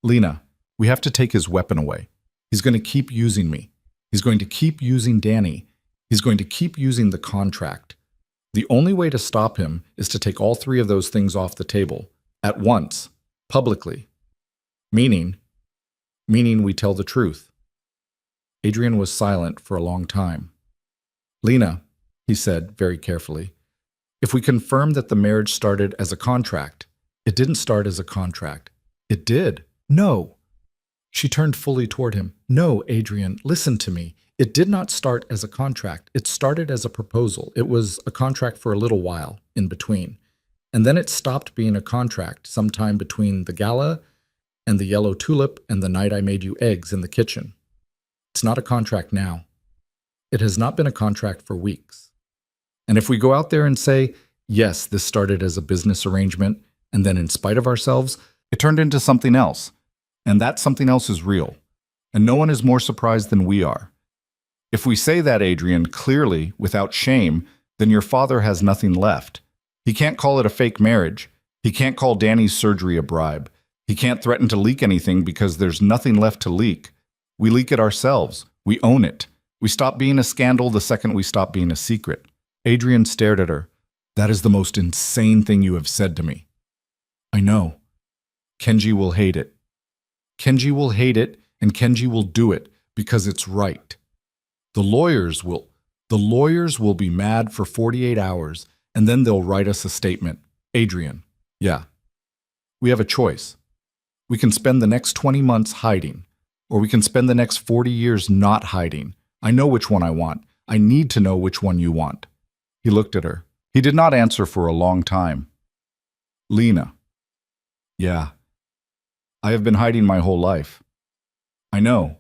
Lena, we have to take his weapon away. He's going to keep using me. He's going to keep using Danny. He's going to keep using the contract. The only way to stop him is to take all 3 of those things off the table, at once, publicly. Meaning we tell the truth. Adrian was silent for a long time. Lena, he said very carefully, if we confirm that the marriage started as a contract, it didn't start as a contract. It did. No. She turned fully toward him. No, Adrian, listen to me. It did not start as a contract. It started as a proposal. It was a contract for a little while in between. And then it stopped being a contract sometime between the gala and the yellow tulip and the night I made you eggs in the kitchen. It's not a contract now. It has not been a contract for weeks. And if we go out there and say, yes, this started as a business arrangement, and then in spite of ourselves, It turned into something else, and that something else is real. And no one is more surprised than we are. If we say that, Adrian, clearly, without shame, then your father has nothing left. He can't call it a fake marriage. He can't call Danny's surgery a bribe. He can't threaten to leak anything because there's nothing left to leak. We leak it ourselves. We own it. We stop being a scandal the second we stop being a secret. Adrian stared at her. That is the most insane thing you have said to me. I know. Kenji will hate it. Kenji will hate it, and Kenji will do it because it's right. The lawyers will be mad for 48 hours, and then they'll write us a statement. Adrian, yeah. We have a choice. We can spend the next 20 months hiding, or we can spend the next 40 years not hiding. I know which one I want. I need to know which one you want. He looked at her. He did not answer for a long time. Lena. Yeah. I have been hiding my whole life. I know.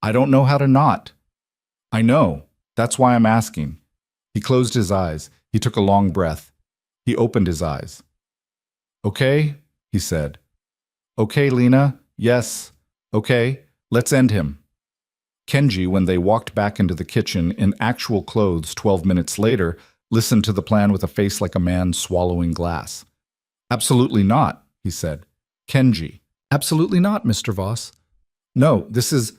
I don't know how to not. I know. That's why I'm asking. He closed his eyes. He took a long breath. He opened his eyes. Okay, he said. Okay, Lena. Yes. Okay, let's end him. Kenji, when they walked back into the kitchen in actual clothes 12 minutes later, listened to the plan with a face like a man swallowing glass. Absolutely not, he said. Kenji. Absolutely not, Mr. Voss. No, this is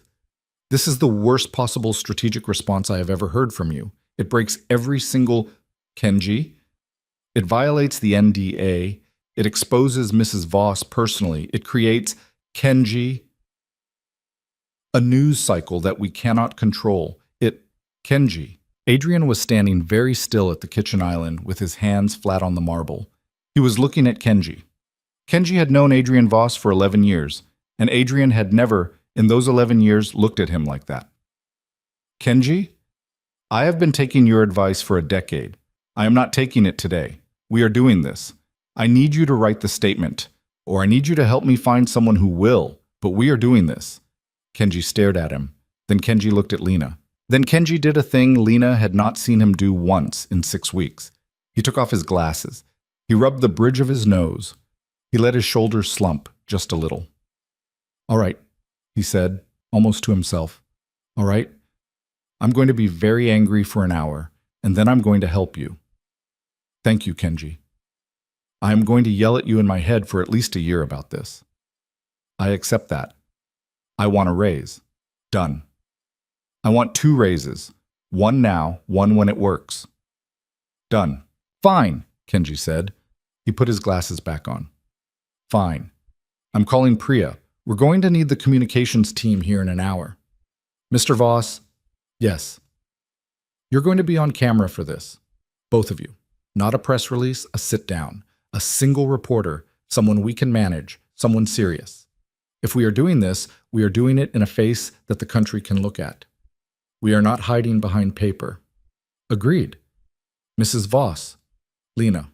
the worst possible strategic response I have ever heard from you. It breaks every single Kenji. It violates the NDA. It exposes Mrs. Voss personally. It creates Kenji, a news cycle that we cannot control. Kenji. Adrian was standing very still at the kitchen island with his hands flat on the marble. He was looking at Kenji. Kenji had known Adrian Voss for 11 years, and Adrian had never, in those 11 years, looked at him like that. Kenji, I have been taking your advice for a decade. I am not taking it today. We are doing this. I need you to write the statement, or I need you to help me find someone who will, but we are doing this. Kenji stared at him. Then Kenji looked at Lena. Then Kenji did a thing Lena had not seen him do once in 6 weeks. He took off his glasses. He rubbed the bridge of his nose. He let his shoulders slump just a little. All right, he said, almost to himself. All right, I'm going to be very angry for an hour, and then I'm going to help you. Thank you, Kenji. I am going to yell at you in my head for at least a year about this. I accept that. I want a raise. Done. I want 2 raises. One now, one when it works. Done. Fine, Kenji said. He put his glasses back on. Fine. I'm calling Priya. We're going to need the communications team here in an hour. Mr. Voss? Yes. You're going to be on camera for this. Both of you. Not a press release, a sit down. A single reporter, someone we can manage, someone serious. If we are doing this, we are doing it in a face that the country can look at. We are not hiding behind paper. Agreed. Mrs. Voss. Lena,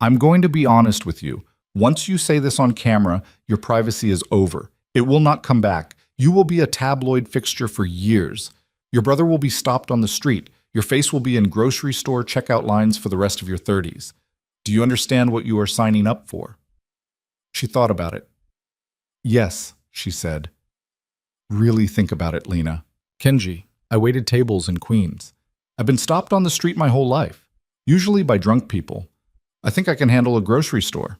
I'm going to be honest with you. Once you say this on camera, your privacy is over. It will not come back. You will be a tabloid fixture for years. Your brother will be stopped on the street. Your face will be in grocery store checkout lines for the rest of your 30s. Do you understand what you are signing up for? She thought about it. Yes, she said. Really think about it, Lena. Kenji, I waited tables in Queens. I've been stopped on the street my whole life, usually by drunk people. I think I can handle a grocery store.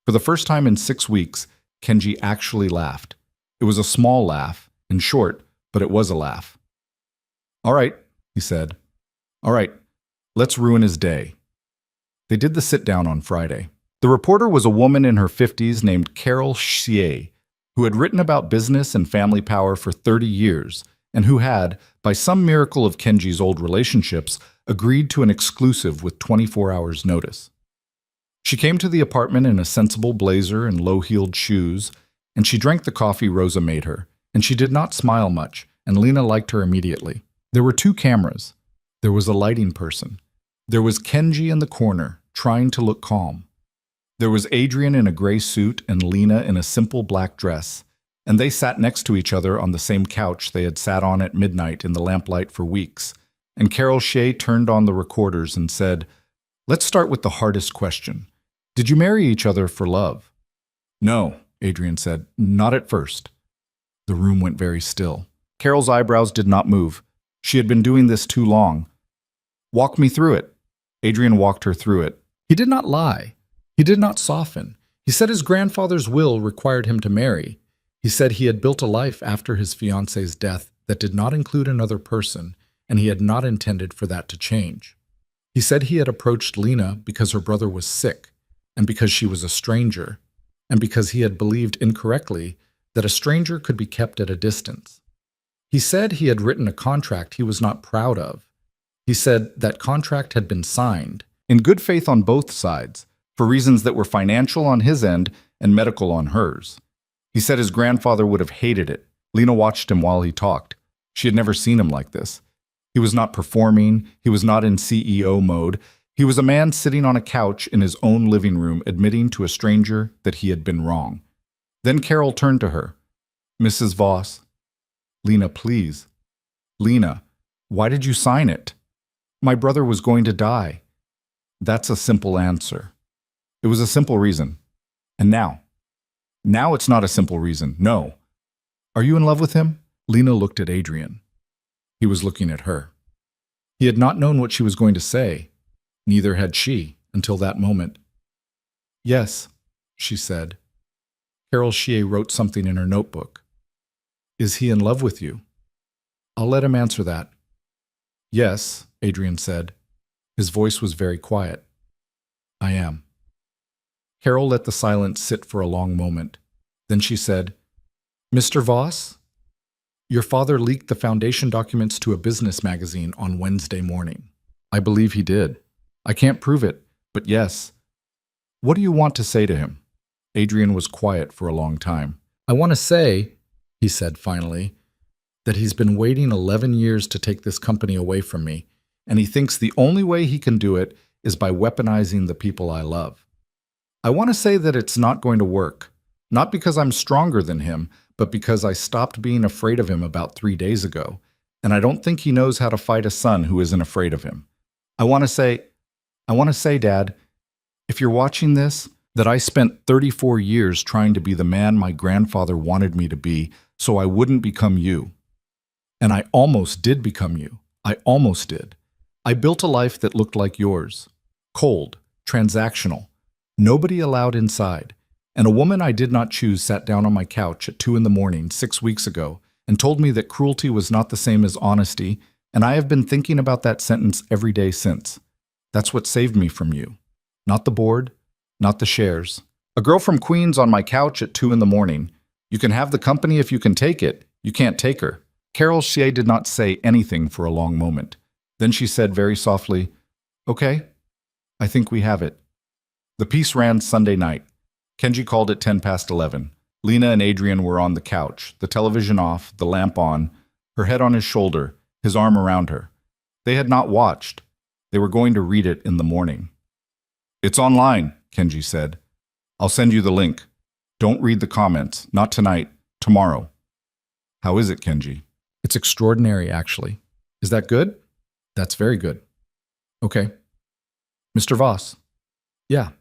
For the first time in 6 weeks, Kenji actually laughed. It was a small laugh, and short, but it was a laugh. All right, he said. All right, let's ruin his day. They did the sit-down on Friday. The reporter was a woman in her 50s named Carol Xie, who had written about business and family power for 30 years, and who had, by some miracle of Kenji's old relationships, agreed to an exclusive with 24 hours' notice. She came to the apartment in a sensible blazer and low-heeled shoes, and she drank the coffee Rosa made her, and she did not smile much, and Lena liked her immediately. There were 2 cameras. There was a lighting person. There was Kenji in the corner, trying to look calm. There was Adrian in a gray suit and Lena in a simple black dress, and they sat next to each other on the same couch they had sat on at midnight in the lamplight for weeks. And Carol Shea turned on the recorders and said, "Let's start with the hardest question. Did you marry each other for love?" "No," Adrian said, "not at first." The room went very still. Carol's eyebrows did not move. She had been doing this too long. "Walk me through it." Adrian walked her through it. He did not lie. He did not soften. He said his grandfather's will required him to marry. He said he had built a life after his fiancée's death that did not include another person, and he had not intended for that to change. He said he had approached Lena because her brother was sick, and because she was a stranger, and because he had believed incorrectly that a stranger could be kept at a distance. He said he had written a contract he was not proud of. He said that contract had been signed, in good faith on both sides, for reasons that were financial on his end and medical on hers. He said his grandfather would have hated it. Lena watched him while he talked. She had never seen him like this. He was not performing. He was not in CEO mode. He was a man sitting on a couch in his own living room admitting to a stranger that he had been wrong. Then Carol turned to her. "Mrs. Voss." "Lena, please." "Lena, why did you sign it?" "My brother was going to die." That's a simple answer. It was a simple reason. And now? Now it's not a simple reason. No. "Are you in love with him?" Lena looked at Adrian. He was looking at her. He had not known what she was going to say. Neither had she, until that moment. "Yes," she said. Carol Shea wrote something in her notebook. "Is he in love with you?" "I'll let him answer that." "Yes," Adrian said. His voice was very quiet. "I am." Carol let the silence sit for a long moment. Then she said, "Mr. Voss, your father leaked the foundation documents to a business magazine on Wednesday morning." "I believe he did. I can't prove it, but yes." "What do you want to say to him?" Adrian was quiet for a long time. "I want to say," he said finally, "that he's been waiting 11 years to take this company away from me, and he thinks the only way he can do it is by weaponizing the people I love. I want to say that it's not going to work, not because I'm stronger than him, but because I stopped being afraid of him about 3 days ago, and I don't think he knows how to fight a son who isn't afraid of him. I want to say, Dad, if you're watching this, that I spent 34 years trying to be the man my grandfather wanted me to be so I wouldn't become you. And I almost did become you. I almost did. I built a life that looked like yours. Cold, transactional, nobody allowed inside. And a woman I did not choose sat down on my couch at 2 a.m. 6 weeks ago and told me that cruelty was not the same as honesty, and I have been thinking about that sentence every day since. That's what saved me from you. Not the board, not the shares. A girl from Queens on my couch at 2 a.m. You can have the company if you can take it. You can't take her. Carol Shea did not say anything for a long moment. Then she said very softly, "Okay, I think we have it." The piece ran Sunday night. Kenji called at 11:10. Lena and Adrian were on the couch, the television off, the lamp on, her head on his shoulder, his arm around her. They had not watched. They were going to read it in the morning. "It's online," Kenji said. "I'll send you the link. Don't read the comments. Not tonight. Tomorrow." "How is it, Kenji?" "It's extraordinary, actually." "Is that good?" "That's very good." "Okay." "Mr. Voss." "Yeah."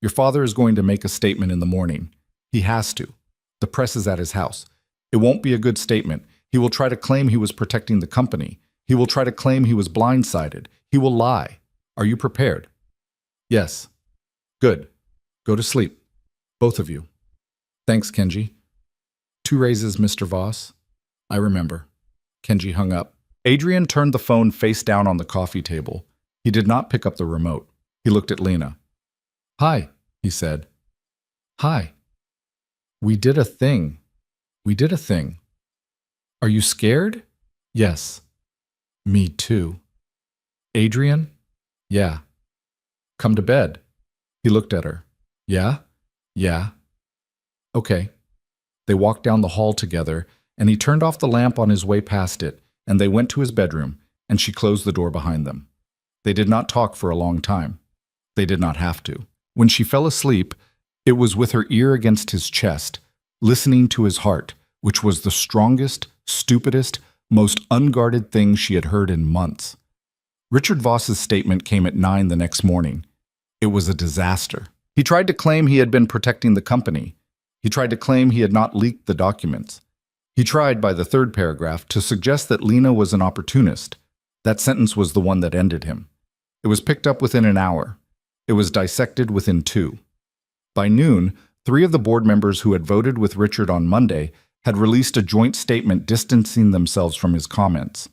"Your father is going to make a statement in the morning. He has to. The press is at his house. It won't be a good statement. He will try to claim he was protecting the company. He will try to claim he was blindsided. He will lie. Are you prepared?" "Yes." "Good. Go to sleep. Both of you." "Thanks, Kenji." "2 raises, Mr. Voss." "I remember." Kenji hung up. Adrian turned the phone face down on the coffee table. He did not pick up the remote. He looked at Lena. "Hi," he said. "Hi. We did a thing. We did a thing. Are you scared?" "Yes." "Me too." "Adrian?" "Yeah." "Come to bed." He looked at her. "Yeah? Yeah." "Okay." They walked down the hall together, and he turned off the lamp on his way past it, and they went to his bedroom, and she closed the door behind them. They did not talk for a long time. They did not have to. When she fell asleep, it was with her ear against his chest, listening to his heart, which was the strongest, stupidest, most unguarded thing she had heard in months. Richard Voss's statement came at 9 the next morning. It was a disaster. He tried to claim he had been protecting the company. He tried to claim he had not leaked the documents. He tried, by the third paragraph, to suggest that Lena was an opportunist. That sentence was the one that ended him. It was picked up within an hour. It was dissected within 2. By noon, 3 of the board members who had voted with Richard on Monday had released a joint statement distancing themselves from his comments.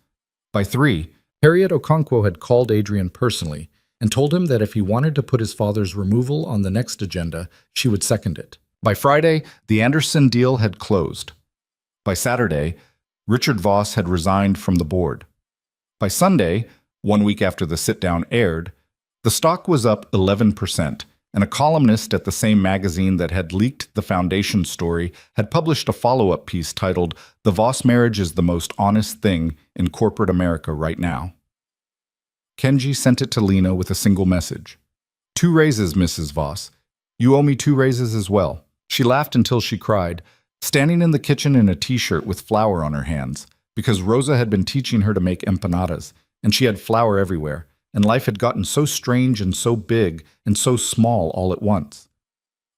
By 3, Harriet Okonkwo had called Adrian personally and told him that if he wanted to put his father's removal on the next agenda, she would second it. By Friday, the Anderson deal had closed. By Saturday, Richard Voss had resigned from the board. By Sunday, 1 week after the sit-down aired, the stock was up 11%, and a columnist at the same magazine that had leaked the foundation story had published a follow-up piece titled, "The Voss Marriage is the Most Honest Thing in Corporate America Right Now." Kenji sent it to Lena with a single message. "2 raises, Mrs. Voss. You owe me 2 raises as well." She laughed until she cried, standing in the kitchen in a t-shirt with flour on her hands, because Rosa had been teaching her to make empanadas, and she had flour everywhere, and life had gotten so strange and so big and so small all at once.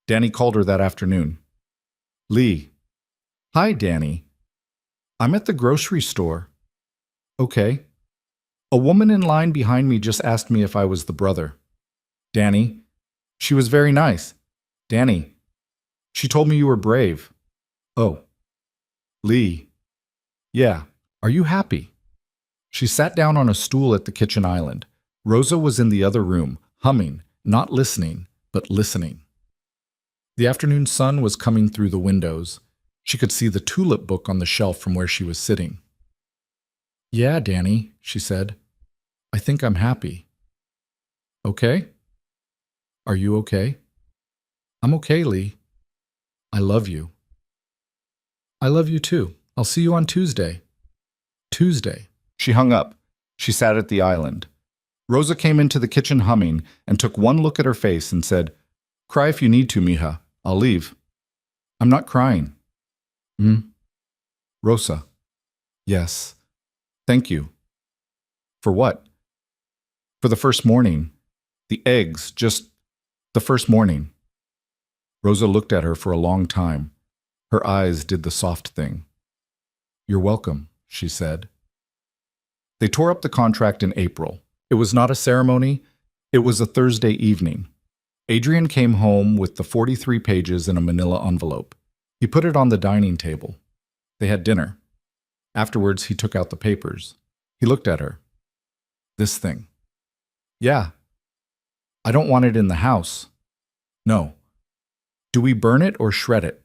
Danny called her that afternoon. "Lee." "Hi, Danny. I'm at the grocery store." "Okay." "A woman in line behind me just asked me if I was the brother." "Danny." "She was very nice." "Danny." "She told me you were brave." "Oh." "Lee." "Yeah. Are you happy?" She sat down on a stool at the kitchen island. Rosa was in the other room, humming, not listening, but listening. The afternoon sun was coming through the windows. She could see the tulip book on the shelf from where she was sitting. "Yeah, Danny," she said. "I think I'm happy." "Okay? Are you okay?" "I'm okay, Lee. I love you." "I love you too. I'll see you on Tuesday." "Tuesday." She hung up. She sat at the island. Rosa came into the kitchen humming and took one look at her face and said, "Cry if you need to, mija. I'll leave." "I'm not crying." "Rosa." "Yes. Thank you." "For what?" "For the first morning. The eggs, just the first morning." Rosa looked at her for a long time. Her eyes did the soft thing. "You're welcome," she said. They tore up the contract in April. It was not a ceremony. It was a Thursday evening. Adrian came home with the 43 pages in a manila envelope. He put it on the dining table. They had dinner. Afterwards, he took out the papers. He looked at her. "This thing." "Yeah." "I don't want it in the house." "No." "Do we burn it or shred it?"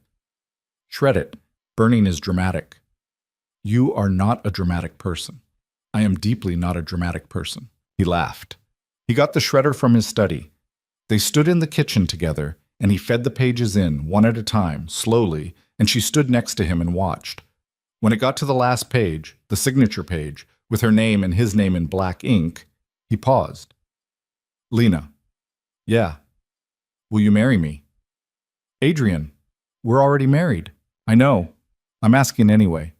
"Shred it. Burning is dramatic." "You are not a dramatic person." "I am deeply not a dramatic person." He laughed. He got the shredder from his study. They stood in the kitchen together, and he fed the pages in, one at a time, slowly, and she stood next to him and watched. When it got to the last page, the signature page, with her name and his name in black ink, he paused. "Lena." "Yeah." "Will you marry me?" "Adrian, we're already married." "I know. I'm asking anyway."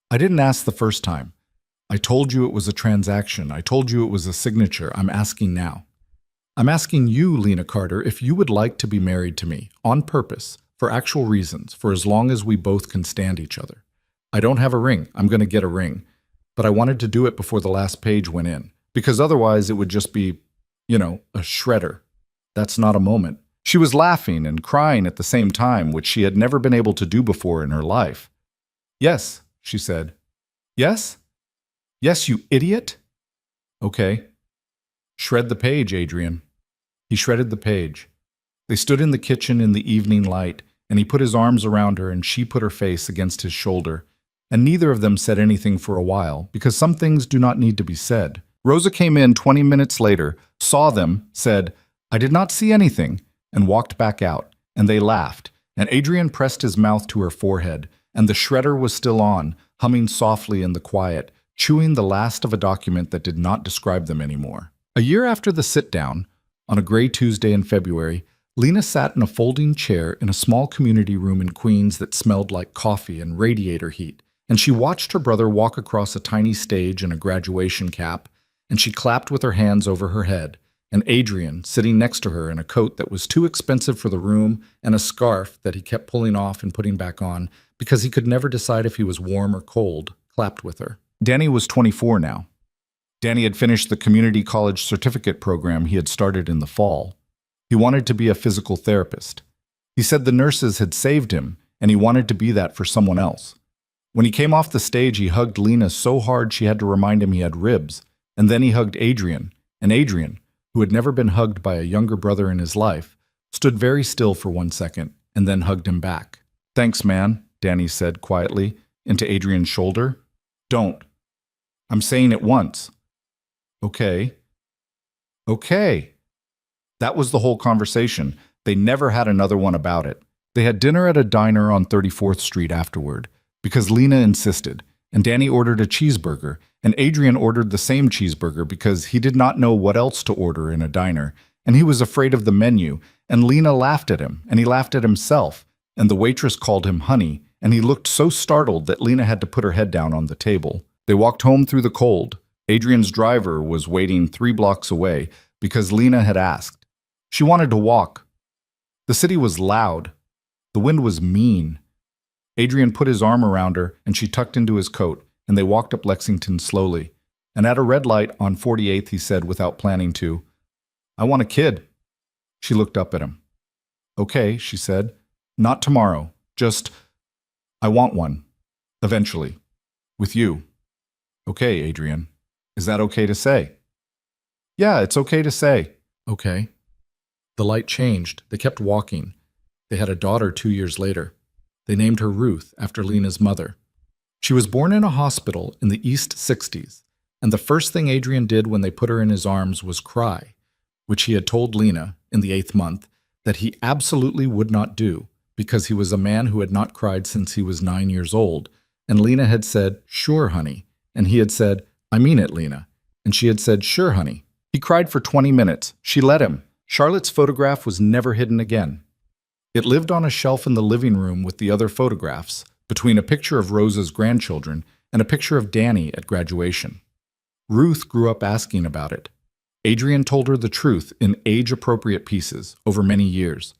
"I didn't ask the first time. I told you it was a transaction. I told you it was a signature. I'm asking now. I'm asking you, Lena Carter, if you would like to be married to me, on purpose, for actual reasons, for as long as we both can stand each other. I don't have a ring. I'm going to get a ring. But I wanted to do it before the last page went in, because otherwise it would just be, a shredder. That's not a moment. She was laughing and crying at the same time, which she had never been able to do before in her life. "Yes," she said. "Yes? Yes, you idiot." "Okay." "Shred the page, Adrian." He shredded the page. They stood in the kitchen in the evening light, and he put his arms around her and she put her face against his shoulder, and neither of them said anything for a while, because some things do not need to be said. Rosa came in 20 minutes later, saw them, said, "I did not see anything," and walked back out, and they laughed, and Adrian pressed his mouth to her forehead, and the shredder was still on, humming softly in the quiet, chewing the last of a document that did not describe them anymore. A year after the sit-down, On a gray Tuesday in February, Lena sat in a folding chair in a small community room in Queens that smelled like coffee and radiator heat, and she watched her brother walk across a tiny stage in a graduation cap, and she clapped with her hands over her head, and Adrian, sitting next to her in a coat that was too expensive for the room and a scarf that he kept pulling off and putting back on because he could never decide if he was warm or cold, clapped with her. Danny was 24 now. Danny had finished the community college certificate program he had started in the fall. He wanted to be a physical therapist. He said the nurses had saved him, and he wanted to be that for someone else. When he came off the stage, he hugged Lena so hard she had to remind him he had ribs, and then he hugged Adrian, and Adrian, who had never been hugged by a younger brother in his life, stood very still for 1 second, and then hugged him back. "Thanks, man," Danny said quietly into Adrian's shoulder. "Don't. I'm saying it once." "Okay. Okay." That was the whole conversation. They never had another one about it. They had dinner at a diner on 34th Street afterward, because Lena insisted, and Danny ordered a cheeseburger, and Adrian ordered the same cheeseburger because he did not know what else to order in a diner, and he was afraid of the menu, and Lena laughed at him, and he laughed at himself, and the waitress called him honey, and he looked so startled that Lena had to put her head down on the table. They walked home through the cold. Adrian's driver was waiting 3 blocks away because Lena had asked. She wanted to walk. The city was loud. The wind was mean. Adrian put his arm around her, and she tucked into his coat, and they walked up Lexington slowly. And at a red light on 48th, he said, without planning to, "I want a kid." She looked up at him. "Okay," she said. "Not tomorrow. Just, I want one. Eventually. With you." "Okay, Adrian. Is that okay to say?" "Yeah, it's okay to say." "Okay." The light changed. They kept walking. They had a daughter 2 years later. They named her Ruth after Lena's mother. She was born in a hospital in the East 60s, and the first thing Adrian did when they put her in his arms was cry, which he had told Lena, in the 8th month, that he absolutely would not do, because he was a man who had not cried since he was 9 years old, and Lena had said, "Sure, honey," and he had said, "I mean it, Lena," and she had said, "Sure, honey." He cried for 20 minutes. She let him. Charlotte's photograph was never hidden again. It lived on a shelf in the living room with the other photographs, between a picture of Rosa's grandchildren and a picture of Danny at graduation. Ruth grew up asking about it. Adrian told her the truth in age-appropriate pieces over many years.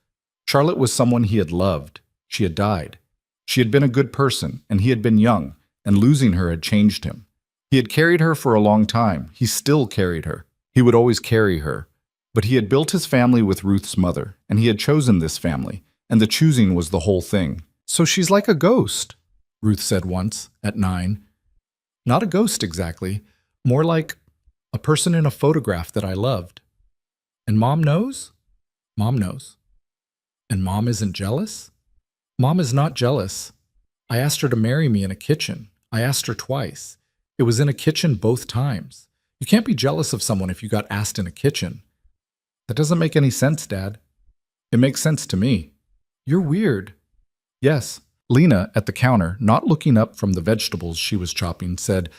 Charlotte was someone he had loved. She had died. She had been a good person, and he had been young, and losing her had changed him. He had carried her for a long time. He still carried her. He would always carry her. But he had built his family with Ruth's mother, and he had chosen this family, and the choosing was the whole thing. "So she's like a ghost," Ruth said once, at 9. "Not a ghost exactly, more like a person in a photograph that I loved." "And Mom knows?" "Mom knows." "And Mom isn't jealous?" "Mom is not jealous. I asked her to marry me in a kitchen. I asked her twice. It was in a kitchen both times. You can't be jealous of someone if you got asked in a kitchen." "That doesn't make any sense, Dad." "It makes sense to me." "You're weird." "Yes." Lena, at the counter, not looking up from the vegetables she was chopping, said,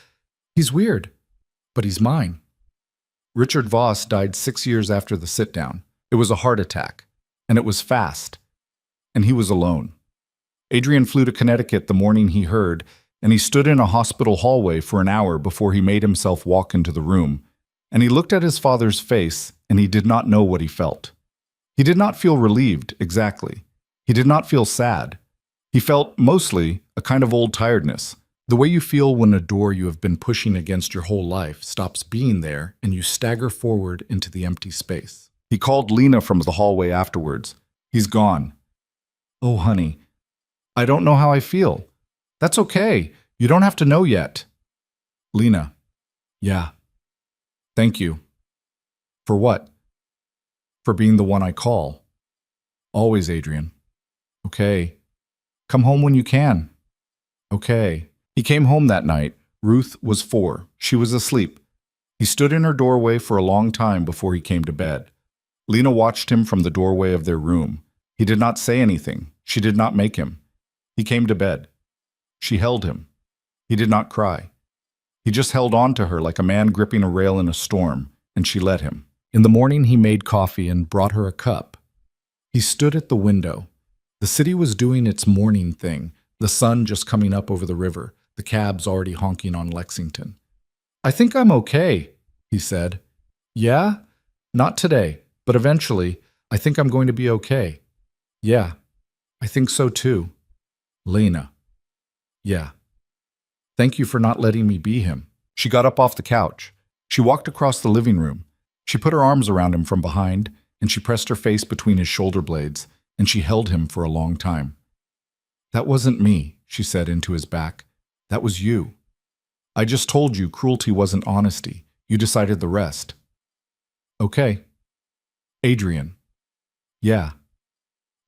"He's weird, but he's mine." Richard Voss died 6 years after the sit-down. It was a heart attack, and it was fast, and he was alone. Adrian flew to Connecticut the morning he heard, and he stood in a hospital hallway for an hour before he made himself walk into the room, and he looked at his father's face, and he did not know what he felt. He did not feel relieved, exactly. He did not feel sad. He felt, mostly, a kind of old tiredness, the way you feel when a door you have been pushing against your whole life stops being there and you stagger forward into the empty space. He called Lena from the hallway afterwards. "He's gone." "Oh, honey, I don't know how I feel." "That's okay. You don't have to know yet." Lena, "Yeah. Thank you." "For what?" "For being the one I call." "Always, Adrian." "Okay. Come home when you can." "Okay." He came home that night. Ruth was 4. She was asleep. He stood in her doorway for a long time before he came to bed. Lena watched him from the doorway of their room. He did not say anything. She did not make him. He came to bed. She held him. He did not cry. He just held on to her like a man gripping a rail in a storm, and she let him. In the morning, he made coffee and brought her a cup. He stood at the window. The city was doing its morning thing, the sun just coming up over the river, the cabs already honking on Lexington. "I think I'm okay," he said. "Yeah? Not today, but eventually, I think I'm going to be okay." "Yeah, I think so too." "Lena." "Yeah. Thank you for not letting me be him." She got up off the couch. She walked across the living room. She put her arms around him from behind, and she pressed her face between his shoulder blades, and she held him for a long time. "That wasn't me," she said into his back. "That was you. I just told you cruelty wasn't honesty. You decided the rest." "Okay." "Adrian." "Yeah.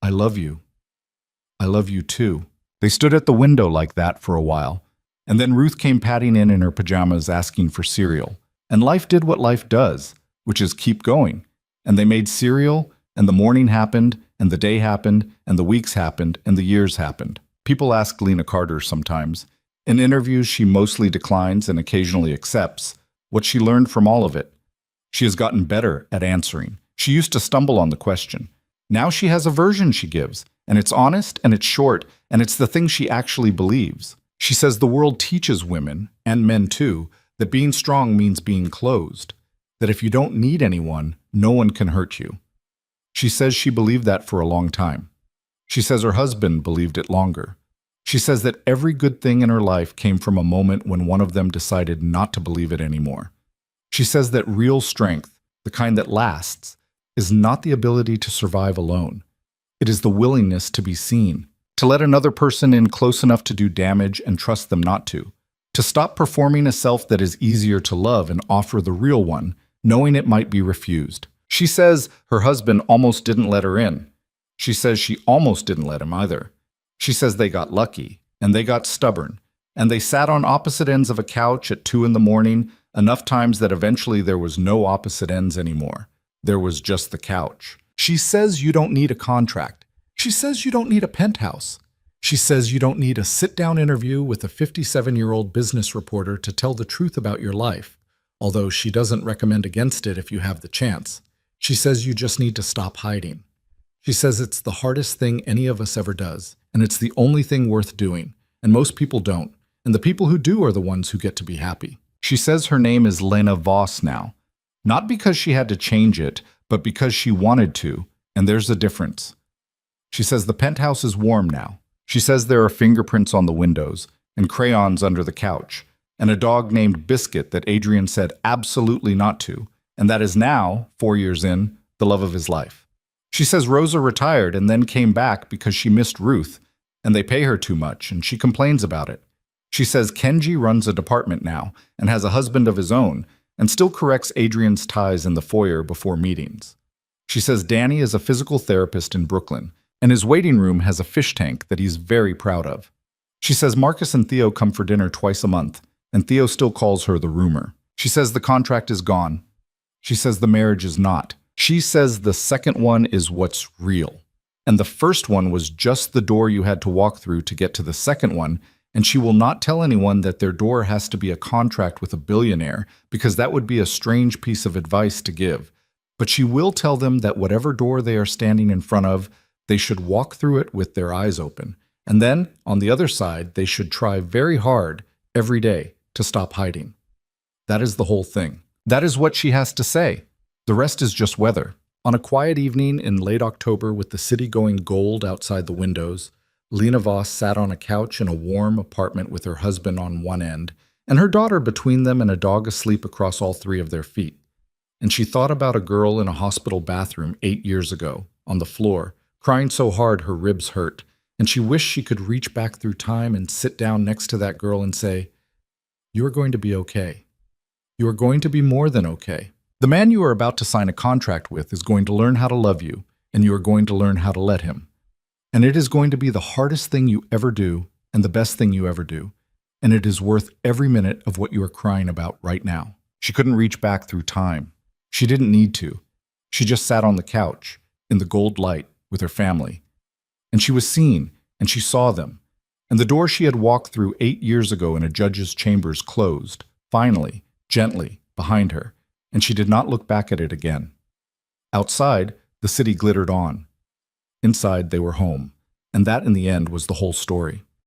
I love you. I love you too." They stood at the window like that for a while, and then Ruth came padding in her pajamas asking for cereal. And life did what life does, which is keep going. And they made cereal, and the morning happened, and the day happened, and the weeks happened, and the years happened. People ask Lena Carter sometimes. In interviews, she mostly declines and occasionally accepts what she learned from all of it. She has gotten better at answering. She used to stumble on the question. Now she has a version she gives, and it's honest, and it's short, and it's the thing she actually believes. She says the world teaches women, and men too, that being strong means being closed, that if you don't need anyone, no one can hurt you. She says she believed that for a long time. She says her husband believed it longer. She says that every good thing in her life came from a moment when one of them decided not to believe it anymore. She says that real strength, the kind that lasts, is not the ability to survive alone. It is the willingness to be seen, to let another person in close enough to do damage and trust them not to stop performing a self that is easier to love and offer the real one, knowing it might be refused. She says her husband almost didn't let her in. She says she almost didn't let him either. She says they got lucky, and they got stubborn, and they sat on opposite ends of a couch at 2 a.m, enough times that eventually there was no opposite ends anymore. There was just the couch. She says you don't need a contract. She says you don't need a penthouse. She says you don't need a sit-down interview with a 57-year-old business reporter to tell the truth about your life, although she doesn't recommend against it if you have the chance. She says you just need to stop hiding. She says it's the hardest thing any of us ever does, and it's the only thing worth doing, and most people don't, and the people who do are the ones who get to be happy. She says her name is Lena Voss now, not because she had to change it, but because she wanted to, and there's a difference. She says the penthouse is warm now. She says there are fingerprints on the windows, and crayons under the couch, and a dog named Biscuit that Adrian said absolutely not to, and that is now, 4 years in, the love of his life. She says Rosa retired and then came back because she missed Ruth, and they pay her too much, and she complains about it. She says Kenji runs a department now and has a husband of his own, and still corrects Adrian's ties in the foyer before meetings. She says Danny is a physical therapist in Brooklyn, and his waiting room has a fish tank that he's very proud of. She says Marcus and Theo come for dinner twice a month, and Theo still calls her the rumor. She says the contract is gone. She says the marriage is not. She says the second one is what's real. And the first one was just the door you had to walk through to get to the second one, and she will not tell anyone that their door has to be a contract with a billionaire, because that would be a strange piece of advice to give. But she will tell them that whatever door they are standing in front of, they should walk through it with their eyes open. And then, on the other side, they should try very hard, every day, to stop hiding. That is the whole thing. That is what she has to say. The rest is just weather. On a quiet evening in late October with the city going gold outside the windows, Lena Voss sat on a couch in a warm apartment with her husband on one end, and her daughter between them and a dog asleep across all three of their feet. And she thought about a girl in a hospital bathroom 8 years ago, on the floor, crying so hard her ribs hurt, and she wished she could reach back through time and sit down next to that girl and say, "You are going to be okay. You are going to be more than okay. The man you are about to sign a contract with is going to learn how to love you, and you are going to learn how to let him. And it is going to be the hardest thing you ever do and the best thing you ever do, and it is worth every minute of what you are crying about right now." She couldn't reach back through time. She didn't need to. She just sat on the couch, in the gold light, with her family. And she was seen, and she saw them. And the door she had walked through 8 years ago in a judge's chambers closed, finally, gently, behind her, and she did not look back at it again. Outside, the city glittered on. Inside, they were home. And that, in the end, was the whole story.